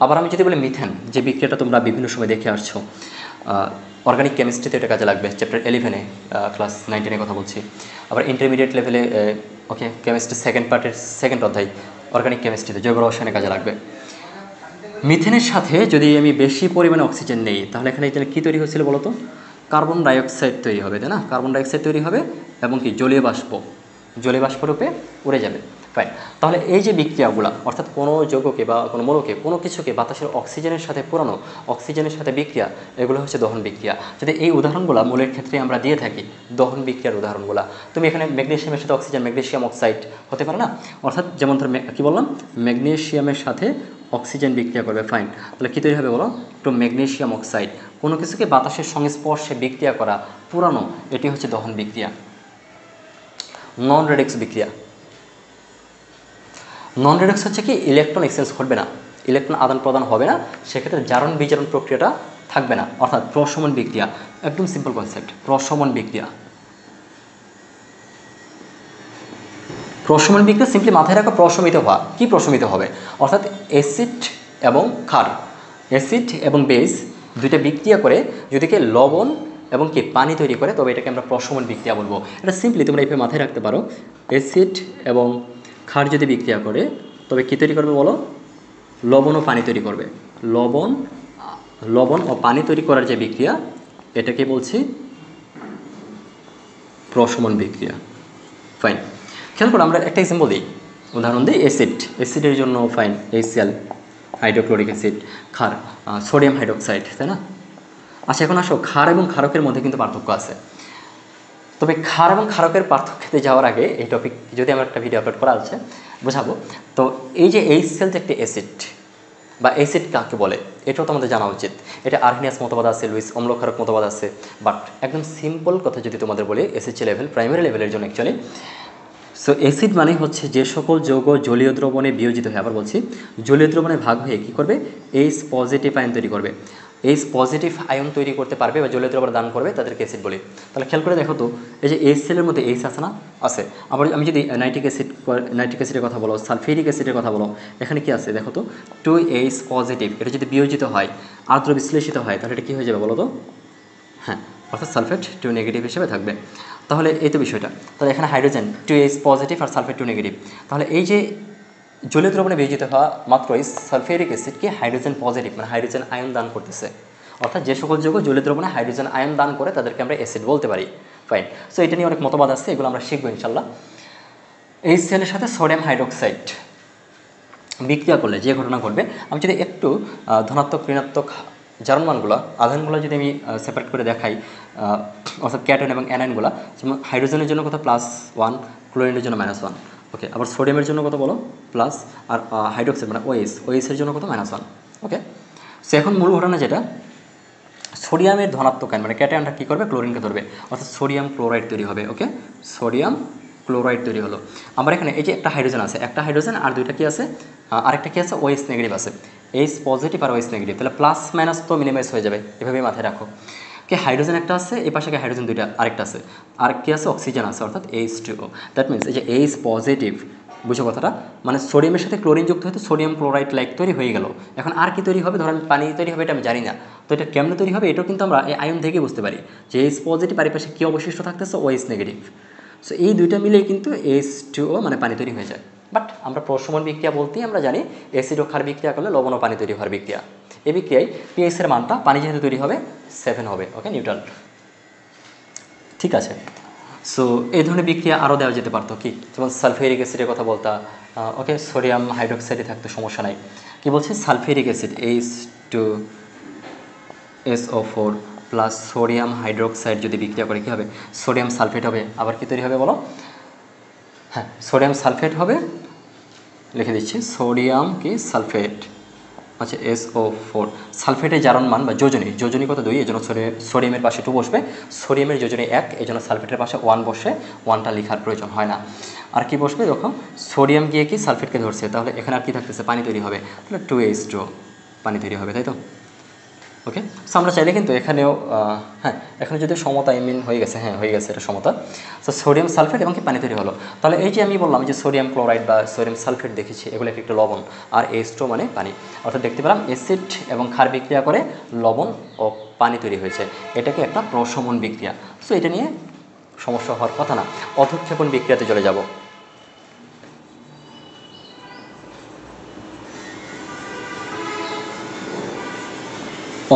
আবার আমি যদি বলি মিথেন, যে বিক্রিয়াটা তোমরা বিভিন্ন সময় দেখে আসছো, অর্গানিক কেমিস্ট্রিতে এটা কাজে লাগবে, চ্যাপ্টার 11-এ, ক্লাস 19-এ কথা বলছি। আবার ইন্টারমিডিয়েট লেভেলে, ওকে, কেমিস্ট্রি সেকেন্ড পার্টের 2nd অধ্যায় অর্গানিক কেমিস্ট্রিতে জৈব রসায়নে কাজে লাগবে। মিথেনের সাথে যদি আমি বেশি পরিমাণে অক্সিজেন নেই তাহলে এখানে কী তৈরি হয়েছিল বলো তো, কার্বন ডাইঅক্সাইড তৈরি হবে, তাই না? কার্বন ডাইঅক্সাইড তৈরি হবে এবং কি জলীয় বাষ্প রূপে উড়ে যাবে। ফাইন। তাহলে এই যে বিক্রিয়াগুলো, অর্থাৎ কোনো যৌগকে বা কোনো মৌলকে, কোনো কিছুকে বাতাসের অক্সিজেনের সাথে পোড়ানো, অক্সিজেনের সাথে বিক্রিয়া, এগুলো হচ্ছে দহন বিক্রিয়া। যদি এই উদাহরণগুলো মৌলের ক্ষেত্রে আমরা দিয়ে থাকি, দহন বিক্রিয়ার উদাহরণগুলো, তুমি এখানে ম্যাগনেসিয়ামের সাথে অক্সিজেন, ম্যাগনেসিয়াম অক্সাইড হতে পারে না? অর্থাৎ যেমন ধর কী বললাম, ম্যাগনেসিয়ামের সাথে অক্সিজেন বিক্রিয়া করবে। ফাইন, তাহলে কী তৈরি হবে বলো, তো ম্যাগনেসিয়াম অক্সাইড। কোনো কিছুকে বাতাসের সংস্পর্শে বিক্রিয়া করা, পুরানো, এটি হচ্ছে দহন বিক্রিয়া। নন রেডক্স বিক্রিয়া, নন রেডক্স হচ্ছে কি, ইলেকট্রন এক্সচেঞ্জ ঘটবে না, ইলেকট্রন আদান প্রদান হবে না, সেক্ষেত্রে জারণ বিজারণ প্রক্রিয়াটা থাকবে না। অর্থাৎ প্রশমন বিক্রিয়া, একদম সিম্পল কনসেপ্ট, প্রশমন বিক্রিয়া। প্রশমন বিক্রিয়া সিম্পলি মাথায় রাখো, প্রশমিত হওয়া। কি প্রশমিত হবে? অর্থাৎ অ্যাসিড এবং ক্ষার, অ্যাসিড এবং বেস দুইটা বিক্রিয়া করে যদি কে লবণ এবং কি পানি তৈরি করে, তবে এটাকে আমরা প্রশমন বিক্রিয়া বলবো। এটা সিম্পলি তোমরা এইভাবে মাথায় রাখতে পারো, অ্যাসিড এবং ক্ষার যদি বিক্রিয়া করে তবে কী তৈরি করবে বলো, লবণ ও পানি তৈরি করবে। লবণ ও পানি তৈরি করার যে বিক্রিয়া, এটাকে বলছি প্রশমন বিক্রিয়া। ফাইন, খেয়াল করো, আমরা একটা এক্সাম্পল দিই, উদাহরণ দিই। অ্যাসিডের জন্য ফাইন HCl, হাইড্রোক্লোরিক অ্যাসিড, ক্ষার সোডিয়াম হাইড্রোক্সাইড, তাই না? আচ্ছা, এখন আসো, ক্ষার এবং ক্ষারকের মধ্যে কিন্তু পার্থক্য আছে। তবে ক্ষার এবং ক্ষারকের পার্থক্যতে যাওয়ার আগে এই টপিক যদি আমার একটা ভিডিও আপলোড করা আছে, বোঝাবো। তো এই যে HCl যে একটি অ্যাসিড বা অ্যাসিড কাকে বলে, এটাও তোমাদের জানা উচিত। এটা আর্হেনিয়াস মতবাদ আছে, লুইস অম্লক্ষারক মতবাদ আছে। বাট একদম সিম্পল কথা যদি তোমাদের বলি, এসএসসি লেভেল, প্রাইমারি লেভেলের জন্য অ্যাকচুয়ালি। সো অ্যাসিড মানে হচ্ছে যে সকল যৌগ জলীয় দ্রবণে বিয়োজিত হয়, আবার বলছি, জলীয় দ্রবণে ভাগ হয়ে কী করবে, H পজিটিভ আয়ন তৈরি করবে। H পজিটিভ আয়ন তৈরি করতে পারবে বা জলীয় দ্রবণ দান করবে, তাদেরকে অ্যাসিড বলি। তাহলে খেয়াল করে দেখো তো, এই যে HCl এর মধ্যে H আছে না? আছে। আবার আমি যদি নাইট্রিক অ্যাসিডের কথা বলো, সালফিউরিক অ্যাসিডের কথা বলো, এখানে কি আছে দেখো তো, 2H পজিটিভ। এটা যদি বিয়োজিত হয়, আর্দ্র বিশ্লেষিত হয়, তাহলে এটা কী হয়ে যাবে বলো তো? হ্যাঁ, অর্থাৎ সালফেট 2 নেগেটিভ হিসেবে থাকবে। তাহলে এই তো বিষয়টা। তাহলে এখানে হাইড্রোজেন 2H পজিটিভ আর সালফেট 2 নেগেটিভ। তাহলে এই যে জলীয় দ্রবণে বিয়োজিত হওয়া মাত্রই সালফিউরিক অ্যাসিডকে হাইড্রোজেন পজিটিভ, মানে হাইড্রোজেন আয়ন দান করতেছে। অর্থাৎ যে সকল যৌগ জলীয় দ্রবণে হাইড্রোজেন আয়ন দান করে তাদেরকে আমরা অ্যাসিড বলতে পারি। ফাইন। সো এটা নিয়ে অনেক মতবাদ আছে, এগুলো আমরা শিখবো ইনশাল্লাহ। HCl এর সাথে সোডিয়াম হাইড্রোক্সাইড বিক্রিয়া করলে যে ঘটনা ঘটবে, আমি যদি একটু ধনাত্মক ঋণাত্মক জারণমানগুলো আধানগুলো যদি আমি সেপারেট করে দেখাই, অর্থাৎ ক্যাটায়ন এবং অ্যানায়নগুলো, যেমন হাইড্রোজেনের জন্য কত +1, ক্লোরিনের জন্য -1, ওকে। আবার সোডিয়ামের জন্য কত বলো প্লাস, আর হাইড্রোক্সাইড মানে ওএইচের জন্য কত -1, ওকে। সো এখন মূল ঘটনা যেটা, সোডিয়ামের ধনাত্মক আয়ন মানে ক্যাটায়নটা কী করবে, ক্লোরিনকে ধরবে, অর্থাৎ সোডিয়াম ক্লোরাইড তৈরি হবে, ওকে। সোডিয়াম ক্লোরাইড তৈরি হলো। আমার এখানে এই যে একটা হাইড্রোজেন আছে, একটা হাইড্রোজেন আর দুইটা কি আছে, আরেকটা কি আছে, OH নেগেটিভ আছে, H পজিটিভ আর OH নেগেটিভ, তাহলে প্লাস মাইনাস তো মিনিমাইজ হয়ে যাবে, এভাবেই মাথায় রাখো। কি হাইড্রোজেন একটা আছে, এই পাশে হাইড্রোজেন দুইটা আরেকটা আছে, আর কি আছে, অক্সিজেন আছে, অর্থাৎ H2O। দ্যাট মিনস এই যে H পজিটিভ, বুঝো কথাটা, মানে সোডিয়ামের সাথে ক্লোরিন যুক্ত হয়তো সোডিয়াম ক্লোরাইড লাইক তৈরি হয়ে গেল। এখন আর কি তৈরি হবে, ধরেন পানি তৈরি হবে, এটা আমি জানি না, তো এটা কেমনে তৈরি হবে এটাও কিন্তু আমরা এই আয়ন থেকে বুঝতে পারি যে H পজিটিভ আর এই পাশে কী অবশিষ্ট থাকতেছে, OH নেগেটিভ। সো এই দুইটা মিলেই কিন্তু H2O মানে পানি তৈরি হয়ে যায়। বাট আমরা প্রশমন বিক্রিয়া বলতেই আমরা জানি অ্যাসিড ও ক্ষার বিক্রিয়া করলে লবণ ও পানি তৈরি হওয়ার বিক্রিয়া। এই বিক্রিয়ায় পিএইচ এর মানটা পানি যেহেতু তৈরি হবে 7 হবে, ওকে, নিউট্রাল, ঠিক আছে। সো এই ধরনের বিক্রিয়া আরও দেওয়া যেতে পারতো, কি যেমন সালফিউরিক অ্যাসিডের কথা বলতা, ওকে, সোডিয়াম হাইড্রোক্সাইডে থাকতো, সমস্যা নাই। কি বলছে, sulphuric acid H2SO4 plus sodium hydroxide যদি বিক্রিয়া করে কী হবে, সোডিয়াম সালফেট হবে। আবার কি তৈরি হবে বলো, হ্যাঁ সোডিয়াম সালফেট হবে, লিখে দিচ্ছি সোডিয়াম কি সালফেট, আচ্ছা SO4। সালফেটের জারণ মান বা যোজনী কত 2, এই জন্য সোডিয়ামের পাশে 2 বসবে, সোডিয়ামের যোজনী 1, এই জন্য সালফেটের পাশে 1 বসে, 1টা লেখার প্রয়োজন হয় না। আর কি বসবে, যখন সোডিয়াম গিয়ে কি সালফেটকে ধরছে, তাহলে এখানে আর কি থাকতেছে, পানি তৈরি হবে, তাহলে 2H2 পানি তৈরি হবে, তাই তো, ওকে। সো আমরা চাইলে কিন্তু এখানেও হ্যাঁ এখানে যদি সমতা হয়ে গেছে, হ্যাঁ হয়ে গেছে এটা সমতা। সো সোডিয়াম সালফেট এবং কি পানি তৈরি হলো, তাহলে এই যে আমি বললাম যে সোডিয়াম ক্লোরাইড বা সোডিয়াম সালফেট দেখেছি, এগুলো একটা লবণ, আর H2 মানে পানি, অর্থাৎ দেখতে পেলাম অ্যাসিড এবং ক্ষার বিক্রিয়া করে লবণ ও পানি তৈরি হয়েছে, এটাকে একটা প্রশমন বিক্রিয়া। সো এটা নিয়ে সমস্যা হওয়ার কথা না। অধঃক্ষেপণ বিক্রিয়াতে চলে যাব।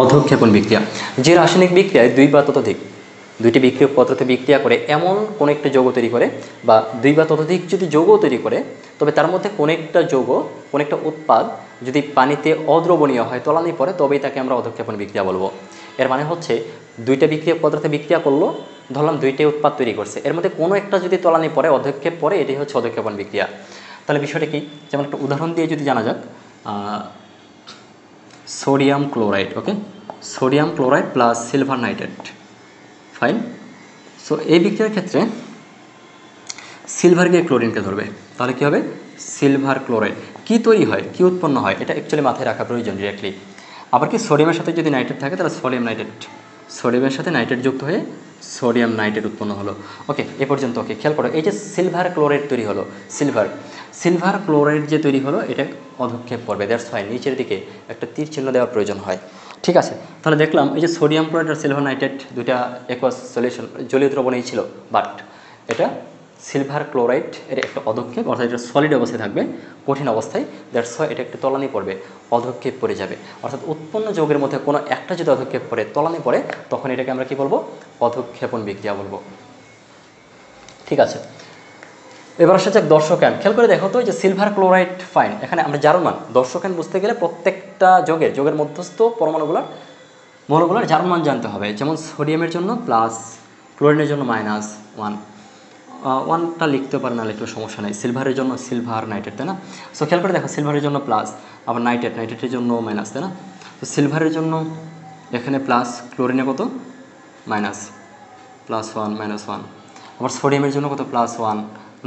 অধঃক্ষেপণ বিক্রিয়া, যে রাসায়নিক বিক্রিয়ায় দুইটি বিক্রিয়ক পদার্থ বিক্রিয়া করে এমন কোনো একটা যৌগ তৈরি করে, বা 2 বা ততোধিক যদি যৌগ তৈরি করে, তবে তার মধ্যে কোনো একটা যৌগ, কোনো একটা উৎপাদ যদি পানিতে অদ্রবণীয় হয়, তলানি পড়ে, তবেই তাকে আমরা অধঃক্ষেপণ বিক্রিয়া বলবো। এর মানে হচ্ছে দুইটা বিক্রিয়ক পদার্থ বিক্রিয়া করলো, ধরলাম দুইটাই উৎপাদ তৈরি করছে, এর মধ্যে কোনো একটা যদি তলানি পড়ে, অধঃক্ষেপ পড়ে, এটাই হচ্ছে অধঃক্ষেপণ বিক্রিয়া। তাহলে বিষয়টা কি, যেমন একটা উদাহরণ দিয়ে যদি জানা যাক, sodium chloride, okay, sodium chloride plus silver nitrate, fine. So এই বিক্রিয়ার ক্ষেত্রে সিলভার গিয়ে ক্লোরিনকে ধরবে, তাহলে কী হবে, সিলভার ক্লোরাইড। কী তৈরি হয়, কী উৎপন্ন হয়, এটা অ্যাকচুয়ালি মাথায় রাখা প্রয়োজন ডিরেক্টলি। আবার কি সোডিয়ামের সাথে যদি নাইট্রেট থাকে, তাহলে সোডিয়ামের সাথে নাইট্রেট যুক্ত হয়ে সোডিয়াম নাইট্রেট উৎপন্ন হলো, ওকে। এ পর্যন্ত ওকে। খেয়াল করো, এই যে সিলভার ক্লোরাইড তৈরি হলো, সিলভার ক্লোরাইড যে তৈরি হলো, এটা অধঃক্ষেপ করবে, দ্যাটস ওয়াই নিচের দিকে একটা তীর চিহ্ন দেওয়ার প্রয়োজন হয়, ঠিক আছে। তাহলে দেখলাম এই যে সোডিয়াম ক্লোরাইড আর সিলভার নাইট্রেট দুইটা অ্যাকোয়াস সলিউশন, জলীয় দ্রবণেই ছিল, বাট এটা সিলভার ক্লোরাইড এর একটা অধঃক্ষেপ, অর্থাৎ এটা সলিড অবস্থায় থাকবে, কঠিন অবস্থায়, দ্যাটস ওয়াই এটা একটা তলানি পড়বে, অধঃক্ষেপ পড়ে যাবে। অর্থাৎ উৎপন্ন যৌগের মধ্যে কোনো একটা যদি অধঃক্ষেপ পড়ে, তলানি পড়ে, তখন এটাকে আমরা কি বলবো, অধঃক্ষেপণ বিক্রিয়া বলবো, ঠিক আছে। এবার আসা যাক দর্শকায়ন। খেয়াল করে দেখো তো, যে সিলভার ক্লোরাইড, ফাইন, এখানে আমরা জারণমান, দর্শকায়ন বুঝতে গেলে প্রত্যেকটা যোগের মধ্যস্থ মৌলগুলোর জারণমান জানতে হবে। যেমন সোডিয়ামের জন্য প্লাস, ক্লোরিনের জন্য -1, 1টা লিখতে পারে না, লিখতে সমস্যা নেই। সিলভারের জন্য সিলভার নাইট্রেট, তাই না। সো খেয়াল করে দেখো, সিলভারের জন্য প্লাস, আবার নাইট্রেটের জন্য মাইনাস, তাই না। তো সিলভারের জন্য এখানে প্লাস, ক্লোরিনে কত -1, +1, আবার সোডিয়ামের জন্য কত +1,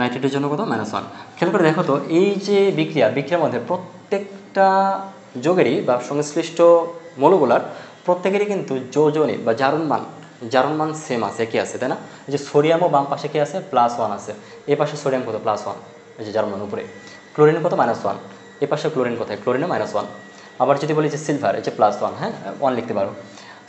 নাইট্রেটের জন্য কত -1। খেয়াল করে দেখো তো, এই যে বিক্রিয়ার মধ্যে প্রত্যেকটা যোগেরই বা সংশ্লিষ্ট মৌলগুলার প্রত্যেকেরই কিন্তু যোজনী বা জারণমান সেম আছে, কি আছে, তাই না। এই যে সোডিয়ামও বাম পাশে কি আছে, +1 আছে, এ পাশে সোডিয়াম কত +1, এই যে জারণমান উপরে, ক্লোরিন কত -1, এ পাশে ক্লোরিন কোথায়, ক্লোরিনে -1। আবার যদি বলি যে সিলভার, এই যে +1, হ্যাঁ 1 লিখতে পারো।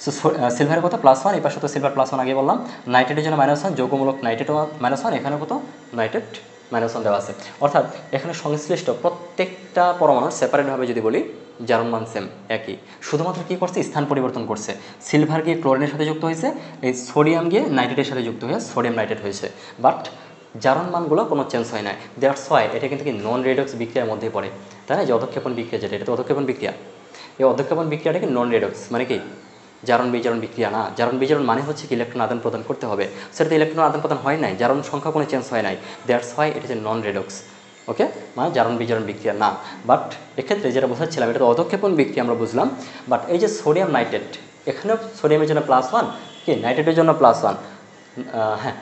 সো সিলভারের কত +1, এই পাশে তো সিলভার +1 আগে বললাম, নাইট্রেটের জন্য -1, যৌগমূলক নাইট্রেটও -1, এখানে কত নাইট্রেট -1 দেওয়া আছে। অর্থাৎ এখানে সংশ্লিষ্ট প্রত্যেকটা পরমাণু সেপারেটভাবে যদি বলি, জারণ মান সেম একই, শুধুমাত্র কী করছে স্থান পরিবর্তন করছে। সিলভার গিয়ে ক্লোরিনের সাথে যুক্ত হয়েছে, এই সোডিয়াম গিয়ে নাইট্রেটের সাথে যুক্ত হয়ে সোডিয়াম নাইট্রেট হয়েছে, বাট জারণ মানগুলো কোনো চেঞ্জ হয় না। দ্যাটস ওয়াই এটা কিন্তু কি নন রেডক্স বিক্রিয়ার মধ্যেই পড়ে, তাই না? যে অধক্ষেপণ বিক্রিয়া যেটা, এটা তো অধক্ষেপণ বিক্রিয়া। এই অধক্ষেপণ বিক্রিয়াটা কি নন রেডক্স, মানে কি জারণ বিজারণ বিক্রিয়া না। জারণ বিজারণ মানে হচ্ছে কি ইলেকট্রন আদান প্রদান করতে হবে, সেটাতে ইলেকট্রন আদান প্রদান হয় নাই, জারণ সংখ্যা কোনো চেঞ্জ হয় নাই। দ্যাটস ওয়াই এটা হচ্ছে নন রেডক্স। ওকে, মানে জারণ বিজারণ বিক্রিয়া না। বাট এক্ষেত্রে যেটা বোঝাচ্ছিলাম, এটা তো অধক্ষেপণ বিক্রিয়া আমরা বুঝলাম, বাট এই যে সোডিয়াম নাইট্রেট, এখানেও সোডিয়ামের জন্য +1, কি নাইট্রেটের জন্য +1, হ্যাঁ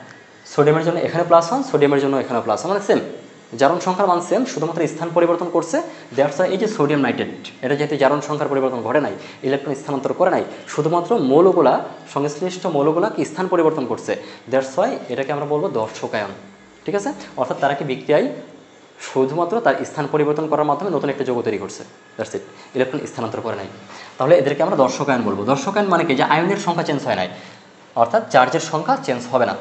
সোডিয়ামের জন্য এখানে +1, সোডিয়ামের জন্য এখানে +1, মানে সেম, জারণ সংখ্যার মান সেম, শুধুমাত্র স্থান পরিবর্তন করছে। দ্যাটস ওয়াই এই যে সোডিয়াম নাইট্রেট, এটা যেহেতু জারণ সংখ্যার পরিবর্তন ঘটে নাই, ইলেকট্রন স্থানান্তর করে নাই, শুধুমাত্র মৌলগুলা, সংশ্লিষ্ট মৌলগুলা কি স্থান পরিবর্তন করছে। দ্যাটস ওয়াই এটাকে আমরা বলবো দর্শকায়ন। ঠিক আছে, অর্থাৎ তারা কি বিক্রিয়ায় শুধুমাত্র তার স্থান পরিবর্তন করার মাধ্যমে নতুন একটা যৌগ তৈরি করছে, দ্যাটস ইট, ইলেকট্রন স্থানান্তর করে নাই। তাহলে এদেরকে আমরা দর্শকায়ন বলবো। দর্শকায়ন মানে কি, যে আয়নের সংখ্যা চেঞ্জ হয় নাই, অর্থাৎ চার্জের সংখ্যা চেঞ্জ হবে না।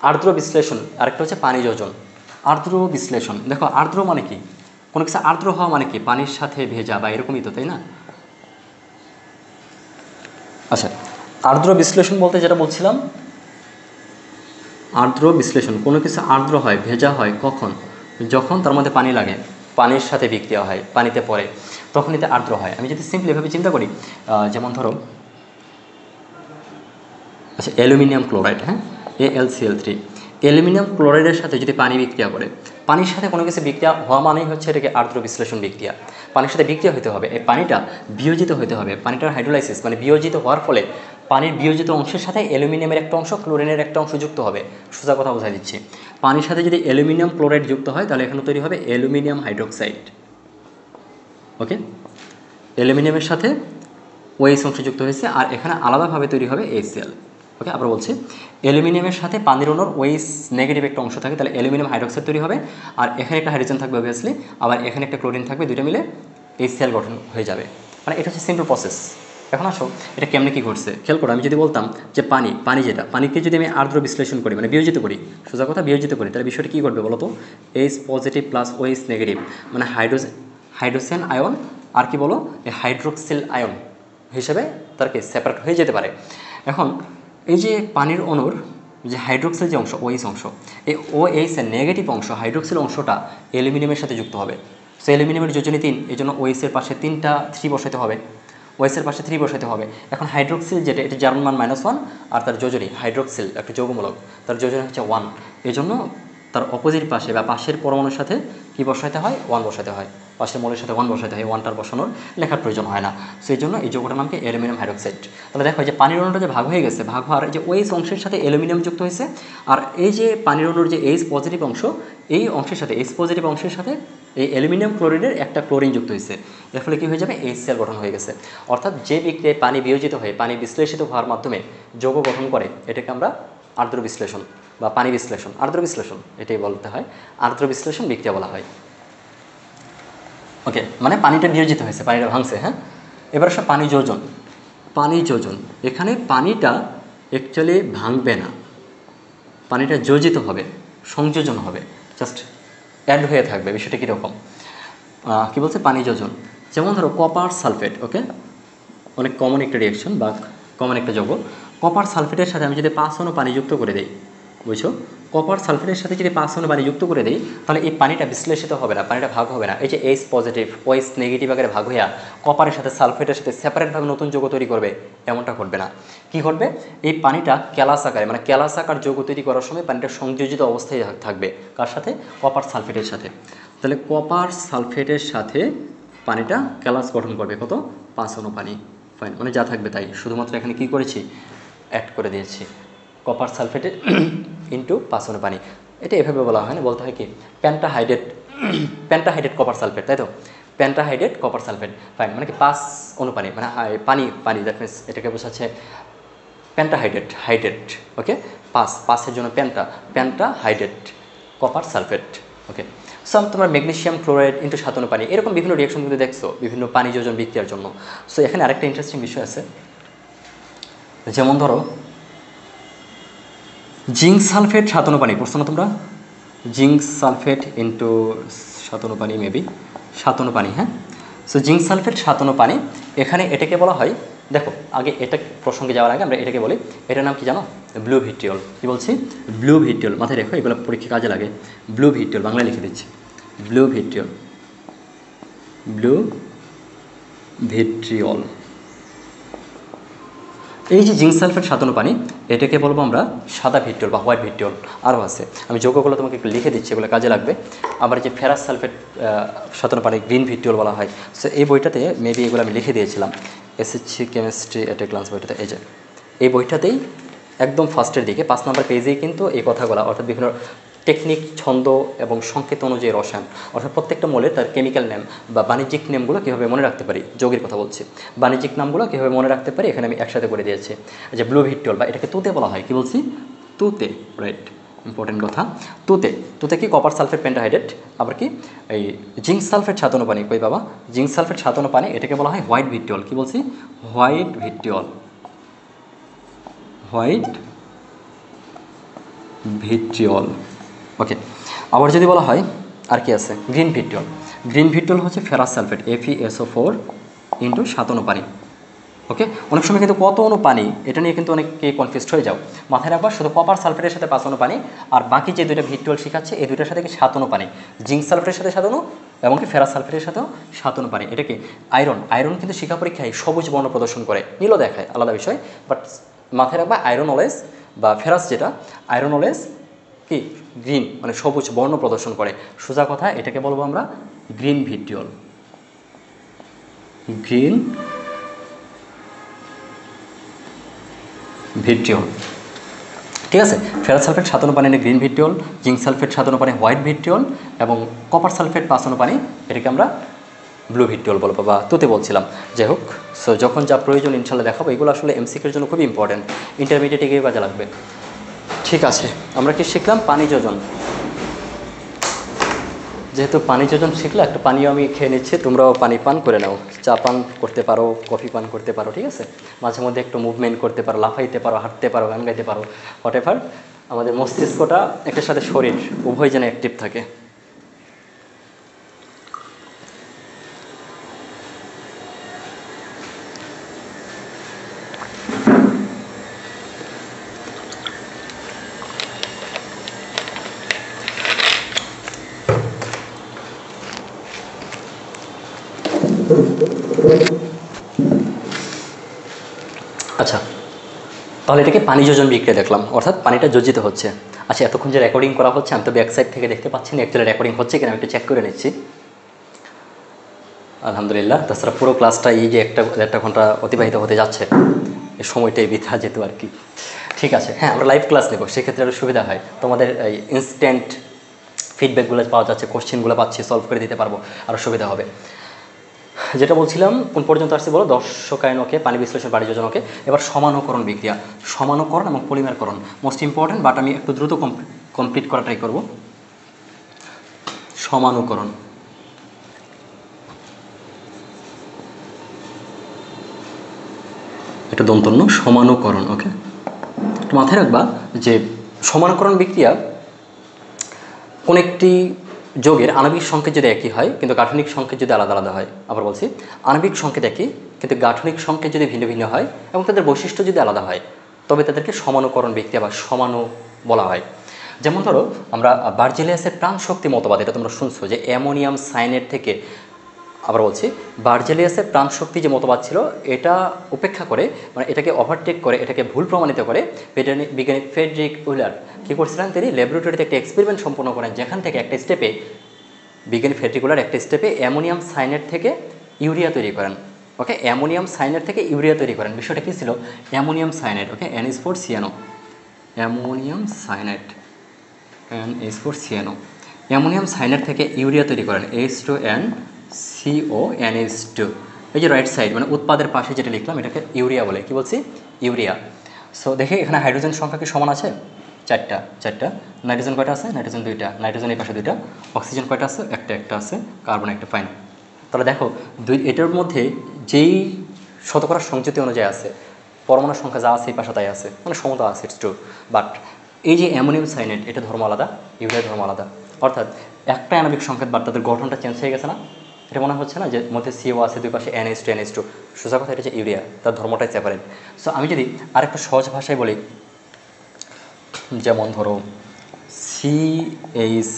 আর্দ্র বিশ্লেষণ, আরেকটা হচ্ছে পানি যোজন। আর্দ্র বিশ্লেষণ, দেখো আর্দ্র মানে কি, কোনো কিছু আর্দ্র হওয়া মানে কি পানির সাথে ভেজা বা এরকমই তো, তাই না? আচ্ছা, আর্দ্র বিশ্লেষণ বলতে যেটা বলছিলাম, আর্দ্র বিশ্লেষণ, কোনো কিছু আর্দ্র হয়, ভেজা হয় কখন, যখন তার মধ্যে পানি লাগে, পানির সাথে বিক্রিয়া হয়, পানিতে পড়ে, তখন এতে আর্দ্র হয়। আমি যদি সিম্পলি এভাবে চিন্তা করি, যেমন ধরো, আচ্ছা অ্যালুমিনিয়াম ক্লোরাইড, হ্যাঁ AlCl3, অ্যালুমিনিয়াম ক্লোরাইডের সাথে যদি পানি বিক্রিয়া করে, পানির সাথে কোনো কিছু বিক্রিয়া হওয়া মানেই হচ্ছে এটাকে আর্দ্র বিশ্লেষণ বিক্রিয়া। পানির সাথে বিক্রিয়া হতে হবে, এই পানিটা বিয়োজিত হতে হবে, পানিটার হাইড্রোলাইসিস মানে বিয়োজিত হওয়ার ফলে পানির বিয়োজিত অংশের সাথে অ্যালুমিনিয়ামের একটা অংশ, ক্লোরিনের একটা অংশ যুক্ত হবে। সোজা কথা বোঝাই দিচ্ছি, পানির সাথে যদি অ্যালুমিনিয়াম ক্লোরাইড যুক্ত হয়, তাহলে এখানে তৈরি হবে অ্যালুমিনিয়াম হাইড্রোক্সাইড। ওকে, অ্যালুমিনিয়ামের সাথে OH অংশ যুক্ত হয়েছে, আর এখানে আলাদাভাবে তৈরি হবে HCl। ওকে, আবার বলছি, অ্যালুমিনিয়ামের সাথে পানির অণুর OH নেগেটিভ একটা অংশ থাকে, তাহলে অ্যালুমিনিয়াম হাইড্রোক্সাইড তৈরি হবে, আর এখানে একটা হাইড্রোজেন থাকবে অবভিয়াসলি, আবার এখানে একটা ক্লোরিন থাকবে, দুইটা মিলে HCl গঠন হয়ে যাবে। মানে এটা হচ্ছে সিম্পল প্রসেস। এখন আসো এটা কেমনে কী ঘটছে খেয়াল করো। আমি যদি বলতাম যে পানি যেটা, পানিকে যদি আমি আর্দ্র বিশ্লেষণ করি, মানে বিয়োজিত করি, সোজা কথা বিয়োজিত করি, তাহলে বিষয়টা কী ঘটবে বলো তো? H positive plus OH negative, মানে হাইড্রোজেন আয়ন আর কি বলো, এই হাইড্রোক্সিল আয়ন হিসেবে তারকে সেপারেট হয়ে যেতে পারে। এখন এই যে পানির অণুর যে হাইড্রোক্সিল যে অংশ, OH অংশ, এই OH এর নেগেটিভ অংশ, হাইড্রোক্সিল অংশটা অ্যালুমিনিয়ামের সাথে যুক্ত হবে। সো অ্যালুমিনিয়ামের যোজনী 3, এই জন্য OH এর পাশে 3 বসাতে হবে, OH এর পাশে 3 বসাতে হবে। এখন হাইড্রোক্সিল যেটা, এটা জারণ মান -1, আর তার যোজনী হাইড্রোক্সিল একটা যৌগমূলক, তার যোজনী হচ্ছে 1, এই জন্য তার অপোজিট পাশে বা পাশের পরমাণুর সাথে কি বসাতে হয়, 1 বসাতে হয়, পাশের মৌলের সাথে 1 বসাতে হয়, 1টার বসানোর লেখার প্রয়োজন হয় না। সেই জন্য এই যৌগটার নামকে অ্যালুমিনিয়াম হাইড্রোক্সাইড। তাহলে দেখো যে পানির অণুটা যে ভাগ হয়ে গেছে, ভাগ হওয়ার যে OH অংশের সাথে অ্যালুমিনিয়াম যুক্ত হয়েছে, আর এই যে পানির অণুর যে H পজিটিভ অংশ, এই অংশের সাথে H পজিটিভ অংশের সাথে এই অ্যালুমিনিয়াম ক্লোরাইডের একটা ক্লোরিন যুক্ত হয়েছে, এর ফলে কী হয়ে যাবে, HCl গঠন হয়ে গেছে। অর্থাৎ যে বিক্রিয়ায় পানি বিয়োজিত হয়ে পানি বিশ্লেষিত হওয়ার মাধ্যমে যৌগ গঠন করে, এটাকে আমরা আর্দ্র বিশ্লেষণ বা পানি বিশ্লেষণ, আর্দ্র বিশ্লেষণ এটাই বলতে হয়, আর্দ্র বিশ্লেষণ বিক্রিয়া বলা হয়। ওকে, মানে পানিটা বিয়োজিত হয়েছে, পানিটা ভাঙছে। হ্যাঁ, এবার আসলে পানি যোজন। পানি যোজন, এখানে পানিটা অ্যাকচুয়ালি ভাঙবে না, পানিটা যোজিত হবে, সংযোজন হবে, জাস্ট অ্যাড হয়ে থাকবে। বিষয়টা কীরকম, কী বলছে, পানি যোজন। যেমন ধরো কপার সালফেট, ওকে, অনেক কমন একটা রিয়াকশন বা কমন একটা যৌগ। কপার সালফেটের সাথে আমি যদি 5 অণু পানি যুক্ত করে দিই, বুঝছো, কপার সালফেটের সাথে যদি 5 অণু পানি যুক্ত করে দিই, তাহলে এই পানিটা বিশ্লেষিত হবে না, পানিটা ভাগ হবে না। এই যে H পজিটিভ OH নেগেটিভ আকারে ভাগ হইয়া কপারের সাথে সালফেটের সাথে সেপারেটভাবে নতুন যৌগ তৈরি করবে, এমনটা ঘটবে না। কি ঘটবে, এই পানিটা ক্যালাস আকারে, মানে ক্যালাস আকার যৌগ তৈরি করার সময় পানিটা সংযোজিত অবস্থায় থাকবে, কার সাথে, কপার সালফেটের সাথে। তাহলে কপার সালফেটের সাথে পানিটা ক্যালাস গঠন করবে, কত, 5 অণু পানি, ফাইন, মানে যা থাকবে তাই, শুধুমাত্র এখানে কি করেছি, অ্যাড করে দিয়েছি কপার সালফেটে ইন্টু 5 অণু পানি। এটা এভাবে বলা হয় না, বলতে হয় কি প্যান্টাহাইড্রেট কপার সালফেট, তাই তো, প্যান্টাহাইড্রেট কপার সালফেট, ফাইন, মানে কি 5 অণু পানি, মানে পানি দ্যাট মিনস এটাকে বোঝাচ্ছে হাইড্রেট। ওকে, 5 জন্য প্যান্টাহাইড্রেট কপার সালফেট। ওকে, সো তোমরা ম্যাগনেসিয়াম ক্লোরাইড ইন্টু 7 অণু পানি, এরকম বিভিন্ন রিয়াকশন কিন্তু দেখছো বিভিন্ন পানি যোজন বিক্রিয়ার জন্য। সো এখানে আরেকটা ইন্টারেস্টিং বিষয় আছে, যেমন ধরো জিঙ্ক সালফেট 7 অণু পানি, পড়ছো না তোমরা, জিঙ্ক সালফেট ইন্টু 7 অণু পানি, মেবি 7 অণু পানি। হ্যাঁ, সো জিঙ্ক সালফেট 7 অণু পানি, এখানে এটাকে বলা হয়, দেখো আগে এটা প্রসঙ্গে যাওয়ার আগে আমরা এটাকে বলি, এটার নাম কি জানো? Blue vitriol. কি বলছি? Blue vitriol. মাথায় রেখো, এগুলো পরীক্ষা কাজে লাগে। ব্লু ভিট্রিয়ল, বাংলায় লিখে দিচ্ছি, ব্লু ভিট্রিয়ল, ব্লু ভিট্রিয়ল। এই যে জিঙ্ক সালফেট 7 অণু পানি, এটাকে বলবো আমরা সাদা ভিট্রিয়ল বা হোয়াইট ভিট্রিয়ল। আরও আছে, আমি যৌগগুলো তোমাকে একটু লিখে দিচ্ছি, এগুলো কাজে লাগবে। আবার যে ফেরাস সালফেট 7 অণু পানি, গ্রিন ভিট্রিয়ল বলা হয়। সো এই বইটাতে মেবি এগুলো আমি লিখে দিয়েছিলাম, এসএসসি কেমিস্ট্রি এট এ গ্লান্স বইটাতে। এই যে এই বইটাতেই একদম ফার্স্টের দিকে 5 নম্বর পেজেই কিন্তু এই কথাগুলো, অর্থাৎ বিভিন্ন টেকনিক, ছন্দ এবং সংকেত অনুযায়ী রসায়ন, অর্থাৎ প্রত্যেকটা মৌলের তার কেমিক্যাল নেম বা বাণিজ্যিক নেমগুলো কীভাবে মনে রাখতে পারি, যৌগের কথা বলছি, বাণিজ্যিক নামগুলো কীভাবে মনে রাখতে পারি, এখানে আমি একসাথে করে দিয়েছি। যে ব্লু ভিট্রিয়ল বা এটাকে তুতে বলা হয়, কি বলছি? তুতে, রাইট, ইম্পর্টেন্ট কথা। তুতে, তুতে কি? Copper sulphate pentahydrate. আবার কি? এই জিঙ্ক সালফেট 7 অণু পানি, কই বাবা, জিঙ্ক সালফেট 7 অণু পানি, এটাকে বলা হয় হোয়াইট ভিট্রিয়ল। কি বলছি? White vitriol, white vitriol. Okay, আবার যদি বলা হয় আর কি আছে, গ্রিন ভিট্রিয়ল। গ্রিন ভিট্রিয়ল হচ্ছে ফেরাস সালফেট, FeSO4 ইন্টু 7 অণু পানি। ওকে, অনেক সময় কিন্তু কত অণু পানি, এটা নিয়ে কিন্তু অনেকে কনফিউজড হয়ে যাও। মাথায় রাখবা শুধু কপার সালফেটের সাথে 5 অণু পানি, আর বাকি যে দুইটা ভিট্রিয়ল শিখাচ্ছে এই দুইটার সাথে কি 7 অণু পানি। জিঙ্ক সালফেটের সাথে 7 অণু এবং কি ফেরাস সালফেটের সাথেও 7 অণু পানি। এটা কি আয়রন? আয়রন কিন্তু শিক্ষা পরীক্ষায় সবুজ বর্ণ প্রদর্শন করে, নীলও দেখায়, আলাদা বিষয়। বাট মাথায় রাখবা আয়রন অলওয়েজ, বা ফেরাস যেটা, আয়রন অলওয়েজ কি গ্রিন, মানে সবুজ বর্ণ প্রদর্শন করে। সোজা কথা, এটাকে বলবো আমরা গ্রিন ভিট্রিয়ল, গ্রিন ভিট্রিয়ল। ঠিক আছে, ফেরাস সালফেট 7 অণু পানি গ্রিন ভিট্রিয়ল, জিঙ্ক সালফেট 7 অণু পানি হোয়াইট ভিট্রিয়ল, এবং কপার সালফেট 5 অণু পানি, এটাকে আমরা ব্লু ভিট্রিয়ল বলবো বা তুতে বলছিলাম। যাই হোক, সো যখন যা প্রয়োজন ইনশাল্লাহ দেখাবো। এগুলো আসলে এমসিকিউর জন্য খুবই ইম্পর্টেন্ট, ইন্টারমিডিয়েটে গিয়ে কাজে লাগবে। ঠিক আছে, আমরা কি শিখলাম? পানি যোজন। যেহেতু পানি যোজন শিখলে, একটা পানিও আমি খেয়ে নিচ্ছি, তোমরাও পানি পান করে নাও। চা পান করতে পারো, কফি পান করতে পারো, ঠিক আছে? মাঝে মধ্যে একটু মুভমেন্ট করতে পারো, লাফাইতে পারো, হাঁটতে পারো, গান গাইতে পারো, হোয়াট এভার। আমাদের মস্তিষ্কটা একটার সাথে শরীর উভয় যেন অ্যাক্টিভ থাকে। আচ্ছা, তাহলে এটাকে পানি যোজন বিক্রিয়া দেখলাম, অর্থাৎ পানিটা যোজিত হচ্ছে। আচ্ছা, এতক্ষণ যে রেকর্ডিং করা হচ্ছে, আমি তো ব্যাক সাইড থেকে দেখতে পাচ্ছি না অ্যাকচুয়ালি রেকর্ডিং হচ্ছে কিনা, আমি একটু চেক করে নিচ্ছি। আলহামদুলিল্লাহ। তাছাড়া পুরো ক্লাসটা এই যে 1-1.5 ঘন্টা অতিবাহিত হতে যাচ্ছে, এই সময়টাই বৃথা যেত আর কি। ঠিক আছে, হ্যাঁ, আমরা লাইভ ক্লাস নেব, সেক্ষেত্রে আরও সুবিধা হয়। তোমাদের এই ইনস্ট্যান্ট ফিডব্যাকগুলো পাওয়া যাচ্ছে, কোশ্চেনগুলো পাচ্ছি, সলভ করে দিতে পারবো, আরও সুবিধা হবে। যেটা বলছিলাম, কোন পর্যন্ত আসছে বলো? দর্শকায়নকে, পানি বিশ্লেষণ, পানি যোজনকে। এবার সমানুকরণ বিক্রিয়া, সমানুকরণ এবং পলিমারকরণ মোস্ট ইম্পর্টেন্ট, বাট আমি একটু দ্রুত কমপ্লিট করা ট্রাই করব। সমানুকরণ, এটা দন্তন্য, সমানুকরণ। ওকে, মাথায় রাখবা যে সমানুকরণ বিক্রিয়া কোন একটি যৌগের আণবিক সংকেত যদি একই হয় কিন্তু গাঠনিক সংকেত যদি আলাদা আলাদা হয়। আবার বলছি, আণবিক সংকেত একই কিন্তু গাঠনিক সংকেত যদি ভিন্ন ভিন্ন হয় এবং তাদের বৈশিষ্ট্য যদি আলাদা হয়, তবে তাদেরকে সমানুকরণ বিক্রিয়া বা সমাণু বলা হয়। যেমন ধরো, আমরা বার্জেলিয়াসের প্রাণশক্তি মতবাদ, এটা তোমরা শুনছো, যে অ্যামোনিয়াম সায়ানেট থেকে, আবার বলছি, বার্জেলিয়াসের প্রাণশক্তি যে মতবাদ ছিল, এটা উপেক্ষা করে, মানে এটাকে ওভারটেক করে, এটাকে ভুল প্রমাণিত করে বিজ্ঞানী ফ্রেডরিক উইলার কী করছিলেন, তিনি ল্যাবরেটরিতে একটা এক্সপেরিমেন্ট সম্পন্ন করেন, যেখান থেকে একটা স্টেপে, বিজ্ঞানী ফ্রেডরিক উইলার একটা স্টেপে অ্যামোনিয়াম সায়ানেট থেকে ইউরিয়া তৈরি করেন। ওকে, অ্যামোনিয়াম সায়ানেট থেকে ইউরিয়া তৈরি করেন। বিষয়টা কী ছিল? অ্যামোনিয়াম সায়ানেট, ওকে, N=CnO, ammonium cyanate, N=CnO, ammonium cyanate থেকে ইউরিয়া তৈরি করেন, H2NCO, NH2। এই যে রাইট সাইড, মানে উৎপাদের পাশে যেটা লিখলাম, এটাকে ইউরিয়া বলে। কি বলছি? ইউরিয়া। সো দেখি এখানে হাইড্রোজেন সংখ্যা কি সমান আছে? 4টা। নাইট্রোজেন কয়টা আছে? নাইট্রোজেন 2টা, নাইট্রোজেন এই পাশে 2টা। অক্সিজেন কয়টা আছে? একটা আছে। কার্বন একটা, ফাইন। তাহলে দেখো, এটার মধ্যে যেই শতকরা সংযুতি অনুযায়ী আছে, পরমাণুর সংখ্যা যা আছে এই পাশে তাই আছে, মানে সমতা আছে, ইটস ট্রু। বাট এই যে অ্যামোনিয়াম সায়ানেট, এটা ধর্ম আলাদা, ইউরিয়া ধর্ম আলাদা। অর্থাৎ একটা আণবিক সংকেত, বাট তাদের গঠনটা চেঞ্জ হয়ে গেছে না? এটা মনে হচ্ছে না যে মধ্যে সিও আছে, দুই পাশে NH2 NH2, সোজা কথা এটা হচ্ছে ইউরিয়া, তার ধর্মটাই সেপারেট। সো আমি যদি আরেকটু সহজ ভাষায় বলি, যেমন ধরো CH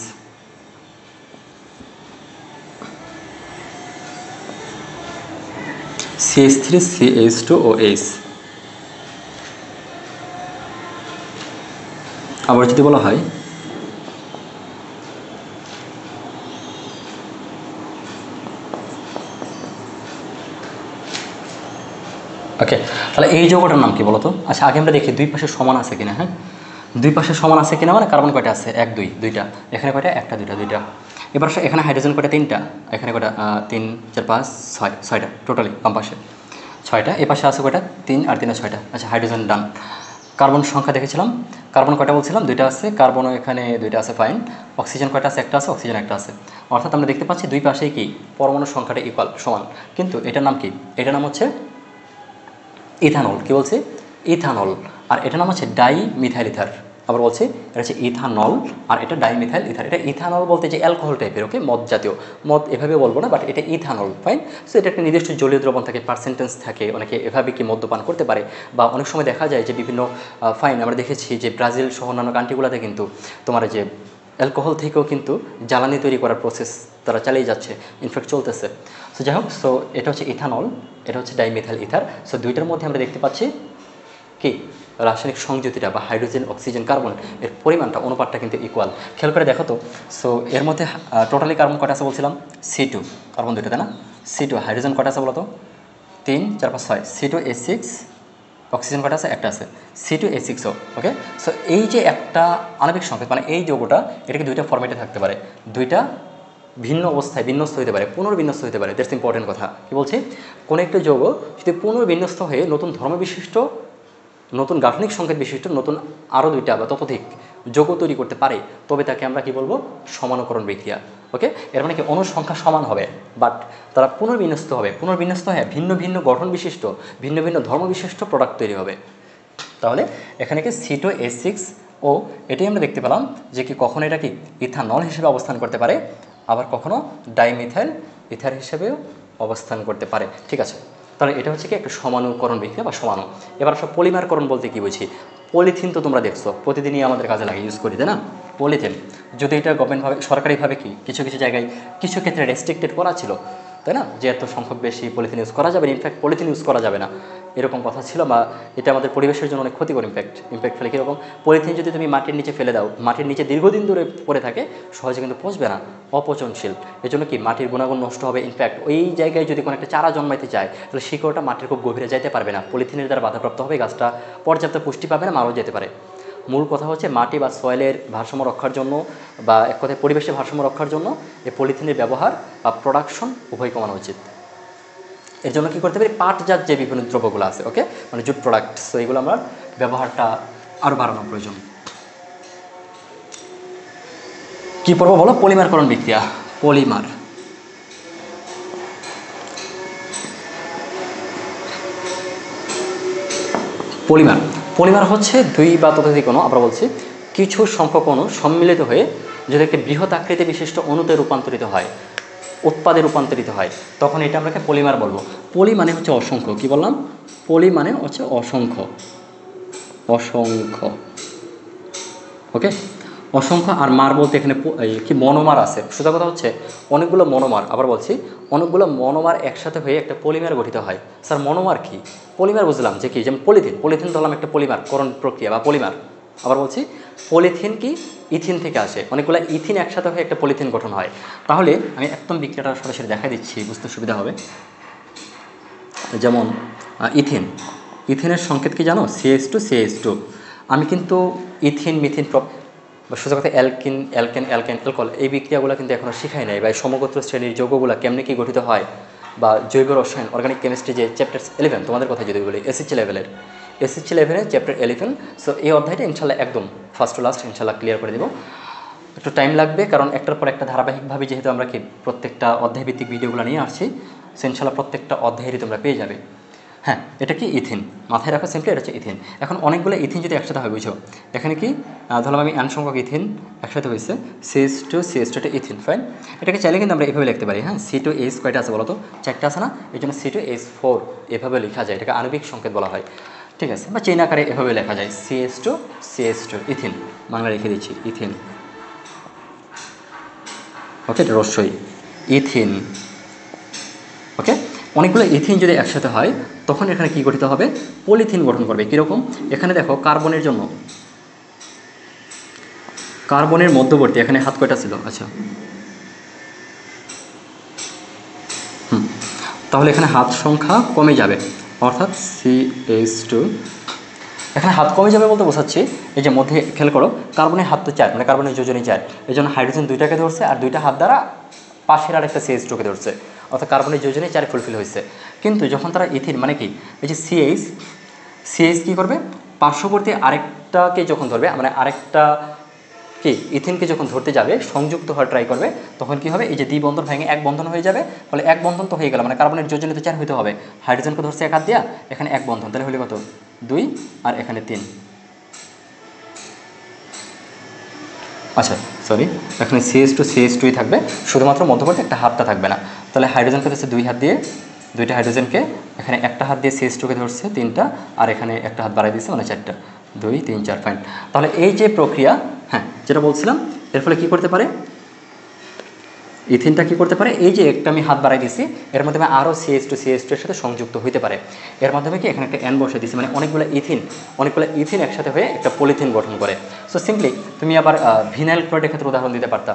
CH3 CH2OH, আবার যদি বলা হয় ওকে, তাহলে এই যৌগটার নাম কি বলো তো? আচ্ছা আগে আমরা দেখি দুই পাশে সমান আছে কিনা। হ্যাঁ, দুই পাশে সমান আছে কিনা মানে কার্বন কয়টা আছে? 1 2 দুইটা, এখানে কয়টা? একটা দুইটা দুইটা। এবার এখানে হাইড্রোজেন কয়টা? 3টা, এখানে কয়টা? 3 4 5 6, 6টা টোটালি বাম পাশে 6টা। এ পাশে আছে কয়টা? 3 আর 3 6টা। আচ্ছা হাইড্রোজেন ডান। কার্বন সংখ্যা দেখেছিলাম, কার্বন কয়টা বলছিলাম? 2টা আছে, কার্বনও এখানে 2টা আছে, ফাইন। অক্সিজেন কয়টা আছে? একটা আছে, অক্সিজেন একটা আছে। অর্থাৎ আমরা দেখতে পাচ্ছি দুই পাশেই কি পরমাণুর সংখ্যাটা ইকুয়াল, সমান। কিন্তু এটার নাম কি? এটার নাম হচ্ছে ইথানল। কি বলছি? ইথানল। আর এটার নাম হচ্ছে ডাইমিথাইল ইথার। আবার বলছি এটা হচ্ছে ইথানল আর এটা ডাইমিথাইল ইথার। এটা ইথানল বলতে যে অ্যালকোহল টাইপের, ওকে, মদ জাতীয়। মদ এভাবে বলবো না, বাট এটা ইথানল, ফাইন। সো এটা একটা নির্দিষ্ট জলীয় দ্রবণ থাকে, পার্সেন্টেজ থাকে, অনেকে এভাবে কি মদ্যপান করতে পারে। বা অনেক সময় দেখা যায় যে বিভিন্ন ফাইন আমরা দেখেছি যে ব্রাজিল সহ অন্যান্য কান্ট্রিগুলোতে কিন্তু তোমার যে অ্যালকোহল থেকেও কিন্তু জ্বালানি তৈরি করার প্রসেস তারা চালিয়ে যাচ্ছে, ইনফ্যাক্ট চলতেছে। সো যাই হোক, সো এটা হচ্ছে ইথানল, এটা হচ্ছে ডাইমিথাইল ইথার। সো দুইটার মধ্যে আমরা দেখতে পাচ্ছি কি রাসায়নিক সংযুতিটা বা হাইড্রোজেন অক্সিজেন কার্বন এর পরিমাণটা, অনুপাতটা কিন্তু ইকুয়াল। খেয়াল করে দেখো তো। সো এর মধ্যে টোটালি কার্বন কটা আছে বলছিলাম? C2, কার্বন দুইটা, তাই না? C2। হাইড্রোজেন কটা আছে বলো তো? 3 4 5 6, C2H6। অক্সিজেন কটা আছে? একটা আছে, C2H6O, ওকে। সো এই যে একটা আণবিক সংকেত, মানে এই যৌগটা, এটাকে দুইটা ফরম্যাটে থাকতে পারে, দুইটা ভিন্ন অবস্থায় বিন্যস্ত হতে পারে, পুনর্বিন্যস্ত হতে পারে। দ্যাটস ইম্পর্টেন্ট কথা। কি বলছি? কোনো একটা যৌগ যদি পুনর্বিন্যস্ত হয়ে নতুন ধর্মবিশিষ্ট, নতুন গাঠনিক সংকেত বিশিষ্ট নতুন আরও দুইটা বা ততোধিক যৌগ তৈরি করতে পারে, তবে তাকে আমরা কি বলবো? সমানুকরণ বিক্রিয়া, ওকে। এর মানে কি অণুর সংখ্যা সমান হবে, বাট তারা পুনর্বিন্যস্ত হবে। পুনর্বিন্যস্ত হয়ে ভিন্ন ভিন্ন গঠন বিশিষ্ট, ভিন্ন ভিন্ন ধর্ম বিশিষ্ট প্রোডাক্ট তৈরি হবে। তাহলে এখানে কি C2H6O, এটাই আমরা দেখতে পেলাম যে কি কখনো এটা কি ইথানল হিসেবে অবস্থান করতে পারে, আবার কখনো ডাইমিথাইল ইথার হিসেবেও অবস্থান করতে পারে। ঠিক আছে, তাহলে এটা হচ্ছে কি একটা সমানুকরণ বিক্রিয়া বা সমাণু। এবার সব পলিমারকরণ বলতে কি বুঝি? পলিথিন তো তোমরা দেখছো প্রতিদিনই আমাদের কাজে লাগে, ইউজ করি, তাই না? পলিথিন যদি এটা গভর্নমেন্টভাবে, সরকারিভাবে কি কিছু কিছু জায়গায় কিছু ক্ষেত্রে রেস্ট্রিক্টেড করা ছিল, তাই না? যে এত সংখ্যক বেশি পলিথিন ইউজ করা যাবে না, ইনফ্যাক্ট পলিথিন ইউজ করা যাবে না, এরকম কথা ছিল। বা এটা আমাদের পরিবেশের জন্য অনেক ক্ষতিকর ইম্প্যাক্ট ফেলে। কীরকম? পলিথিন যদি তুমি মাটির নিচে ফেলে দাও, মাটির নিচে দীর্ঘদিন ধরে পড়ে থাকে, সহজে কিন্তু পচবে না, অপচনশীল। এজন্য কি মাটির গুণাগুণ নষ্ট হবে। ইনফ্যাক্ট ওই জায়গায় যদি কোনো একটা চারা জন্মাইতে চায়, তাহলে শিকড়টা মাটির খুব গভীরে যাইতে পারবে না, পলিথিনের দ্বারা বাধাপ্রাপ্ত হবে, গাছটা পর্যাপ্ত পুষ্টি পাবে না, মারাও যেতে পারে। মূল কথা হচ্ছে মাটি বা সয়েলের ভারসাম্য রক্ষার জন্য, বা এক কথায় পরিবেশের ভারসাম্য রক্ষার জন্য এই পলিথিনের ব্যবহার বা প্রোডাকশন উভয় কমানো উচিত। এর জন্য কী করতে পারি? পাটজাত যে বিভিন্ন দ্রব্যগুলো আছে, ওকে, মানে জুট প্রোডাক্ট, সো এইগুলো আমার ব্যবহারটা আরও বাড়ানো প্রয়োজন। কী পড়বো বলো? পলিমারকরণ বিক্রিয়া। পলিমার, পলিমার পলিমার হচ্ছে দুই বা ততোধিক অণু, আমরা বলছি কিছু সংখ্যক অণু সম্মিলিত হয়ে যদি একটি বৃহৎ আকৃতি বিশিষ্ট অণুতে রূপান্তরিত হয়, উৎপাদে রূপান্তরিত হয়, তখন এটা আমরাকে পলিমার বলবো। পলি মানে হচ্ছে অসংখ্য। কি বললাম? পলি মানে হচ্ছে অসংখ্য, অসংখ্য, ওকে, অসংখ্য। আর মার বলতে এখানে কি মনোমার আছে। সোজা কথা হচ্ছে অনেকগুলো মনোমার, আবার বলছি অনেকগুলো মনোমার একসাথে হয়ে একটা পলিমার গঠিত হয়। স্যার মনোমার কি? পলিমার বুঝলাম যে কি, যেমন পলিথিন ধরলাম একটা পলিমার করণ প্রক্রিয়া বা পলিমার। আবার বলছি পলিথিন কি ইথিন থেকে আসে, অনেকগুলো ইথিন একসাথে হয়ে একটা পলিথিন গঠন হয়। তাহলে আমি একদম বিক্রিয়াটা সরাসরি দেখা দিচ্ছি, বুঝতে সুবিধা হবে। যেমন ইথিনের সংকেত কি জানো? CH2CH2। আমি কিন্তু ইথিন মিথিন বা সোজা কথা অ্যালকিন অ্যালকোহল এই বিক্রিয়াগুলো কিন্তু এখনও শিখাই নাই, বা সমগোত্র শ্রেণীর যৌগগুলো কেমনি কী গঠিত হয়, বা জৈব রসায়ন অর্গানিক কেমিস্ট্রি যে চ্যাপ্টার 11 তোমাদের কথা যদি বলি, SHC লেভেলের চ্যাপ্টার 11। সো এই অধ্যায়টা ইনশাল্লাহ একদম ফার্স্ট টু লাস্ট ইনশাল্লাহ ক্লিয়ার করে দেবো। একটু টাইম লাগবে, কারণ একটার পর একটা ধারাবাহিকভাবে যেহেতু আমরা কি প্রত্যেকটা অধ্যায়ভিত্তিক ভিডিওগুলো নিয়ে আসছি, সো ইনশাল্লাহ প্রত্যেকটা অধ্যায়েরই তোমরা পেয়ে যাবে। হ্যাঁ, এটা কি ইথিন, মাথায় রাখো সিম্পলি এটা হচ্ছে ইথিন। এখন অনেকগুলো ইথিন যদি একসাথে হয় বুঝো, এখানে কি ধরলাম আমি n সংখ্যক ইথিন একসাথে হয়েছে, CH2 এটা ইথিন, ফাইন। এটাকে চাইলে কিন্তু আমরা এভাবে লিখতে পারি, হ্যাঁ C2H কয়টা আছে বলো তো, 4টা আছে না, এই জন্য C2H4 এভাবে লেখা যায়, এটাকে আণবিক সংকেত বলা হয়, ঠিক আছে, বা চেইন আকারে এভাবে লেখা যায় CH2 ইথিন, বাংলা রেখে দিচ্ছি ইথিন, ওকে, এটা রস্যই ইথিন, ওকে। অনেকগুলো ইথিন যদি একসাথে হয় তখন এখানে কি গঠিত হবে, পলিথিন গঠন করবে। কীরকম, এখানে দেখো কার্বনের জন্য, কার্বনের মধ্যবর্তী এখানে হাত কয়টা ছিল, আচ্ছা তাহলে এখানে হাত সংখ্যা কমে যাবে, অর্থাৎ CH2, এখানে হাত কমে যাবে বলতে বোঝাচ্ছি, এই যে মধ্যে খেয়াল করো কার্বনের হাত তো 4, মানে কার্বনের যোজনী 4, এই জন্য হাইড্রোজেন 2টাকে ধরছে আর 2টা হাত দ্বারা পাশের আরেকটা CH2কে ধরছে, অর্থাৎ কার্বনের যোজনী 4 ফুলফিল হয়েছে। কিন্তু যখন তারা ইথিন মানে কি, এই যে CH কী করবে, পার্শ্ববর্তী আরেকটাকে যখন ধরবে, মানে আরেকটা কি ইথিনকে যখন ধরতে যাবে, সংযুক্ত হওয়ার ট্রাই করবে, তখন কি হবে, এই যে দ্বিবন্ধন ভেঙে এক বন্ধন হয়ে যাবে, ফলে এক বন্ধন তো হয়ে গেল, মানে কার্বনের যোজনী তো 4 হইতে হবে, হাইড্রোজেনকে ধরছে এক হাত দিয়া, এখানে এক বন্ধন, তাহলে হলে কত 2 আর এখানে 3, আচ্ছা সরি, এখানে CH2 থাকবে, শুধুমাত্র মধ্যবর্তী একটা হাতটা থাকবে না, তাহলে হাইড্রোজেনকে ধরছে 2 হাত দিয়ে, 2টা হাইড্রোজেনকে, এখানে একটা হাত দিয়ে CH2কে ধরছে 3টা, আর এখানে একটা হাত বাড়াই দিচ্ছে, মানে 4টা, 2 3 4, ফাইন। তাহলে এই যে প্রক্রিয়া, হ্যাঁ যেটা বলছিলাম, এর ফলে কী করতে পারে, ইথিনটা কী করতে পারে, এই যে একটা আমি হাত বাড়াই দিছি, এর মাধ্যমে আরও CH2 এর সাথে সংযুক্ত হতে পারে, এর মাধ্যমে কি এখানে একটা N বসে দিছি, মানে অনেকগুলো ইথিন একসাথে হয়ে একটা পলিথিন গঠন করে। সো সিম্পলি তুমি আবার ভিনাইল ক্লোরাইডের ক্ষেত্রে উদাহরণ দিতে পারতা,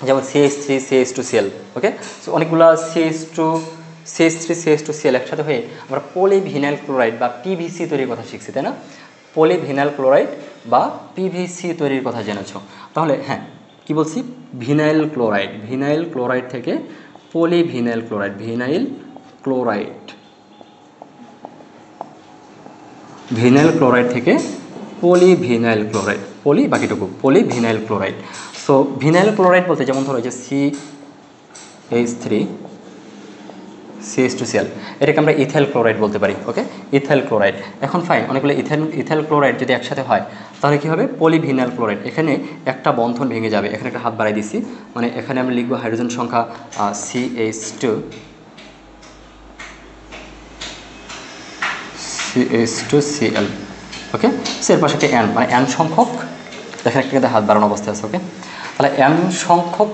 যেমন CH3CH2Cl, ওকে। সো অনেকগুলো CH3CH2Cl একসাথে হয়ে আমরা পলিভিনাইল ক্লোরাইড বা PVC তৈরির কথা শিখছি, তাই না, পলিভিনাইল ক্লোরাইড বা PVC তৈরির কথা জেনেছ। তাহলে হ্যাঁ কি বলছি, ভিনাইল ক্লোরাইড থেকে পলিভিনাইল ক্লোরাইড, ভিনাইল ক্লোরাইড থেকে পলিভিনাইল ক্লোরাইড, বাকিটুকু polyvinyl chloride. So vinyl chloride বলতে যেমন ধরো যে CH3CH2Cl, এটাকে আমরা ইথাইল ক্লোরাইড বলতে পারি, ওকে, ইথাইল ক্লোরাইড। এখন ফাইন, অনেকগুলো ইথাইল ক্লোরাইড যদি একসাথে হয় তাহলে কী হবে, পলিভিনাইল ক্লোরাইড, এখানে একটা বন্ধন ভেঙে যাবে, এখানে একটা হাত বাড়াই দিছি, মানে এখানে আমরা লিখবো হাইড্রোজেন সংখ্যা CH2Cl, ওকে। এর পাশে একটা N, মানে N সংখ্যক, দেখেন একটা হাত বাড়ানো অবস্থায় আছে, ওকে। তাহলে N সংখ্যক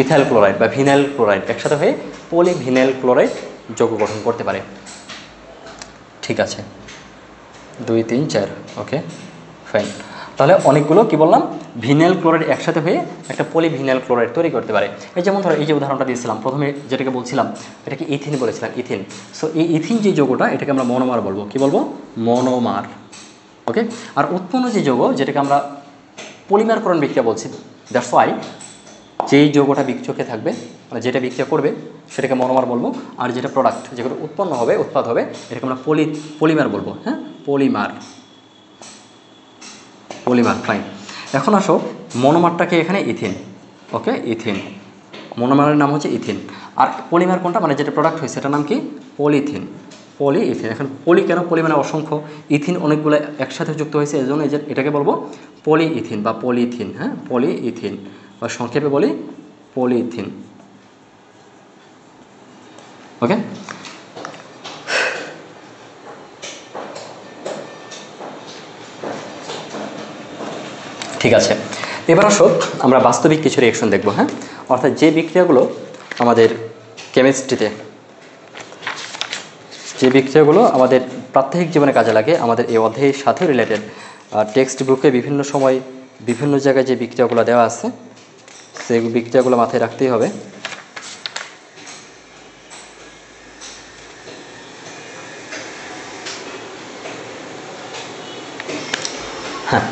ইথাইল ক্লোরাইড বা ভিনাইল ক্লোরাইড একসাথে হয়ে পলিভিনাইল ক্লোরাইড যৌগ গঠন করতে পারে, ঠিক আছে, 2 3 4, ওকে ফাইন। তাহলে অনেকগুলো কি বললাম, ভিনাইল ক্লোরাইড একসাথে হয়ে একটা পলিভিনাইল ক্লোরাইড তৈরি করতে পারে। এই যেমন ধরো এই যে উদাহরণটা দিয়েছিলাম প্রথমে, যেটাকে বলছিলাম এটাকে ইথিন বলেছিলাম, ইথিন। সো এই ইথিন যে যৌগটা, এটাকে আমরা মনোমার বলবো, কি বলবো, মনোমার, ওকে। আর উৎপন্ন যে যৌগ, যেটাকে আমরা পলিমারকরণ বিক্রিয়া বলছি, দ্যাটস ওয়াই যেই যৌগটা বিক্রিয়কে থাকবে, মানে যেটা বিক্রিয়া করবে সেটাকে মনোমার বলবো, আর যেটা প্রোডাক্ট, যেগুলো উৎপাদ হবে এটাকে আমরা পলিমার বলবো, হ্যাঁ পলিমার, ফাইন। এখন আসো মনোমারটাকে, এখানে ইথিন, ওকে, ইথিন, মনোমারের নাম হচ্ছে ইথিন। আর পলিমার কোনটা, মানে যেটা প্রোডাক্ট হয়েছে সেটার নাম কি, পলিথিন। এখন পলি কেন, পলি মানে অসংখ্য, ইথিন অনেকগুলো একসাথে যুক্ত হয়েছে, এই জন্য এটাকে বলবো পলিইথিন বা পলিথিন, হ্যাঁ পলিইথিন, বা সংক্ষেপে বলি পলিথিন, ওকে। ঠিক আছে, এবার আসো আমরা বাস্তবিক কিছু রিঅ্যাকশন দেখবো, হ্যাঁ, অর্থাৎ যে বিক্রিয়াগুলো আমাদের কেমিস্ট্রিতে, যে বিক্রিয়াগুলো আমাদের প্রাত্যহিক জীবনে কাজে লাগে, আমাদের এই অধ্যায়ের সাথে রিলেটেড, টেক্সট বুকে বিভিন্ন সময় বিভিন্ন জায়গায় যে বিক্রিয়াগুলো দেওয়া আছে সেই বিক্রিয়াগুলো মাথায় রাখতেই হবে। হ্যাঁ,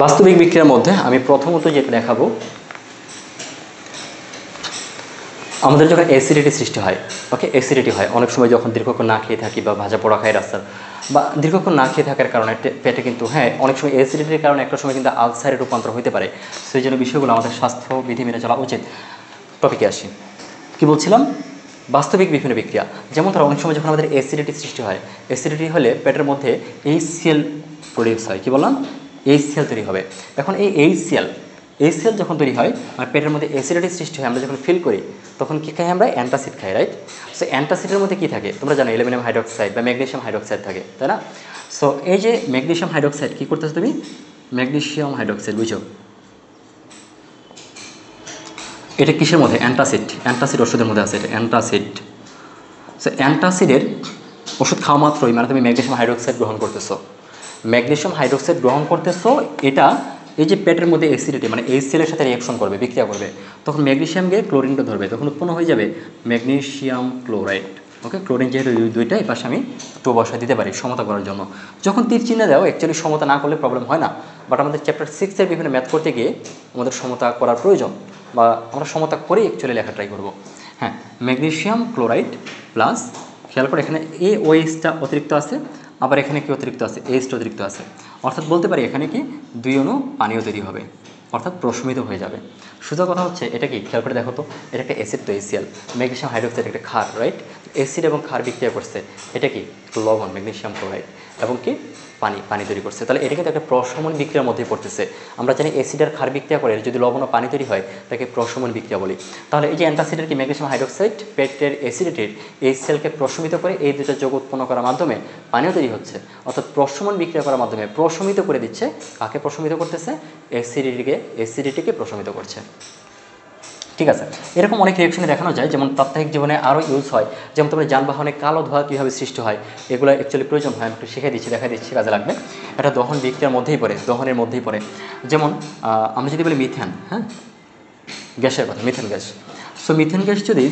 বাস্তবিক বিক্রিয়ার মধ্যে আমি প্রথমত যেটা দেখাবো, আমাদের যখন অ্যাসিডিটি সৃষ্টি হয়, ওকে, অ্যাসিডিটি হয় অনেক সময় যখন দীর্ঘক্ষণ না খেয়ে থাকি বা ভাজা পোড়া খাই রাস্তার, বা দীর্ঘক্ষণ না খেয়ে থাকার কারণে পেটে কিন্তু, হ্যাঁ অনেক সময় অ্যাসিডিটির কারণে একটা সময় কিন্তু আলসারে রূপান্তর হতে পারে। সেই জন্য বিষয়গুলো আমাদের স্বাস্থ্যবিধি মেনে চলা উচিত। টপিকে আসি, কি বলছিলাম, বাস্তবিক বিভিন্ন বিক্রিয়া। যেমন ধরো অনেক সময় যখন আমাদের অ্যাসিডিটি সৃষ্টি হয়, অ্যাসিডিটি হলে পেটের মধ্যে HCl প্রডিউস হয়। কি বললাম, HCl তৈরি হবে। এখন এই HCl যখন তৈরি হয় আর পেটের মধ্যে অ্যাসিডিটি সৃষ্টি হয়, আমরা যখন ফিল করি তখন কী খাই, আমরা অ্যান্টাসিড খাই, রাইট? সো অ্যান্টাসিডের মধ্যে কী থাকে তোমরা জানো, অ্যালুমিনিয়াম হাইড্রোক্সাইড বা ম্যাগনেসিয়াম হাইড্রোক্সাইড থাকে, তাই না? সো এই যে ম্যাগনেসিয়াম হাইড্রোক্সাইড কী করতেছো তুমি, ম্যাগনেসিয়াম হাইড্রোক্সাইড বুঝো, এটা কিসের মধ্যে, অ্যান্টাসিড ওষুধের মধ্যে আছে, এটা অ্যান্টাসিড। সো অ্যান্টাসিডের ওষুধ খাওয়া মাত্রই মানে তুমি ম্যাগনেসিয়াম হাইড্রোক্সাইড গ্রহণ করতেছো, এটা এই যে পেটের মধ্যে অ্যাসিডিটি মানে HCl এর সাথে রিঅ্যাকশন করবে, বিক্রিয়া করবে, তখন ম্যাগনেসিয়াম গিয়ে ক্লোরিনটা ধরবে, তখন উৎপন্ন হয়ে যাবে ম্যাগনেসিয়াম ক্লোরাইড। ওকে, ক্লোরিন যেহেতু দুইটা, এই পাশে আমি টু বসায় দিতে পারি সমতা করার জন্য। যখন তীর চিহ্ন দাও, অ্যাকচুয়ালি সমতা না করলে প্রবলেম হয় না, বাট আমাদের চ্যাপ্টার 6-এর বিভিন্ন ম্যাথ করতে গিয়ে আমাদের সমতা করার প্রয়োজন, বা আমরা সমতা করেই অ্যাকচুয়ালি লেখা ট্রাই করবো। হ্যাঁ, ম্যাগনেসিয়াম ক্লোরাইড প্লাস, খেয়াল করে এখানে OHটা অতিরিক্ত আছে, আবার এখানে কি অতিরিক্ত আছে, Hটা অতিরিক্ত আছে, অর্থাৎ বলতে পারি এখানে কি 2 অণু পানীয় তৈরি হবে, অর্থাৎ প্রশমিত হয়ে যাবে। সোজা কথা হচ্ছে এটা কি, খেয়াল করে দেখো তো, এটা একটা অ্যাসিড তো HCl, ম্যাগনেসিয়াম হাইড্রোক্সাইড একটা ক্ষার, রাইট? অ্যাসিড এবং ক্ষার বিক্রিয়া করছে, এটা কি লবণ ম্যাগনেসিয়াম ক্লোরাইড, এবং কি পানি তৈরি করছে, তাহলে এটা কিন্তু একটা প্রশমন বিক্রিয়ার মধ্যেই পড়তেছে। আমরা জানি অ্যাসিড আর ক্ষার বিক্রিয়া করে যদি লবণ ও পানি তৈরি হয় তাকে প্রশমন বিক্রিয়া বলি। তাহলে এই যে অ্যান্টাসিডের কি ম্যাগনেসিয়াম হাইড্রোক্সাইড পেটের অ্যাসিডিটির HClকে প্রশমিত করে এই দুটো যৌগ উৎপন্ন করার মাধ্যমে পানীয় তৈরি হচ্ছে, অর্থাৎ প্রশমন বিক্রিয়া করার মাধ্যমে প্রশমিত করে দিচ্ছে। কাকে প্রশমিত করতেছে, অ্যাসিডিটিকে প্রশমিত করছে। ঠিক আছে, এরকম অনেক রিঅ্যাকশনে দেখানো যায়, যেমন প্রাত্যহিক জীবনে আরও ইউজ হয়। যেমন তোমার যানবাহনে কালো ধোঁয়া কীভাবে সৃষ্টি হয়, এগুলো অ্যাকচুয়ালি প্রয়োজন হয়, আমি একটু শিখে দিচ্ছি, দেখা দিচ্ছি, কাজে লাগবে। এটা দহন বিক্রিয়ার মধ্যেই পড়ে, দহনের মধ্যেই পড়ে। যেমন আমরা যদি বলি মিথেন, হ্যাঁ, গ্যাসের কথা, methane gas. So methane gas যদি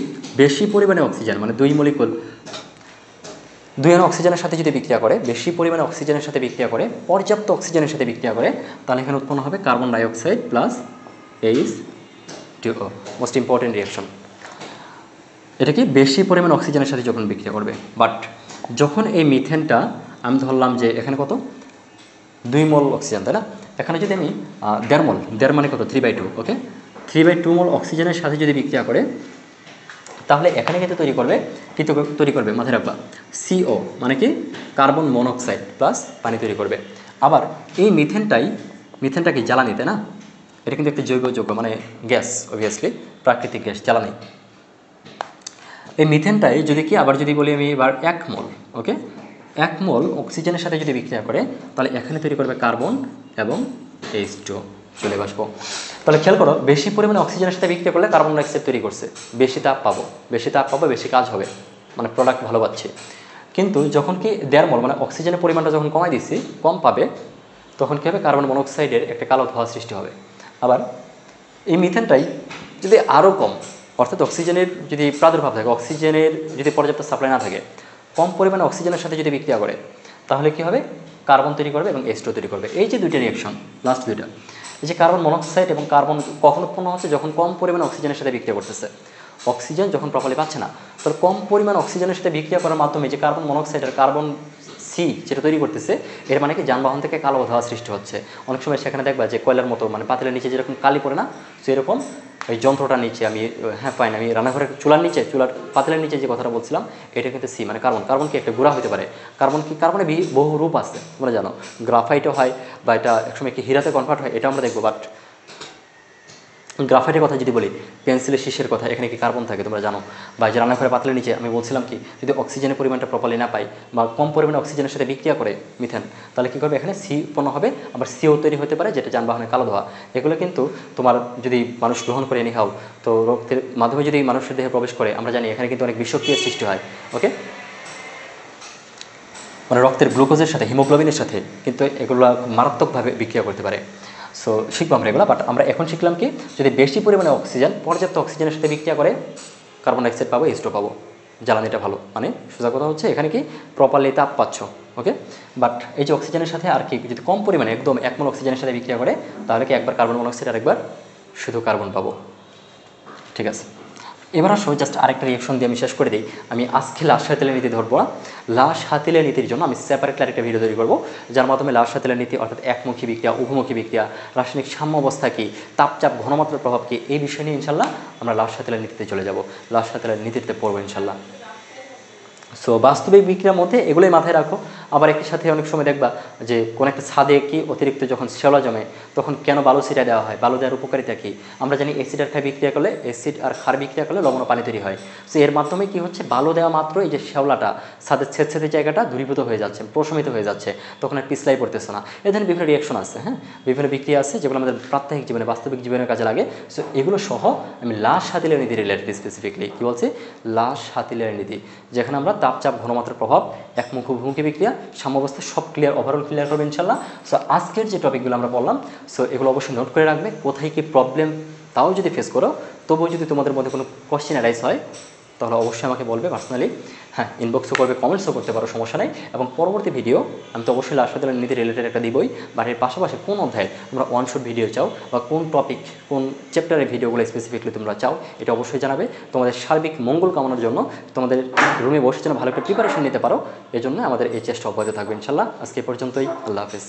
বেশি পরিমাণে অক্সিজেন মানে 2 মলিকুল 2 অণু অক্সিজেনের সাথে যদি বিক্রিয়া করে, বেশি পরিমাণে অক্সিজেনের সাথে বিক্রিয়া করে, পর্যাপ্ত অক্সিজেনের সাথে বিক্রিয়া করে, তাহলে এখানে উৎপন্ন হবে carbon dioxide plus H2O, most important reaction. এটা কি বেশি পরিমাণ অক্সিজেনের সাথে যখন বিক্রিয়া করবে, বাট যখন এই মিথেনটা আমি ধরলাম যে এখানে কত 2 মোল অক্সিজেন, তাই না? এখানে যদি আমি 1.5 মোল, 1.5 মানে কত 3/2, ওকে, 3/2 মোল অক্সিজেনের সাথে যদি বিক্রিয়া করে, তাহলে এখানে কিন্তু তৈরি করবে মাথায় রাখবা CO, মানে কি কার্বন মনোক্সাইড প্লাস পানি তৈরি করবে। আবার এই মিথেনটা কি জ্বালানি, তাই না? এটা কিন্তু একটি জৈব যৌগ মানে গ্যাস, অবভিয়াসলি প্রাকৃতিক গ্যাস, জ্বালানি। এই মিথেনটাই যদি কি আবার যদি বলি আমি এবার 1 মোল, ওকে, 1 মোল অক্সিজেনের সাথে যদি বিক্রিয়া করে, তাহলে এখানে তৈরি করবে কার্বন এবং H2O, চলে আসবো। তাহলে খেয়াল করো, বেশি পরিমাণে অক্সিজেনের সাথে বিক্রিয়া করলে কার্বন ডাইঅক্সাইড তৈরি করছে, বেশি তাপ পাবো, বেশি কাজ হবে, মানে প্রোডাক্ট ভালো পাচ্ছে। কিন্তু যখন কি 1.5 মোল মানে অক্সিজেনের পরিমাণটা যখন কমাই দিচ্ছি, কম পাবে, তখন কী হবে, কার্বন মনোক্সাইডের একটা কালো ধোঁয়া সৃষ্টি হবে। আবার এই মিথেনটাই যদি আরও কম, অর্থাৎ অক্সিজেনের যদি প্রাদুর্ভাব থাকে, অক্সিজেনের যদি পর্যাপ্ত সাপ্লাই না থাকে, কম পরিমাণে অক্সিজেনের সাথে যদি বিক্রিয়া করে, তাহলে কি হবে, কার্বন তৈরি করবে এবং H2O তৈরি করবে। এই যে দুইটা রিঅ্যাকশন, লাস্ট দুইটা, এই যে কার্বন মনোক্সাইড এবং কার্বন কখন উৎপন্ন হচ্ছে, যখন কম পরিমাণে অক্সিজেনের সাথে বিক্রিয়া করতেছে। অক্সিজেন যখন প্রপারলি পাচ্ছে না, তাহলে কম পরিমাণ অক্সিজেনের সাথে বিক্রিয়া করার মাধ্যমে যে কার্বন মনোক্সাইড আর কার্বন সি যেটা তৈরি করতেছে, এর মানে কি যানবাহন থেকে কালো ধোঁয়া সৃষ্টি হচ্ছে। অনেক সময় সেখানে দেখবা যে কয়লার মতো মানে পাতিলের নিচে যেরকম কালি পড়ে না, সেরকম ওই যন্ত্রটার নিচে আমি, হ্যাঁ ফাইন, আমি রান্নাঘরের চুলার পাতিলের নিচে যে কথাটা বলছিলাম, এটা কিন্তু সি মানে কার্বন কি একটা গুঁড়া হতে পারে। কার্বনে বহু রূপ আছে, তোমরা জানো, গ্রাফাইটও হয়, বা এটা একসময় কি হীরাতে কনভার্ট হয়, এটা আমরা দেখবো। বাট গ্রাফাইটের কথা যদি বলি, পেন্সিলের শীষের কথা, এখানে কি কার্বন থাকে তোমরা জানো। বা যে রান্নাঘরে পাতলের নিচে আমি বলছিলাম কি, যদি অক্সিজেনের পরিমাণটা প্রপারলি না পাই বা কম পরিমাণে অক্সিজেনের সাথে বিক্রিয়া করে মিথেন, তাহলে কী করবে, এখানে সি উৎপন্ন হবে, আবার CO তৈরি হতে পারে, যেটা যানবাহনের কালো ধোঁয়া। এগুলো কিন্তু তোমার যদি মানুষ গ্রহণ করে এনি হাও, তো রক্তের মাধ্যমে যদি মানুষের দেহে প্রবেশ করে, আমরা জানি এখানে কিন্তু অনেক বিষক্রিয়ার সৃষ্টি হয়, ওকে, মানে রক্তের গ্লুকোজের সাথে, হিমোগ্লোবিনের সাথে কিন্তু এগুলো মারাত্মকভাবে বিক্রিয়া করতে পারে। সো শিখবো আমরা এগুলো, বাট আমরা এখন শিখলাম কি, যদি বেশি পরিমাণে অক্সিজেন পর্যাপ্ত অক্সিজেনের সাথে বিক্রিয়া করে, কার্বন ডাইঅক্সাইড পাবো, H2O পাবো, জ্বালানিটা ভালো। মানে সোজা কথা হচ্ছে এখানে কি প্রপারলি তাপ পাচ্ছ, ওকে। বাট এই যে অক্সিজেনের সাথে আর কি যদি কম পরিমাণে একদম 1 মোল অক্সিজেনের সাথে বিক্রিয়া করে, তাহলে কি একবার কার্বন মনোক্সাইড আর একবার শুধু কার্বন পাবো। ঠিক আছে, এবার আসো জাস্ট আরেকটা রিয়েকশন দিয়ে আমি শেষ করে দিই। আমি আজকে লাশ হাতিলের নীতি ধরবো না, লাশ হাতিলের নীতির জন্য আমি সেপারেটলি আরেকটা ভিডিও তৈরি করবো, যার মাধ্যমে লাশ হাতিলের নীতি অর্থাৎ একমুখী বিক্রিয়া, উভমুখী বিক্রিয়া, রাসায়নিক সাম্য অবস্থা কী, তাপচাপ ঘনমাত্রার প্রভাব কী, এই বিষয় নিয়ে ইনশাল্লাহ আমরা লাশ হাতিলের নীতিতে চলে যাব, লাশ হাতিলের নীতিতে পড়বো ইনশাল্লাহ। সো বাস্তবিক বিক্রিয়ার মধ্যে এগুলোই মাথায় রাখো। আবার একই সাথে অনেক সময় দেখবা যে কোনো একটা ছাদে কি অতিরিক্ত যখন শ্যাওলা জমে তখন কেন বালু ছিটা দেওয়া হয়, বালু দেওয়ার উপকারিতা কী? আমরা জানি অ্যাসিড আর ক্ষার বিক্রিয়া করলে, অ্যাসিড আর ক্ষার বিক্রিয়া করলে লবণ ও পানি তৈরি হয়। সো এর মাধ্যমে কী হচ্ছে, বালু দেওয়া মাত্র এই যে শ্যাওলাটা ছাদের ছেদছেদে জায়গাটা দূরীভূত হয়ে যাচ্ছে, প্রশমিত হয়ে যাচ্ছে, তখন আর পিছলাই পড়তেছে না। এ ধরনের বিভিন্ন রিয়াকশন আছে, হ্যাঁ, বিভিন্ন বিক্রিয়া আছে যেগুলো আমাদের প্রাত্যহিক জীবনে, বাস্তবিক জীবনের কাজে লাগে। সো এগুলো সহ আমি লাশ হাতিলের নীতি রিলেটেড স্পেসিফিকলি কী বলছি, লাশ হাতিলের নীতি, যেখানে আমরা তাপচাপ ঘনমাত্রার প্রভাব, একমুখ উভমুখী বিক্রিয়া, সাম্যাবস্থা সব ক্লিয়ার, ওভারঅল ক্লিয়ার করবে ইনশাল্লাহ। সো আজকের যে টপিকগুলো আমরা বললাম, সো এগুলো অবশ্যই নোট করে রাখবে। কোথায় কী প্রবলেম তাও যদি ফেস করো, তবুও যদি তোমাদের মধ্যে কোনো কোয়েশ্চেন অ্যারাইজ হয় তাহলে অবশ্যই আমাকে বলবে পার্সোনালি, হ্যাঁ, ইনবক্সও করবে, কমেন্টসও করতে পারো, সমস্যা নেই। এবং পরবর্তী ভিডিও আমি তো অবশ্যই লাশ হাতিলের নীতি রিলেটেড একটা দিবই, বাট এর পাশাপাশি কোন অধ্যায়ে তোমরা ওয়ান শট ভিডিও চাও বা কোন টপিক, কোন চ্যাপ্টারের ভিডিওগুলো স্পেসিফিকলি তোমরা চাও, এটা অবশ্যই জানাবে। তোমাদের সার্বিক মঙ্গল কামনার জন্য, তোমাদের রুমে বসে যেন ভালো একটা প্রিপারেশন নিতে পারো, এজন্য আমাদের এই চেষ্টা অব্যাহত থাকবে ইনশাল্লাহ। আজকে পর্যন্তই, আল্লাহ হাফেজ।